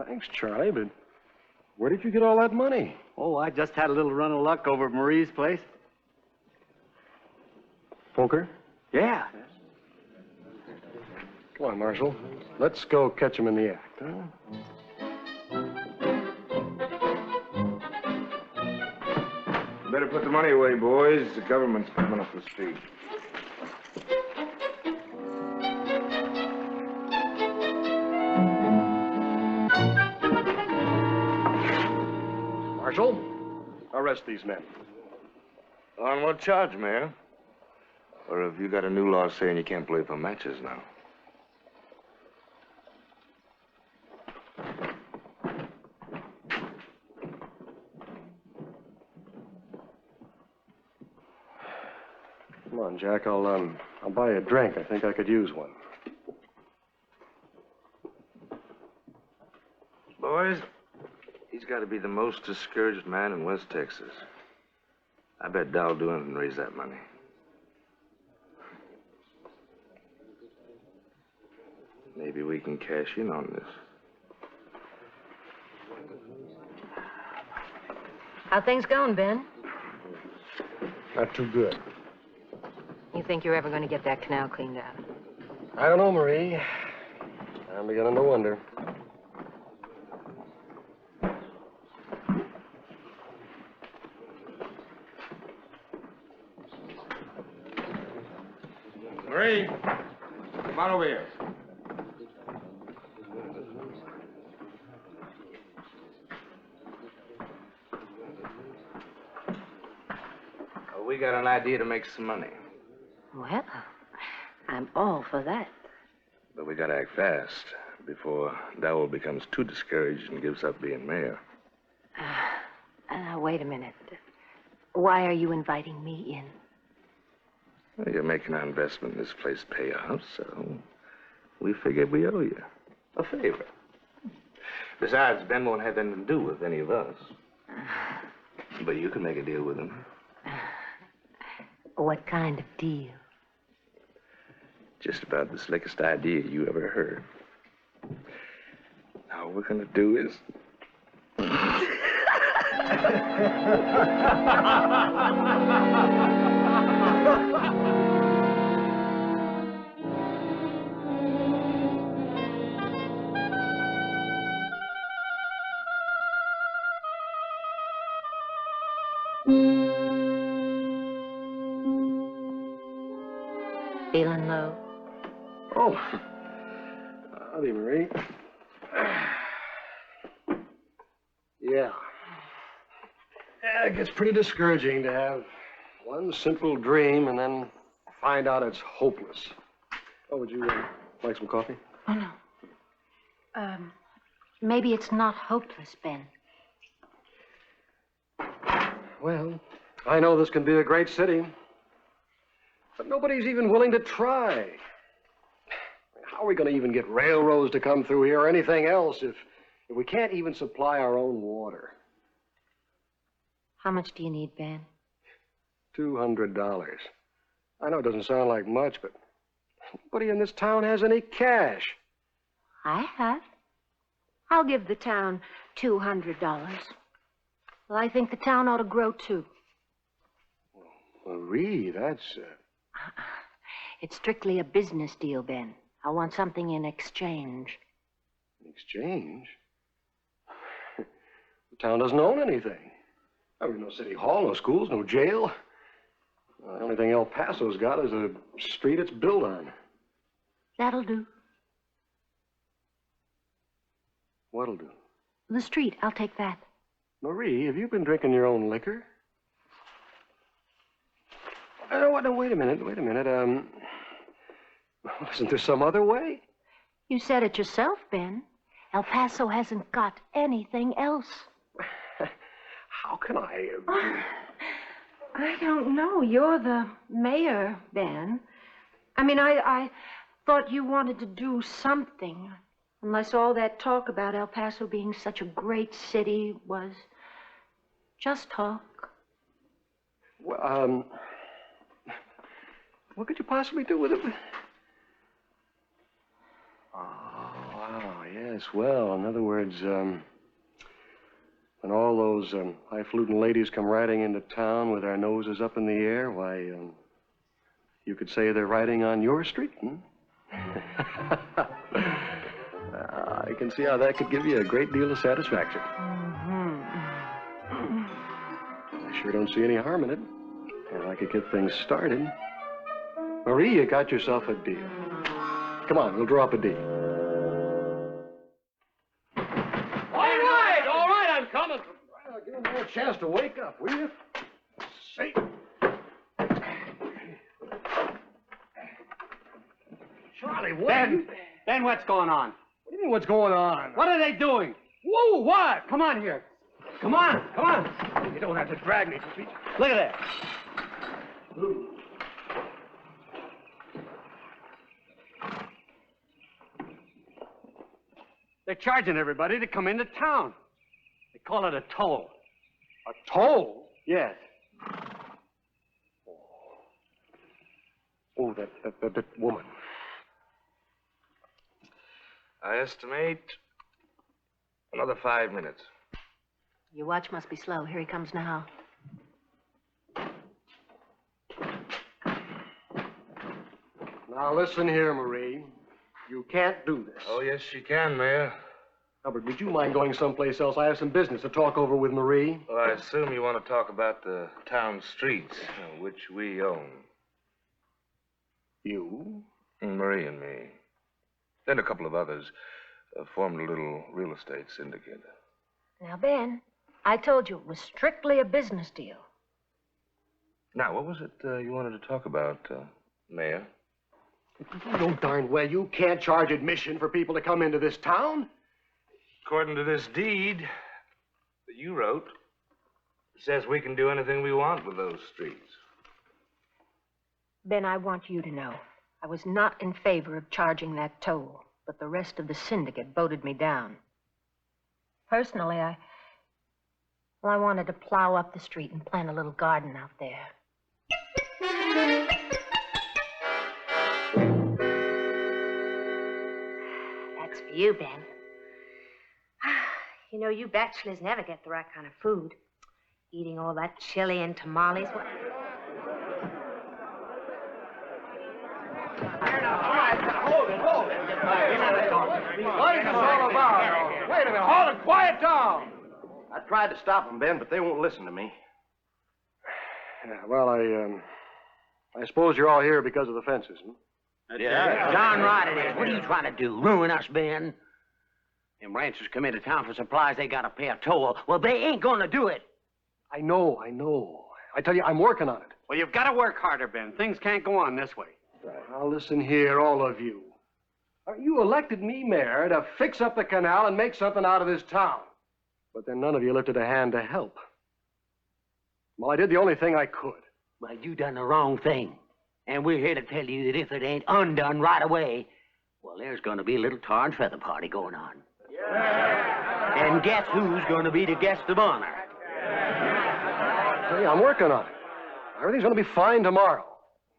Thanks, Charlie, but where did you get all that money? Oh, I just had a little run of luck over at Marie's place. Poker? Yeah. Come on, Marshal. Let's go catch him in the act, huh? Better put the money away, boys. The government's coming up the street. Marshal, arrest these men. On what charge, Mayor? Or have you got a new law saying you can't play for matches now? Come on, Jack. I'll buy you a drink. I think I could use one. Boys, he's got to be the most discouraged man in West Texas. I bet Dow'll do anything to raise that money. Maybe we can cash in on this. How things going, Ben? Not too good. You think you're ever going to get that canal cleaned out? I don't know, Marie. I'm beginning to wonder. Marie, come on over here. We got an idea to make some money. Well, I'm all for that. But we gotta act fast before Dowell becomes too discouraged and gives up being mayor. Wait a minute. Why are you inviting me in? Well, you're making our investment in this place pay off, so we figured we owe you a favor. Besides, Ben won't have anything to do with any of us. But you can make a deal with him. What kind of deal? Just about the slickest idea you ever heard. Now, what we're gonna do is... Feeling low? Oh. Howdy, Marie. Yeah. It gets pretty discouraging to have one simple dream and then find out it's hopeless. Oh, would you like some coffee? Oh, no. Maybe it's not hopeless, Ben. Well, I know this can be a great city, but nobody's even willing to try. How are we going to even get railroads to come through here or anything else if we can't even supply our own water? How much do you need, Ben? $200. I know it doesn't sound like much, but nobody in this town has any cash. I have. I'll give the town $200. Well, I think the town ought to grow, too. Marie, that's... It's strictly a business deal, Ben. I want something in exchange. In exchange? The town doesn't own anything. I mean, no city hall, no schools, no jail. The only thing El Paso's got is a street it's built on. That'll do. What'll do? The street, I'll take that. Marie, have you been drinking your own liquor? No, wait a minute. Isn't there some other way? You said it yourself, Ben. El Paso hasn't got anything else. How can I... I don't know. You're the mayor, Ben. I mean, I thought you wanted to do something. Unless all that talk about El Paso being such a great city was just talk. Well, what could you possibly do with it? Oh, yes. Well, in other words, when all those highfalutin ladies come riding into town with their noses up in the air, why, you could say they're riding on your street, I can see how that could give you a great deal of satisfaction. I sure don't see any harm in it. And I could get things started. Marie, you got yourself a deal. Come on, we'll draw up a deal. All right, I'm coming. Give him a chance to wake up, will you? Say. Charlie, what? Ben, what's going on? What do you mean, what's going on? What are they doing? Whoa, what? Come on here. Come on. You don't have to drag me. Look at that. They're charging everybody to come into town. They call it a toll. A toll? Yes. Oh, that woman. I estimate another 5 minutes. Your watch must be slow. Here he comes now. Now, listen here, Marie. You can't do this. Oh, yes, she can, Mayor. Albert, would you mind going someplace else? I have some business to talk over with Marie. Well, I assume you want to talk about the town streets, which we own. You? Marie and me. And a couple of others formed a little real estate syndicate. Now, Ben, I told you it was strictly a business deal. Now, what was it you wanted to talk about, Mayor? You know darn well you can't charge admission for people to come into this town. According to this deed that you wrote, it says we can do anything we want with those streets. Ben, I want you to know, I was not in favor of charging that toll, but the rest of the syndicate voted me down. Personally, I wanted to plow up the street and plant a little garden out there. That's for you, Ben. You know, you bachelors never get the right kind of food. Eating all that chili and tamales. What? Hold it. What is this all about? Wait a minute. Hold it. Quiet down. I tried to stop them, Ben, but they won't listen to me. Yeah, well, I suppose you're all here because of the fences, huh? Yeah, darn right it is. What are you trying to do? Ruin us, Ben? Them ranchers come into town for supplies, they gotta pay a toll. Well, they ain't gonna do it. I know. I tell you, I'm working on it. Well, you've got to work harder, Ben. Things can't go on this way. Now, listen here, all of you. You elected me mayor to fix up the canal and make something out of this town. But then none of you lifted a hand to help. Well, I did the only thing I could. Well, you done the wrong thing. And we're here to tell you that if it ain't undone right away, well, there's gonna be a little tar and feather party going on. Yeah. And guess who's gonna be the guest of honor? I tell you, I'm working on it. Everything's gonna be fine tomorrow.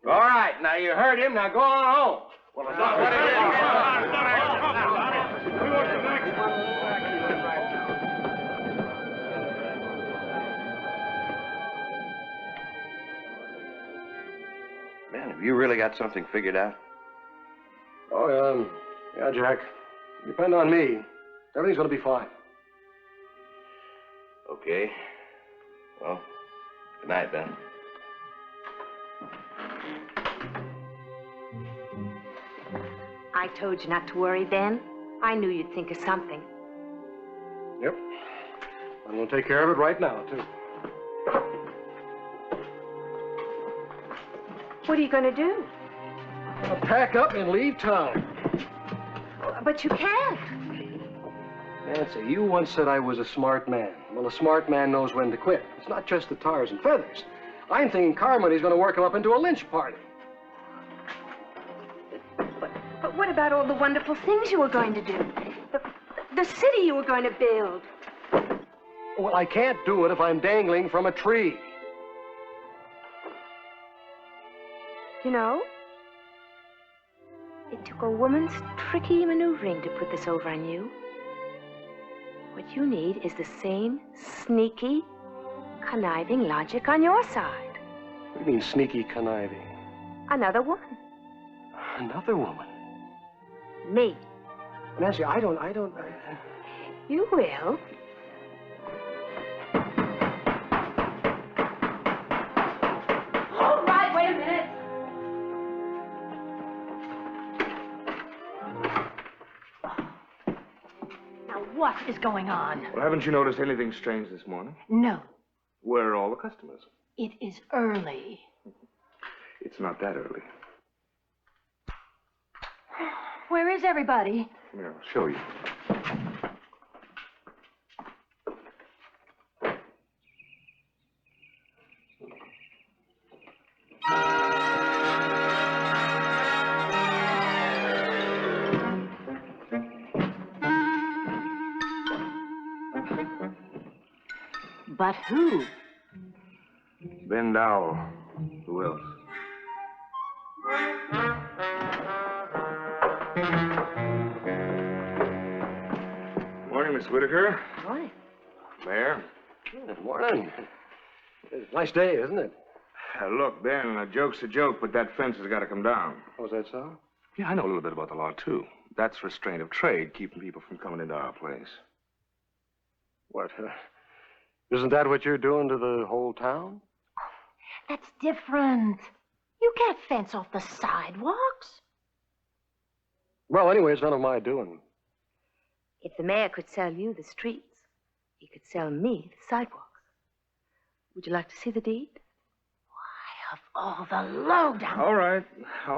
All right, now you heard him. Now go on home. Well, it's not what it is. Man, have you really got something figured out? Oh, yeah, Jack. Depend on me. Everything's gonna be fine. Okay. Well, good night, then. I told you not to worry, Ben. I knew you'd think of something. Yep. I'm gonna take care of it right now, too. What are you going to do? I'll pack up and leave town. But you can't. Nancy, you once said I was a smart man. Well, a smart man knows when to quit. It's not just the tars and feathers. I'm thinking car money's going to work him up into a lynch party. But what about all the wonderful things you were going to do? The city you were going to build. Well, I can't do it if I'm dangling from a tree. You know, it took a woman's tricky maneuvering to put this over on you. What you need is the same sneaky, conniving logic on your side. What do you mean, sneaky conniving? Another woman. Another woman? Me. Nancy, I don't... You will. All right, wait a minute. Now, what is going on? Well, haven't you noticed anything strange this morning? No, Where are all the customers? it is early. It's not that early. Where is everybody? Here, I'll show you. But who? Ben Dowell. Who else? Morning, Miss Whitaker. Morning. Mayor. Good morning. It's a nice day, isn't it? Look, Ben, a joke's a joke, but that fence has got to come down. Oh, is that so? Yeah, I know a little bit about the law, too. That's restraint of trade, keeping people from coming into our place. What? Isn't that what you're doing to the whole town? That's different. You can't fence off the sidewalks. Well, anyway, it's none of my doing. If the mayor could sell you the streets, he could sell me the sidewalks. Would you like to see the deed? Of all the lowdown. All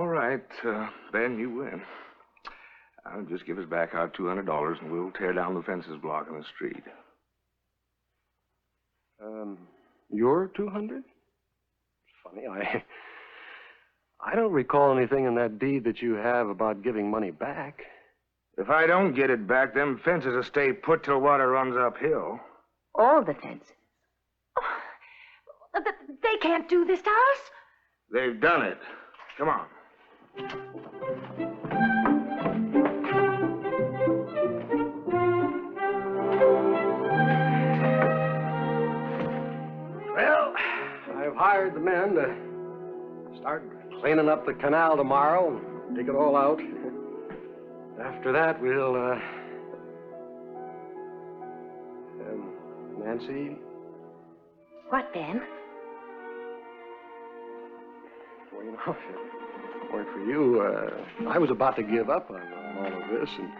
right. Ben, you win. Just give us back our $200 and we'll tear down the fences blocking the street. Your 200? Funny, I don't recall anything in that deed that you have about giving money back. If I don't get it back, them fences will stay put till water runs uphill. All the fences. They can't do this to us. They've done it. Come on. Well, I've hired the men to start cleaning up the canal tomorrow and dig it all out. After that, we'll, Nancy? What, Ben? Well, you know, if it weren't for you, I was about to give up on all of this, and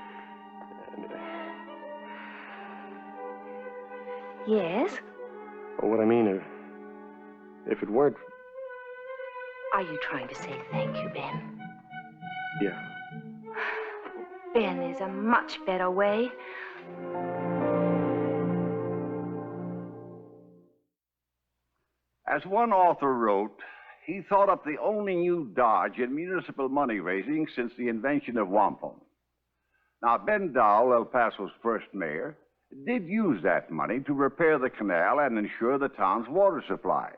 Yes? well, what I mean, if it weren't, Are you trying to say thank you, Ben? yeah. Ben, there's a much better way. As one author wrote, he thought up the only new dodge in municipal money raising since the invention of wampum. Now, Ben Dowell, El Paso's first mayor, did use that money to repair the canal and ensure the town's water supply.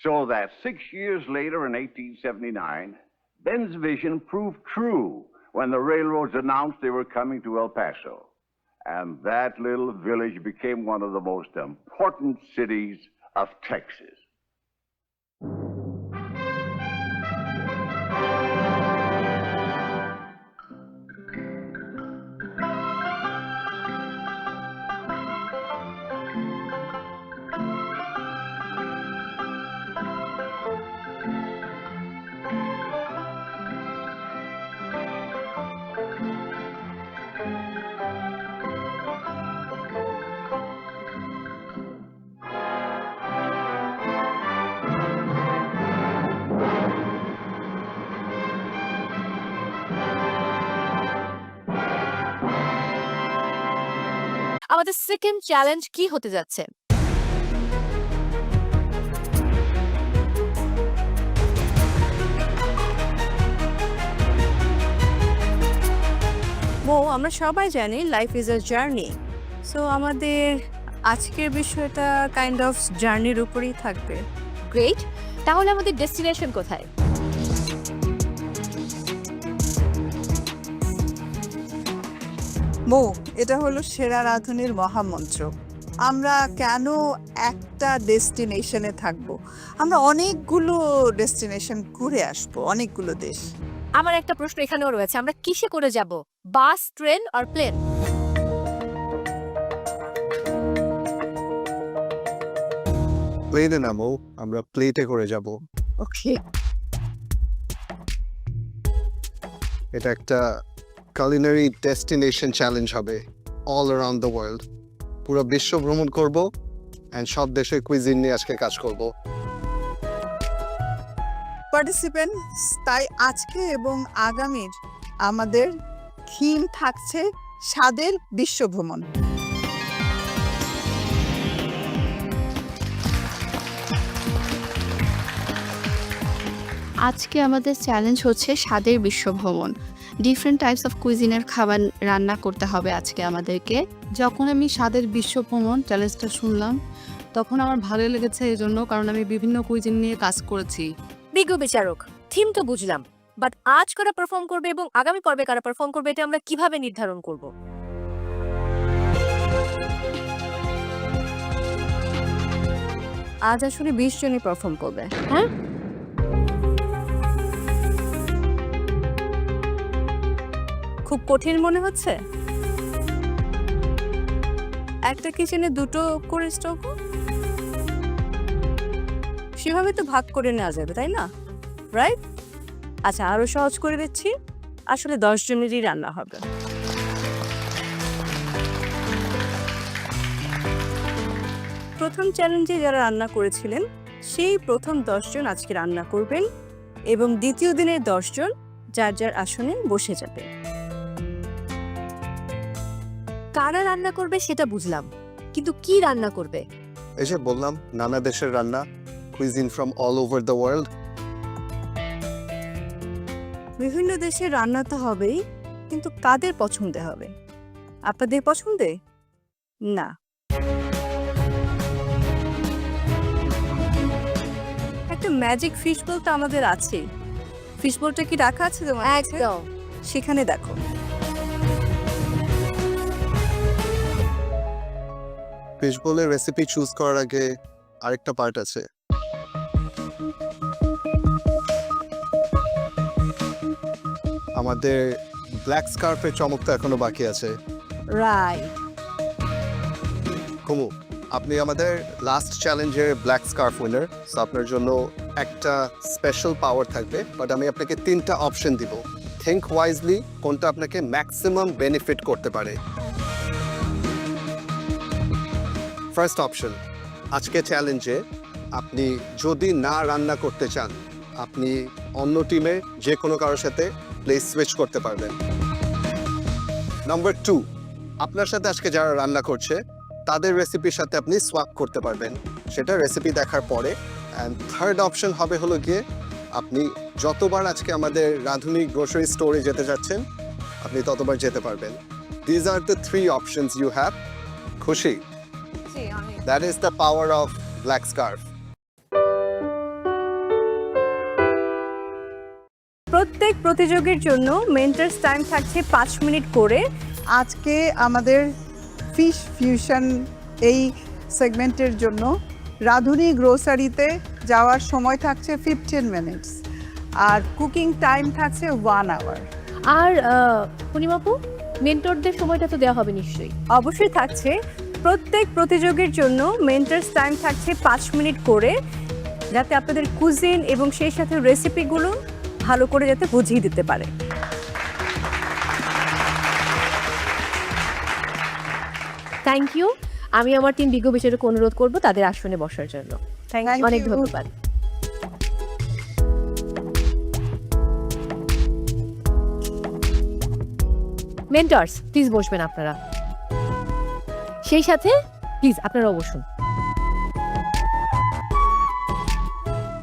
So that 6 years later, in 1879, Ben's vision proved true when the railroads announced they were coming to El Paso. And that little village became one of the most important cities of Texas. আমাদের second challenge কি হতে যাচ্ছে? আমরা সবাই জানি life is a journey, so আমাদের আজকের বিষয়টা কাইন্ড অফ জার্নির উপরেই থাকবে। গ্রেট, তাহলে আমাদের ডেস্টিনেশন কোথায়? মো, এটা হলো সেরা রাঁধুনির মহামন্ত্র। আমরা কেন একটা ডেস্টিনেশনে থাকবো? আমরা অনেকগুলো ডেস্টিনেশন ঘুরে আসবো, অনেকগুলো দেশ। আমার একটা প্রশ্ন এখানেও রয়েছে, আমরা কিসে করে যাব? বাস, ট্রেন আর প্লেন? প্লেনে নামো, আমরা প্লেটে করে যাব। ওকে। এটা একটা culinary destination চ্যালেঞ্জ হবে, অল অ্যারাউন্ড দ্য ওয়ার্ল্ড। পুরো বিশ্ব ভ্রমণ করব এন্ড সব দেশের কুইজিন নিয়ে আজকে কাজ করব। পার্টিসিপেন্টস, তাই আজকে এবং আগামীর আমাদের থিম থাকছে স্বাদের বিশ্ব ভ্রমণ। আজকে আমাদের চ্যালেঞ্জ হচ্ছে স্বাদের বিশ্ব ভ্রমণ। ডিফারেন্ট টাইপস অফ কুইজিনের খাবার রান্না করতে হবে আজকে আমাদেরকে। যখন আমি স্বাদের বিশ্ব ভ্রমণ চ্যালেঞ্জটা শুনলাম, তখন আমার ভালো লেগেছে এই জন্য, কারণ আমি বিভিন্ন কুইজিন নিয়ে কাজ করেছি। বিজ্ঞ বিচারক, থিম তো বুঝলাম, বাট আজ কারা পারফর্ম করবে এবং আগামী পর্বে কারা পারফর্ম করবে, এটা আমরা কিভাবে নির্ধারণ করব? আজ আসলে 20 জনই পারফর্ম করবে। হ্যাঁ, খুব কঠিন মনে হচ্ছে। একটা কিচেনে দুটো করে স্টক, সেভাবে তো ভাগ করে নেওয়া যাবে, তাই না? রাইট? আচ্ছা, আরো সহজ করে দিচ্ছি, আসলে 10 জনেরই রান্না হবে। প্রথম চ্যালেঞ্জে যারা রান্না করেছিলেন সেই প্রথম 10 জন আজকে রান্না করবেন এবং দ্বিতীয় দিনের 10 জন যার যার আসনে বসে যাবে। কারা রান্না করবে সেটা বুঝলাম, কিন্তু কি রান্না করবে? এই যে বললাম, নানা দেশের রান্না, cuisine from all over the world. বিভিন্ন দেশের রান্না তো হবেই, কিন্তু কাদের পছন্দে হবে? আপনাদের পছন্দে? না। একটা ম্যাজিক ফিশ বোল তো আমাদের আছে। ফিশ বোলটা কি রাখা আছে তোমার? একদম, সেখানে দেখো। ফিশ বোলের রেসিপি চুজ করার আগে আরেকটা পার্ট আছে। আমাদের ব্ল্যাক স্কার্ফের চমকটা এখনো বাকি আছে। রাইট। কুমু, আপনি আমাদের লাস্ট চ্যালেঞ্জের ব্ল্যাক স্কার্ফ উইনার, সো আপনার জন্য একটা স্পেশাল পাওয়ার থাকবে, বাট আমি আপনাকে 3টা অপশন দিব। থিঙ্ক ওয়াইজলি কোনটা আপনাকে ম্যাক্সিমাম বেনিফিট করতে পারে। ফার্স্ট অপশন, আজকে চ্যালেঞ্জে আপনি যদি না রান্না করতে চান, আপনি অন্য টিমে যে কোনো কারোর সাথে প্লেস সুইচ করতে পারবেন। নাম্বার 2, আপনার সাথে আজকে যারা রান্না করছে তাদের রেসিপির সাথে আপনি সোয়াপ করতে পারবেন, সেটা রেসিপি দেখার পরে। অ্যান্ড থার্ড অপশন হবে হলো গিয়ে আপনি যতবার আজকে আমাদের রাঁধুনি গ্রোসারি স্টোরে যেতে যাচ্ছেন আপনি ততবার যেতে পারবেন। These are the 3 options you have. খুশি? That is the power of black scarf. প্রত্যেক প্রতিযোগীর জন্য মেন্টরস টাইম থাকছে 5 মিনিট করে। আজকে আমাদের ফিশ ফিউশন এই সেগমেন্টের জন্য রাঁধুনি গ্রোসারিতে যাওয়ার সময় থাকছে 15 মিনিটস, আর কুকিং টাইম থাকছে 1 আওয়ার। আর পূর্ণিমাপু, মেন্টরদের সময়টা তো দেওয়া হবে নিশ্চয়ই? অবশ্যই থাকছে। প্রত্যেক প্রতিযোগীর জন্য মেন্টরস টাইম থাকছে 5 মিনিট করে, যাতে আপনাদের কুজিন এবং সেই সাথে রেসিপিগুলো ভালো করে যাতে বুঝিয়ে দিতে পারে। Thank you. আমি আমার টিম বিজ্ঞ বিচারক অনুরোধ করব তাদের আসনে বসার জন্য। অনেক ধন্যবাদ। মেন্টরস প্লিজ বসবেন আপনারা, সেই সাথে প্লিজ আপনারাও বসুন।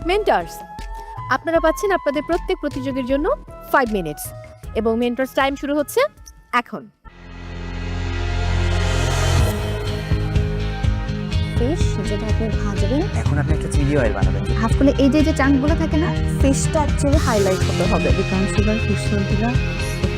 মেন্টরস, আপনারা পাচ্ছেন আপনাদের প্রত্যেক প্রতিযোগীর জন্য 5 মিনিটস এবং মেন্টরস টাইম শুরু হচ্ছে এখন। ফিশ যেটা আপনি ভাজবেন, এখন আপনি একটা চিলি অয়েল বানাবেন। হাফ করে এই যে চাংগুলো থাকে না, ফিশটা অ্যাকচুয়ালি হাইলাইট হতে হবে। বিকম সুগার ফিশ সলগুলো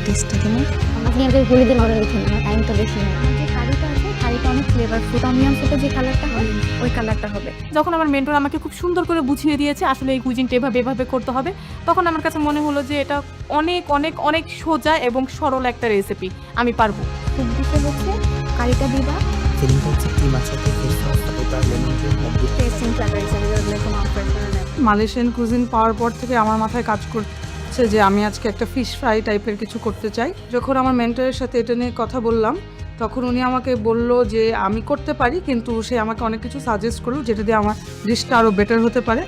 টেস্টটা কেমন আপনি আগে গুলি দিয়ে মনে রেখে নিন, টাইমটা বেশি নেই। যে কারিটা আছে, কারিটা অনেক ফ্লেভারফুল, অনিয়ন সুপে যে কালারটা হয় ওই কালারটা হবে। যখন আমার মেন্টর আমাকে খুব সুন্দর করে বুঝিয়ে দিয়েছে আসলে এই কুজিনটা এভাবে করতে হবে, তখন আমার কাছে মনে হলো যে এটা অনেক অনেক অনেক সোজা এবং সরল একটা রেসিপি, আমি পারবো। খুব বিষয় হচ্ছে কারিটা দিবা, ফিলিংটা হচ্ছে কি মাছতে fish sauce pepper lemon juice মধ্যে টেস্টিং ফ্লেভার হিসেবে এরকম অফার করে না। মালয়েশিয়ান কুজিন পাওয়ার পর থেকে আমার মাথায় কাজ করছে যে আমি আজকে একটা ফিশ ফ্রাই টাইপের কিছু করতে চাই। যখন আমার মেন্টরের সাথে এটা নিয়ে কথা বললাম তখন উনি আমাকে বলল যে আমি করতে পারি, কিন্তু সে আমাকে অনেক কিছু সাজেস্ট করলো যেটা দিয়ে আমার ডিশটা আরও বেটার হতে পারে।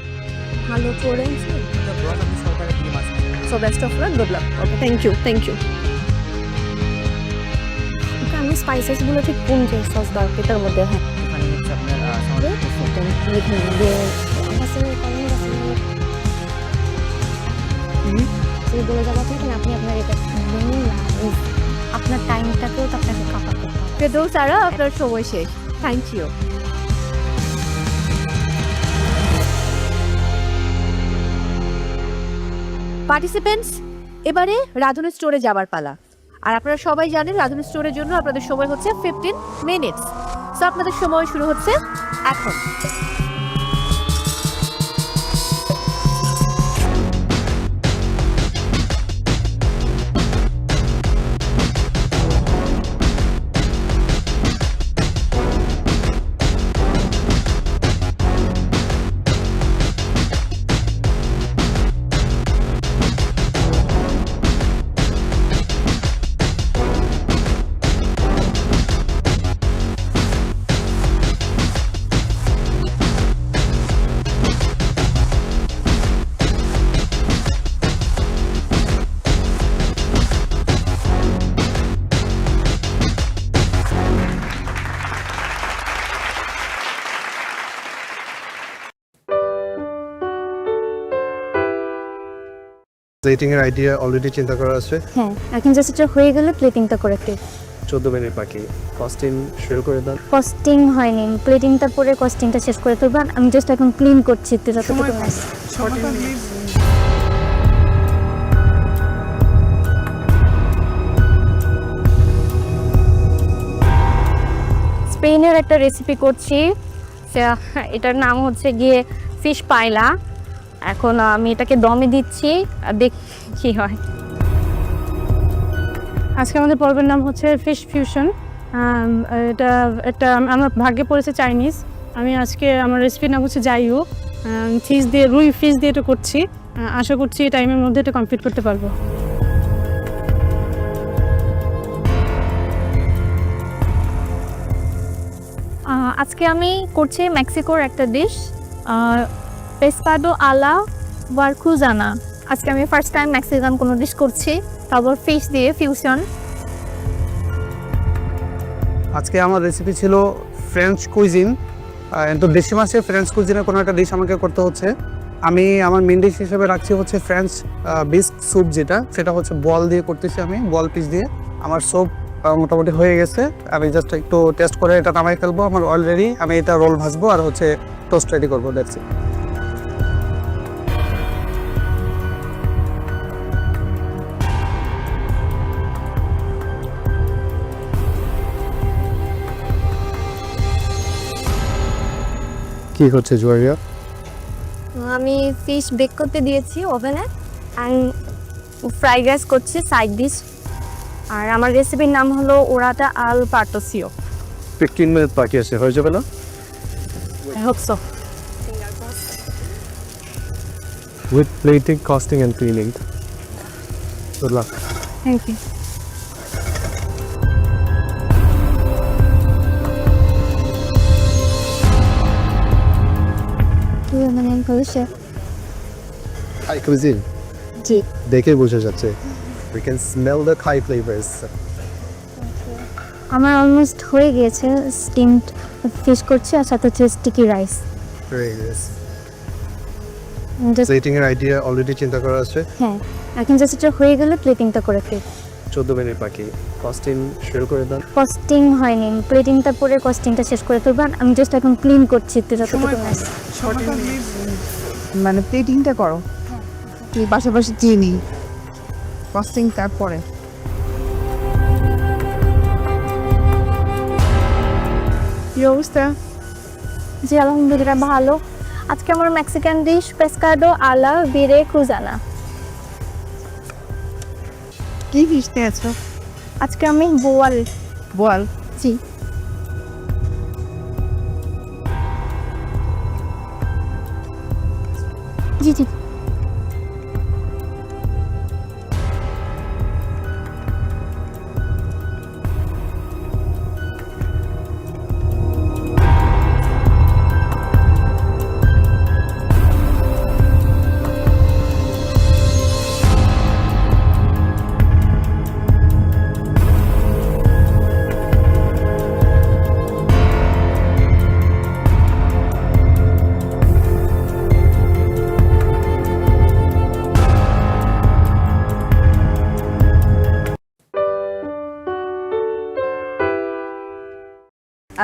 ভালো করে so best of luck, good luck. Okay, thank you. আমি স্পাইসেসগুলো ঠিক কোন যে সস দরকার এটার মধ্যে হ্যাঁ মানে হচ্ছে আপনার বলে যাবো আপনি আপনার এটা আপনার টাইমটাকেও তো আপনাকে কাপড় করতে হবে। ফেরদৌস আরা, আপনার সময় শেষ। Thank you. পার্টিসিপেন্টস, এবারে রাঁধুনি স্টোরে যাবার পালা। আর আপনারা সবাই জানেন রাঁধুনি স্টোরের জন্য আপনাদের সময় হচ্ছে 15 মিনিটস। সো আপনাদের সময় শুরু হচ্ছে এখন। প্লেটিং এর আইডিয়া অলরেডি চিন্তা করা আছে। হ্যাঁ, এখন জাস্ট এটা হয়ে গেলে প্লেটিংটা করে একটু 14 মিনিট বাকি। কস্টিং শুরু করে দাও। কস্টিং হয়নি, প্লেটিংটা পরে কস্টিংটা শেষ করে ফেলব। আমি জাস্ট এখন ক্লিন করছি তো যতটুকু স্পেনের একটা রেসিপি করছি, এটার নাম হচ্ছে গিয়ে ফিশ পাইলা। এখন আমি এটাকে দমে দিচ্ছি আর দেখি কি হয়। আজকে আমাদের পর্বের নাম হচ্ছে ফিশ ফিউশন। এটা একটা আমার ভাগ্যে পড়েছে চাইনিজ। আমি আজকে আমার রেসিপির নাম হচ্ছে জাইও, ফিশ দিয়ে রুই ফিশ দিয়ে এটা করছি। আশা করছি টাইমের মধ্যে এটা কমপ্লিট করতে পারবো। আজকে আমি করছি মেক্সিকোর একটা ডিশ, পেসকাডো আলা ওয়ারকুজানা। আজকে আমি ফার্স্ট টাইম মেক্সিকান কোনো ডিশ করছি, তারপর ফিশ দিয়ে ফিউশন। আজকে আমার রেসিপি ছিল ফ্রেঞ্চ কুইজিন। তো দেশি মাসে ফ্রেঞ্চ কুইজিনের কোনো একটা ডিশ আমাকে করতে হচ্ছে। আমি আমার মেন ডিশ হিসেবে রাখছি হচ্ছে ফ্রেঞ্চ বিস্ক স্যুপ, সেটা হচ্ছে বল দিয়ে করতেছি আমি, বল পিস দিয়ে। আমার স্যুপ মোটামুটি হয়ে গেছে, আমি জাস্ট একটু টেস্ট করে এটা নামাই ফেলবো। আমার অলরেডি আমি এটা রোল ভাজবো আর হচ্ছে টোস্ট রেডি করবো, দ্যাটস ইট। কি হচ্ছে জুয়ারিয়া? আমি ফিশ বেক করতে দিয়েছি ওভেনে, অ্যান্ড ফ্রাইড রাইস করছি সাইড ডিশ। আর আমার রেসিপির নাম হলো ওরাটা আল পার্টোসিও। 15 মিনিট বাকি আছে, হয়ে যাবে না? I hope so. With plating, costing and cleaning. Good luck. Thank you. Thai cuisine. জি। দেখে বোঝা যাচ্ছে। We can smell the Thai flavors. আমার অলমোস্ট হয়ে গিয়েছে, স্টিমড ফিশ করছি আর সাথে হচ্ছে sticky rice. Very nice. Plating এর আইডিয়া অলরেডি চিন্তা করা আছে। হ্যাঁ, এখন জাস্ট এটা হয়ে গেলে প্লেটিংটা করে ফেলি। 14 মিনিট বাকি। কস্টিং শুরু করে দেন। কস্টিং হয়নি, প্লেটিংটা পরে কস্টিংটা শেষ করে ফেলবেন। আমি জাস্ট এখন ক্লিন করছি একটু যতটুকু মানে প্লেটিংটা করো, পাশাপাশি চিনি কস্টিং তারপরে। কি অবস্থা? জি আলহামদুলিল্লাহ ভালো। আজকে আমার মেক্সিকান ডিশ পেসকাডো আলা বিরে ক্রুজানা। কি ফিশ নিয়েছো? আজকে আমি বোয়াল। বোয়াল? জি। জি জি।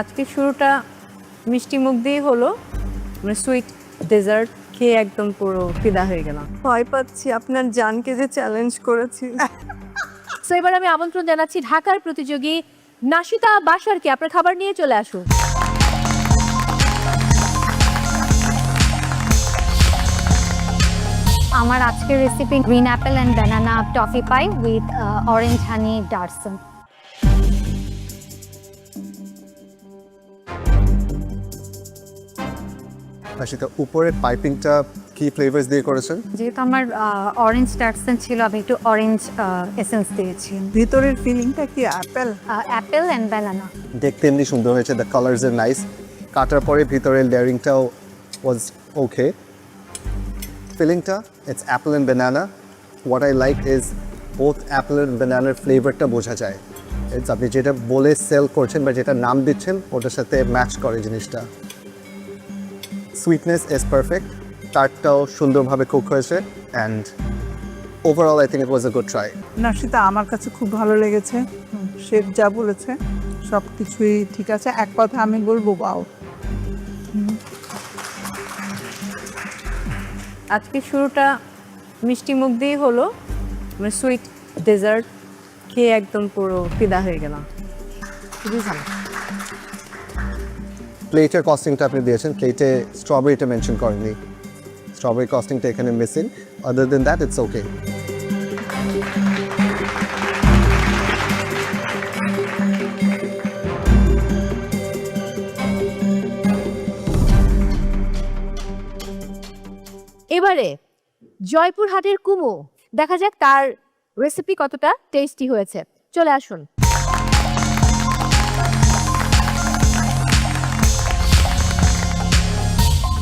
আজকে শুরুটা মিষ্টি মুখ দিয়ে হলো, মানে সুইট ডেজার্ট খেয়ে একদম পুরো ফিদা হয়ে গেলাম। ভয় পাচ্ছি আপনার জানকে যে চ্যালেঞ্জ করেছি। সো এবার আমি আমন্ত্রণ জানাচ্ছি ঢাকার প্রতিযোগী নাশিতা বাসারকে, আপনার খাবার নিয়ে চলে আসুন। আমার আজকের recipe green apple and banana toffee pie with orange honey ডার্সন। সেটা উপরে পাইপিংটা কি ফ্লেভারস দিয়ে করেছেন? যেহেতু আমার অরেঞ্জ ডার্সন ছিল, আমি একটু অরেঞ্জ এসেন্স দিয়েছি। ভিতরের ফিলিংটা কি অ্যাপেল? Apple and banana. দেখতে এমনি সুন্দর হয়েছে, দ্য কালার্স আর নাইস। কাটার পরে ভিতরের লেয়ারিংটাও ওয়াজ ওকে। ফিলিংটা it's apple and banana. What I like is both apple and ব্যানানার ফ্লেভারটা বোঝা যায়। ইটস আপনি যেটা বলে সেল করছেন বা যেটা নাম দিচ্ছেন ওটার সাথে ম্যাচ করে জিনিসটা। সুইটনেস ইজ পারফেক্ট, টার্টটাও সুন্দরভাবে কুক হয়েছে, and overall I think it was a good try. Nashita আমার কাছে খুব ভালো লেগেছে, শেফ যা বলেছে সব কিছুই ঠিক আছে। এক কথা আমি বলবো বাও। আজকে শুরুটা মিষ্টি মুখ দিয়ে হলো, মানে সুইট ডেজার্ট খেয়ে একদম পুরো ফিদা হয়ে গেলাম। খুবই ভালো। প্লেটের কস্টিংটা আপনি দিয়েছেন, প্লেটে স্ট্রবেরিটা মেনশন করেননি। স্ট্রবেরি কস্টিংটা এখানে missing, other then that it's okay. এবারে জয়পুরহাটের কুমু, দেখা যাক তার রেসিপি কতটা টেস্টি হয়েছে। চলে আসুন।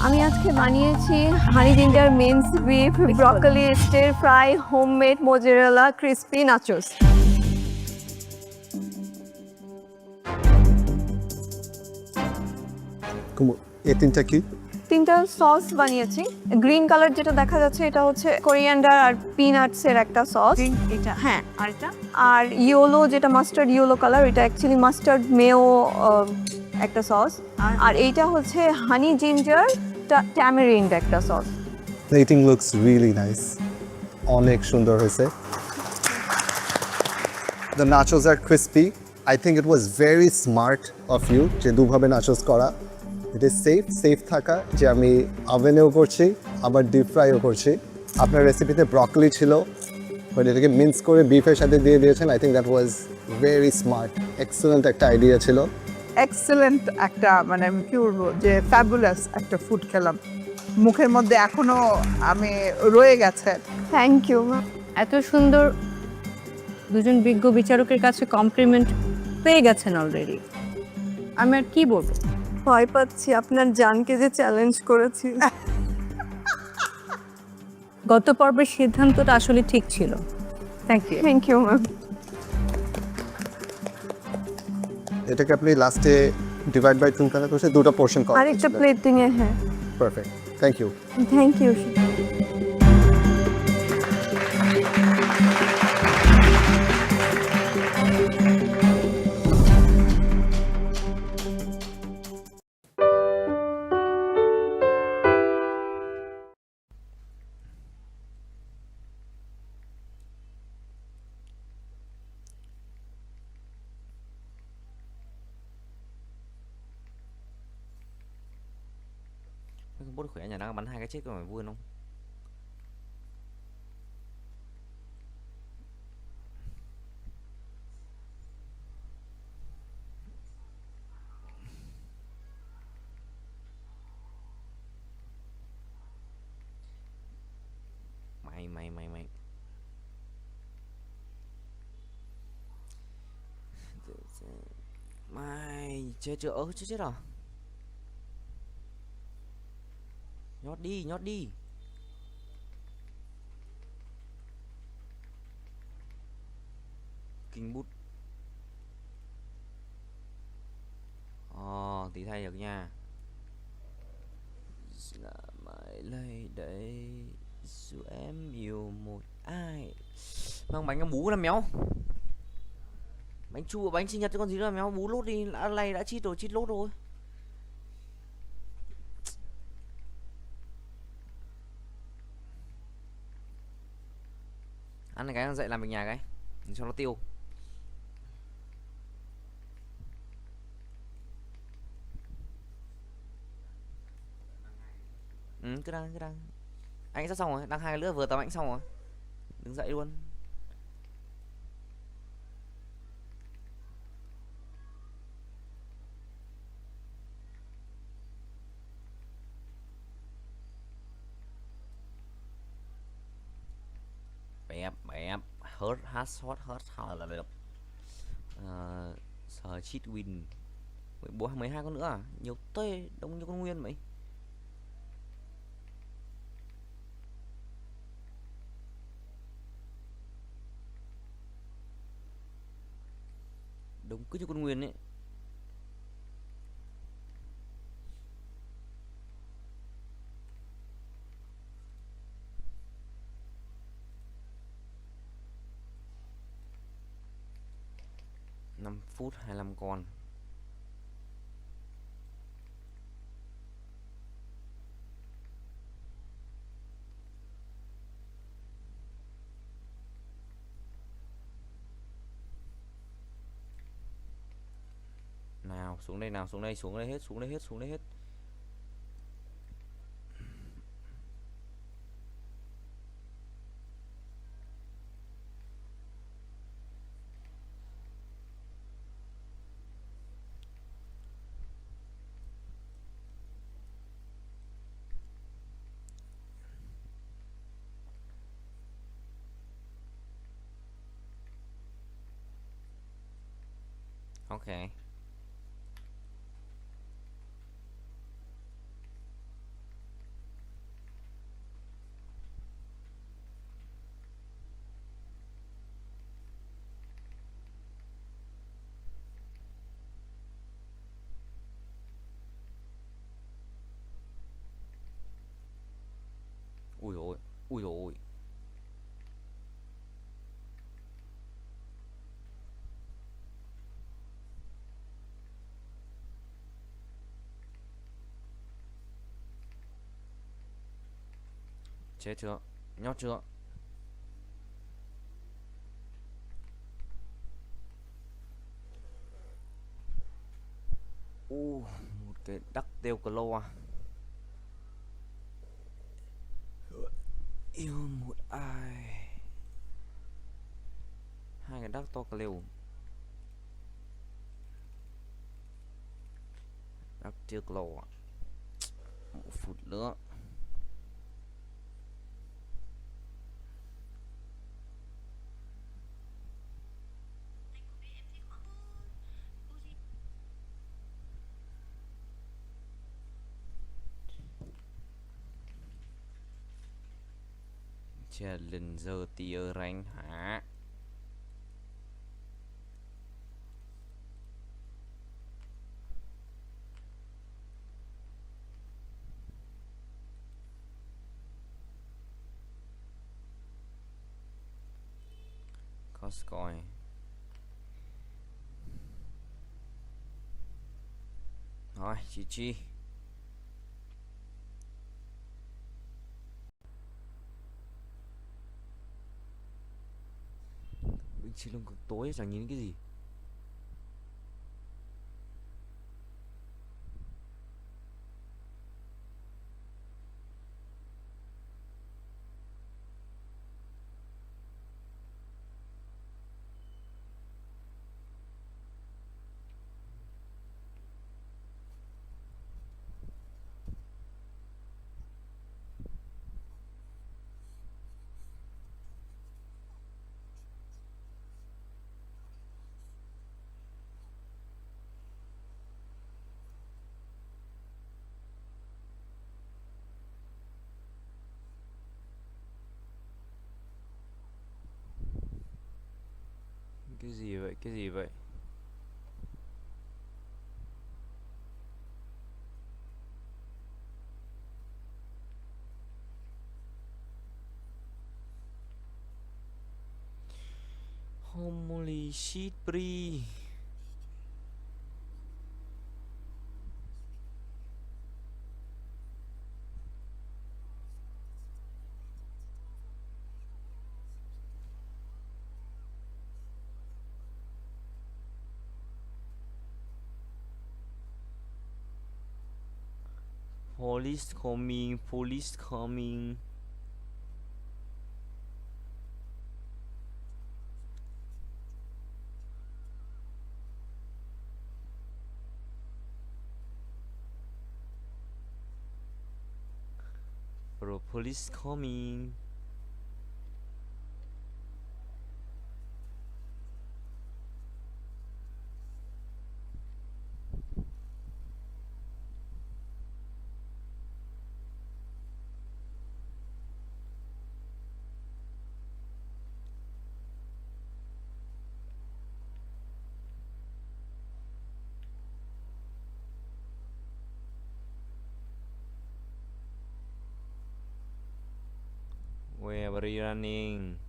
আমি আজকে বানিয়েছি honey ginger mince beef broccoli stir fry homemade mozzarella crispy nachos. এই তিনটা কি? তিনটা সস বানিয়েছি। গ্রিন কালার যেটা দেখা যাচ্ছে এটা হচ্ছে কোরিয়ান্ডার আর পিনাটস এর একটা সস। এটা হ্যাঁ, আর এটা আর ইয়েলো যেটা মাস্টার্ড ইয়েলো কালার, এটা অ্যাকচুয়ালি মাস্টার্ড মেও একটা সস। আর এইটা হচ্ছে হানি জিঞ্জার ট্যামারিন্ড একটা sauce. Plating looks really nice, অনেক সুন্দর হয়েছে। The nachos are crispy. I think it was very smart of you যে দুভাবে nachos করা। It is safe থাকা যে আমি ওভেনেও করছি আবার ডিপ ফ্রাইও করছি। আপনার রেসিপিতে ব্রকলি ছিল, বাট এটাকে মিন্স করে বিফের সাথে দিয়ে দিয়েছেন। I think that was very smart, excellent একটা আইডিয়া ছিল। এক্সেলেন্ট একটা, মানে আমি কি বলবো যে ফ্যাবুলাস একটা ফুড খেলাম, মুখের মধ্যে এখনো আমি রয়ে গেছে। Thank you. এত সুন্দর দুজন বিজ্ঞ বিচারকের কাছে কমপ্লিমেন্ট পেয়ে গেছেন অলরেডি, আমি আর কি বলবো। ভয় পাচ্ছি আপনার জানকে যে চ্যালেঞ্জ করেছি। গত পর্বের সিদ্ধান্তটা আসলে ঠিক ছিল। Thank you ma'am. এটাকে আপনি লাস্টে ডিভাইড বাই 2 কাটা করে দুটো পোরশন করেন। আরেকটা প্লেটিং এ, হ্যাঁ। Perfect, thank you. Thank you. Bố khỏe nhà nó bắn 2 cái chết rồi mày vui không? Mày mày chết chưa? Chết rồi. Nhót đi. Kinh bút. Tí thay được nha. Là mãi lấy đấy dù em yêu một ai. Mang bánh bú làm méo. Bánh chua, bánh sinh nhật chứ còn gì nữa, méo bú lốt đi, đã chít rồi, chít lốt rồi. Ăn cái ăn dậy làm việc nhà cái cho nó tiêu. Cứ đang anh sắp xong rồi, đang 2 cái nữa vừa tắm anh xong rồi, đứng dậy luôn. Bẹp hớt hát sót là được. Sờ cheat win bố 12 con nữa à, nhiều tê đông như con nguyên vậy. Đúng cứ như con nguyên ấy. Phút 25 con. Nào xuống đây, nào xuống đây, xuống đây hết, xuống đây hết, xuống đây hết. Ok. Ui ôi, ui ôi. Chết chưa? Nhót chưa? Một cái đắc tiêu clo à. Yêu một ai. Hai cái đắc to clo. Đắc tiêu clo à. 1 phút nữa. Challenger tier rank hả? Có score. Rồi, GG. Bên trên lông cực tối chẳng nhìn cái gì. Cái gì vậy? Cái gì vậy? Holy shit, Bri. Police coming, police coming. Bro, police coming. Where are you running?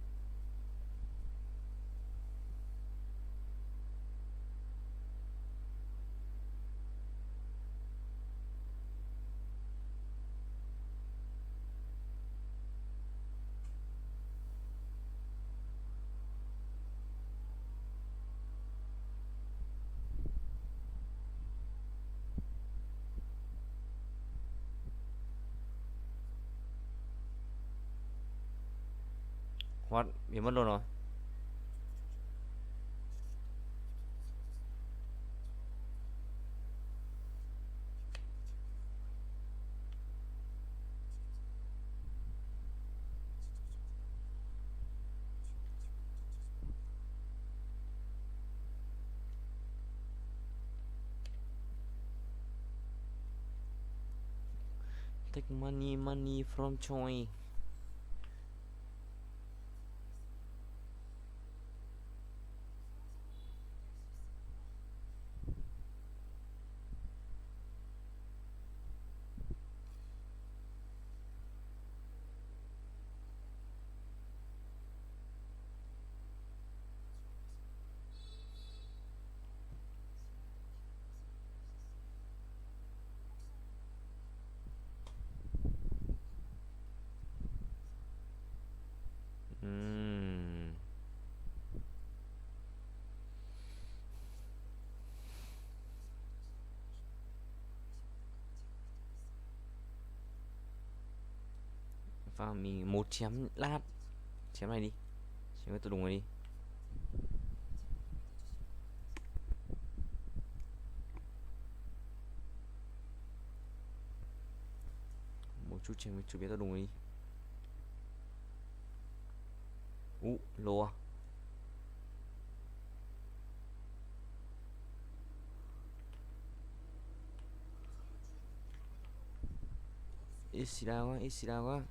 What? Bị mất luôn rồi. Take money from Choi. Và mình một chém lát. Chém này đi. Chém cái tôi đùng này đi. Một chút chém chút biết tôi đùng này đi. Lô à. Ít xì đau quá.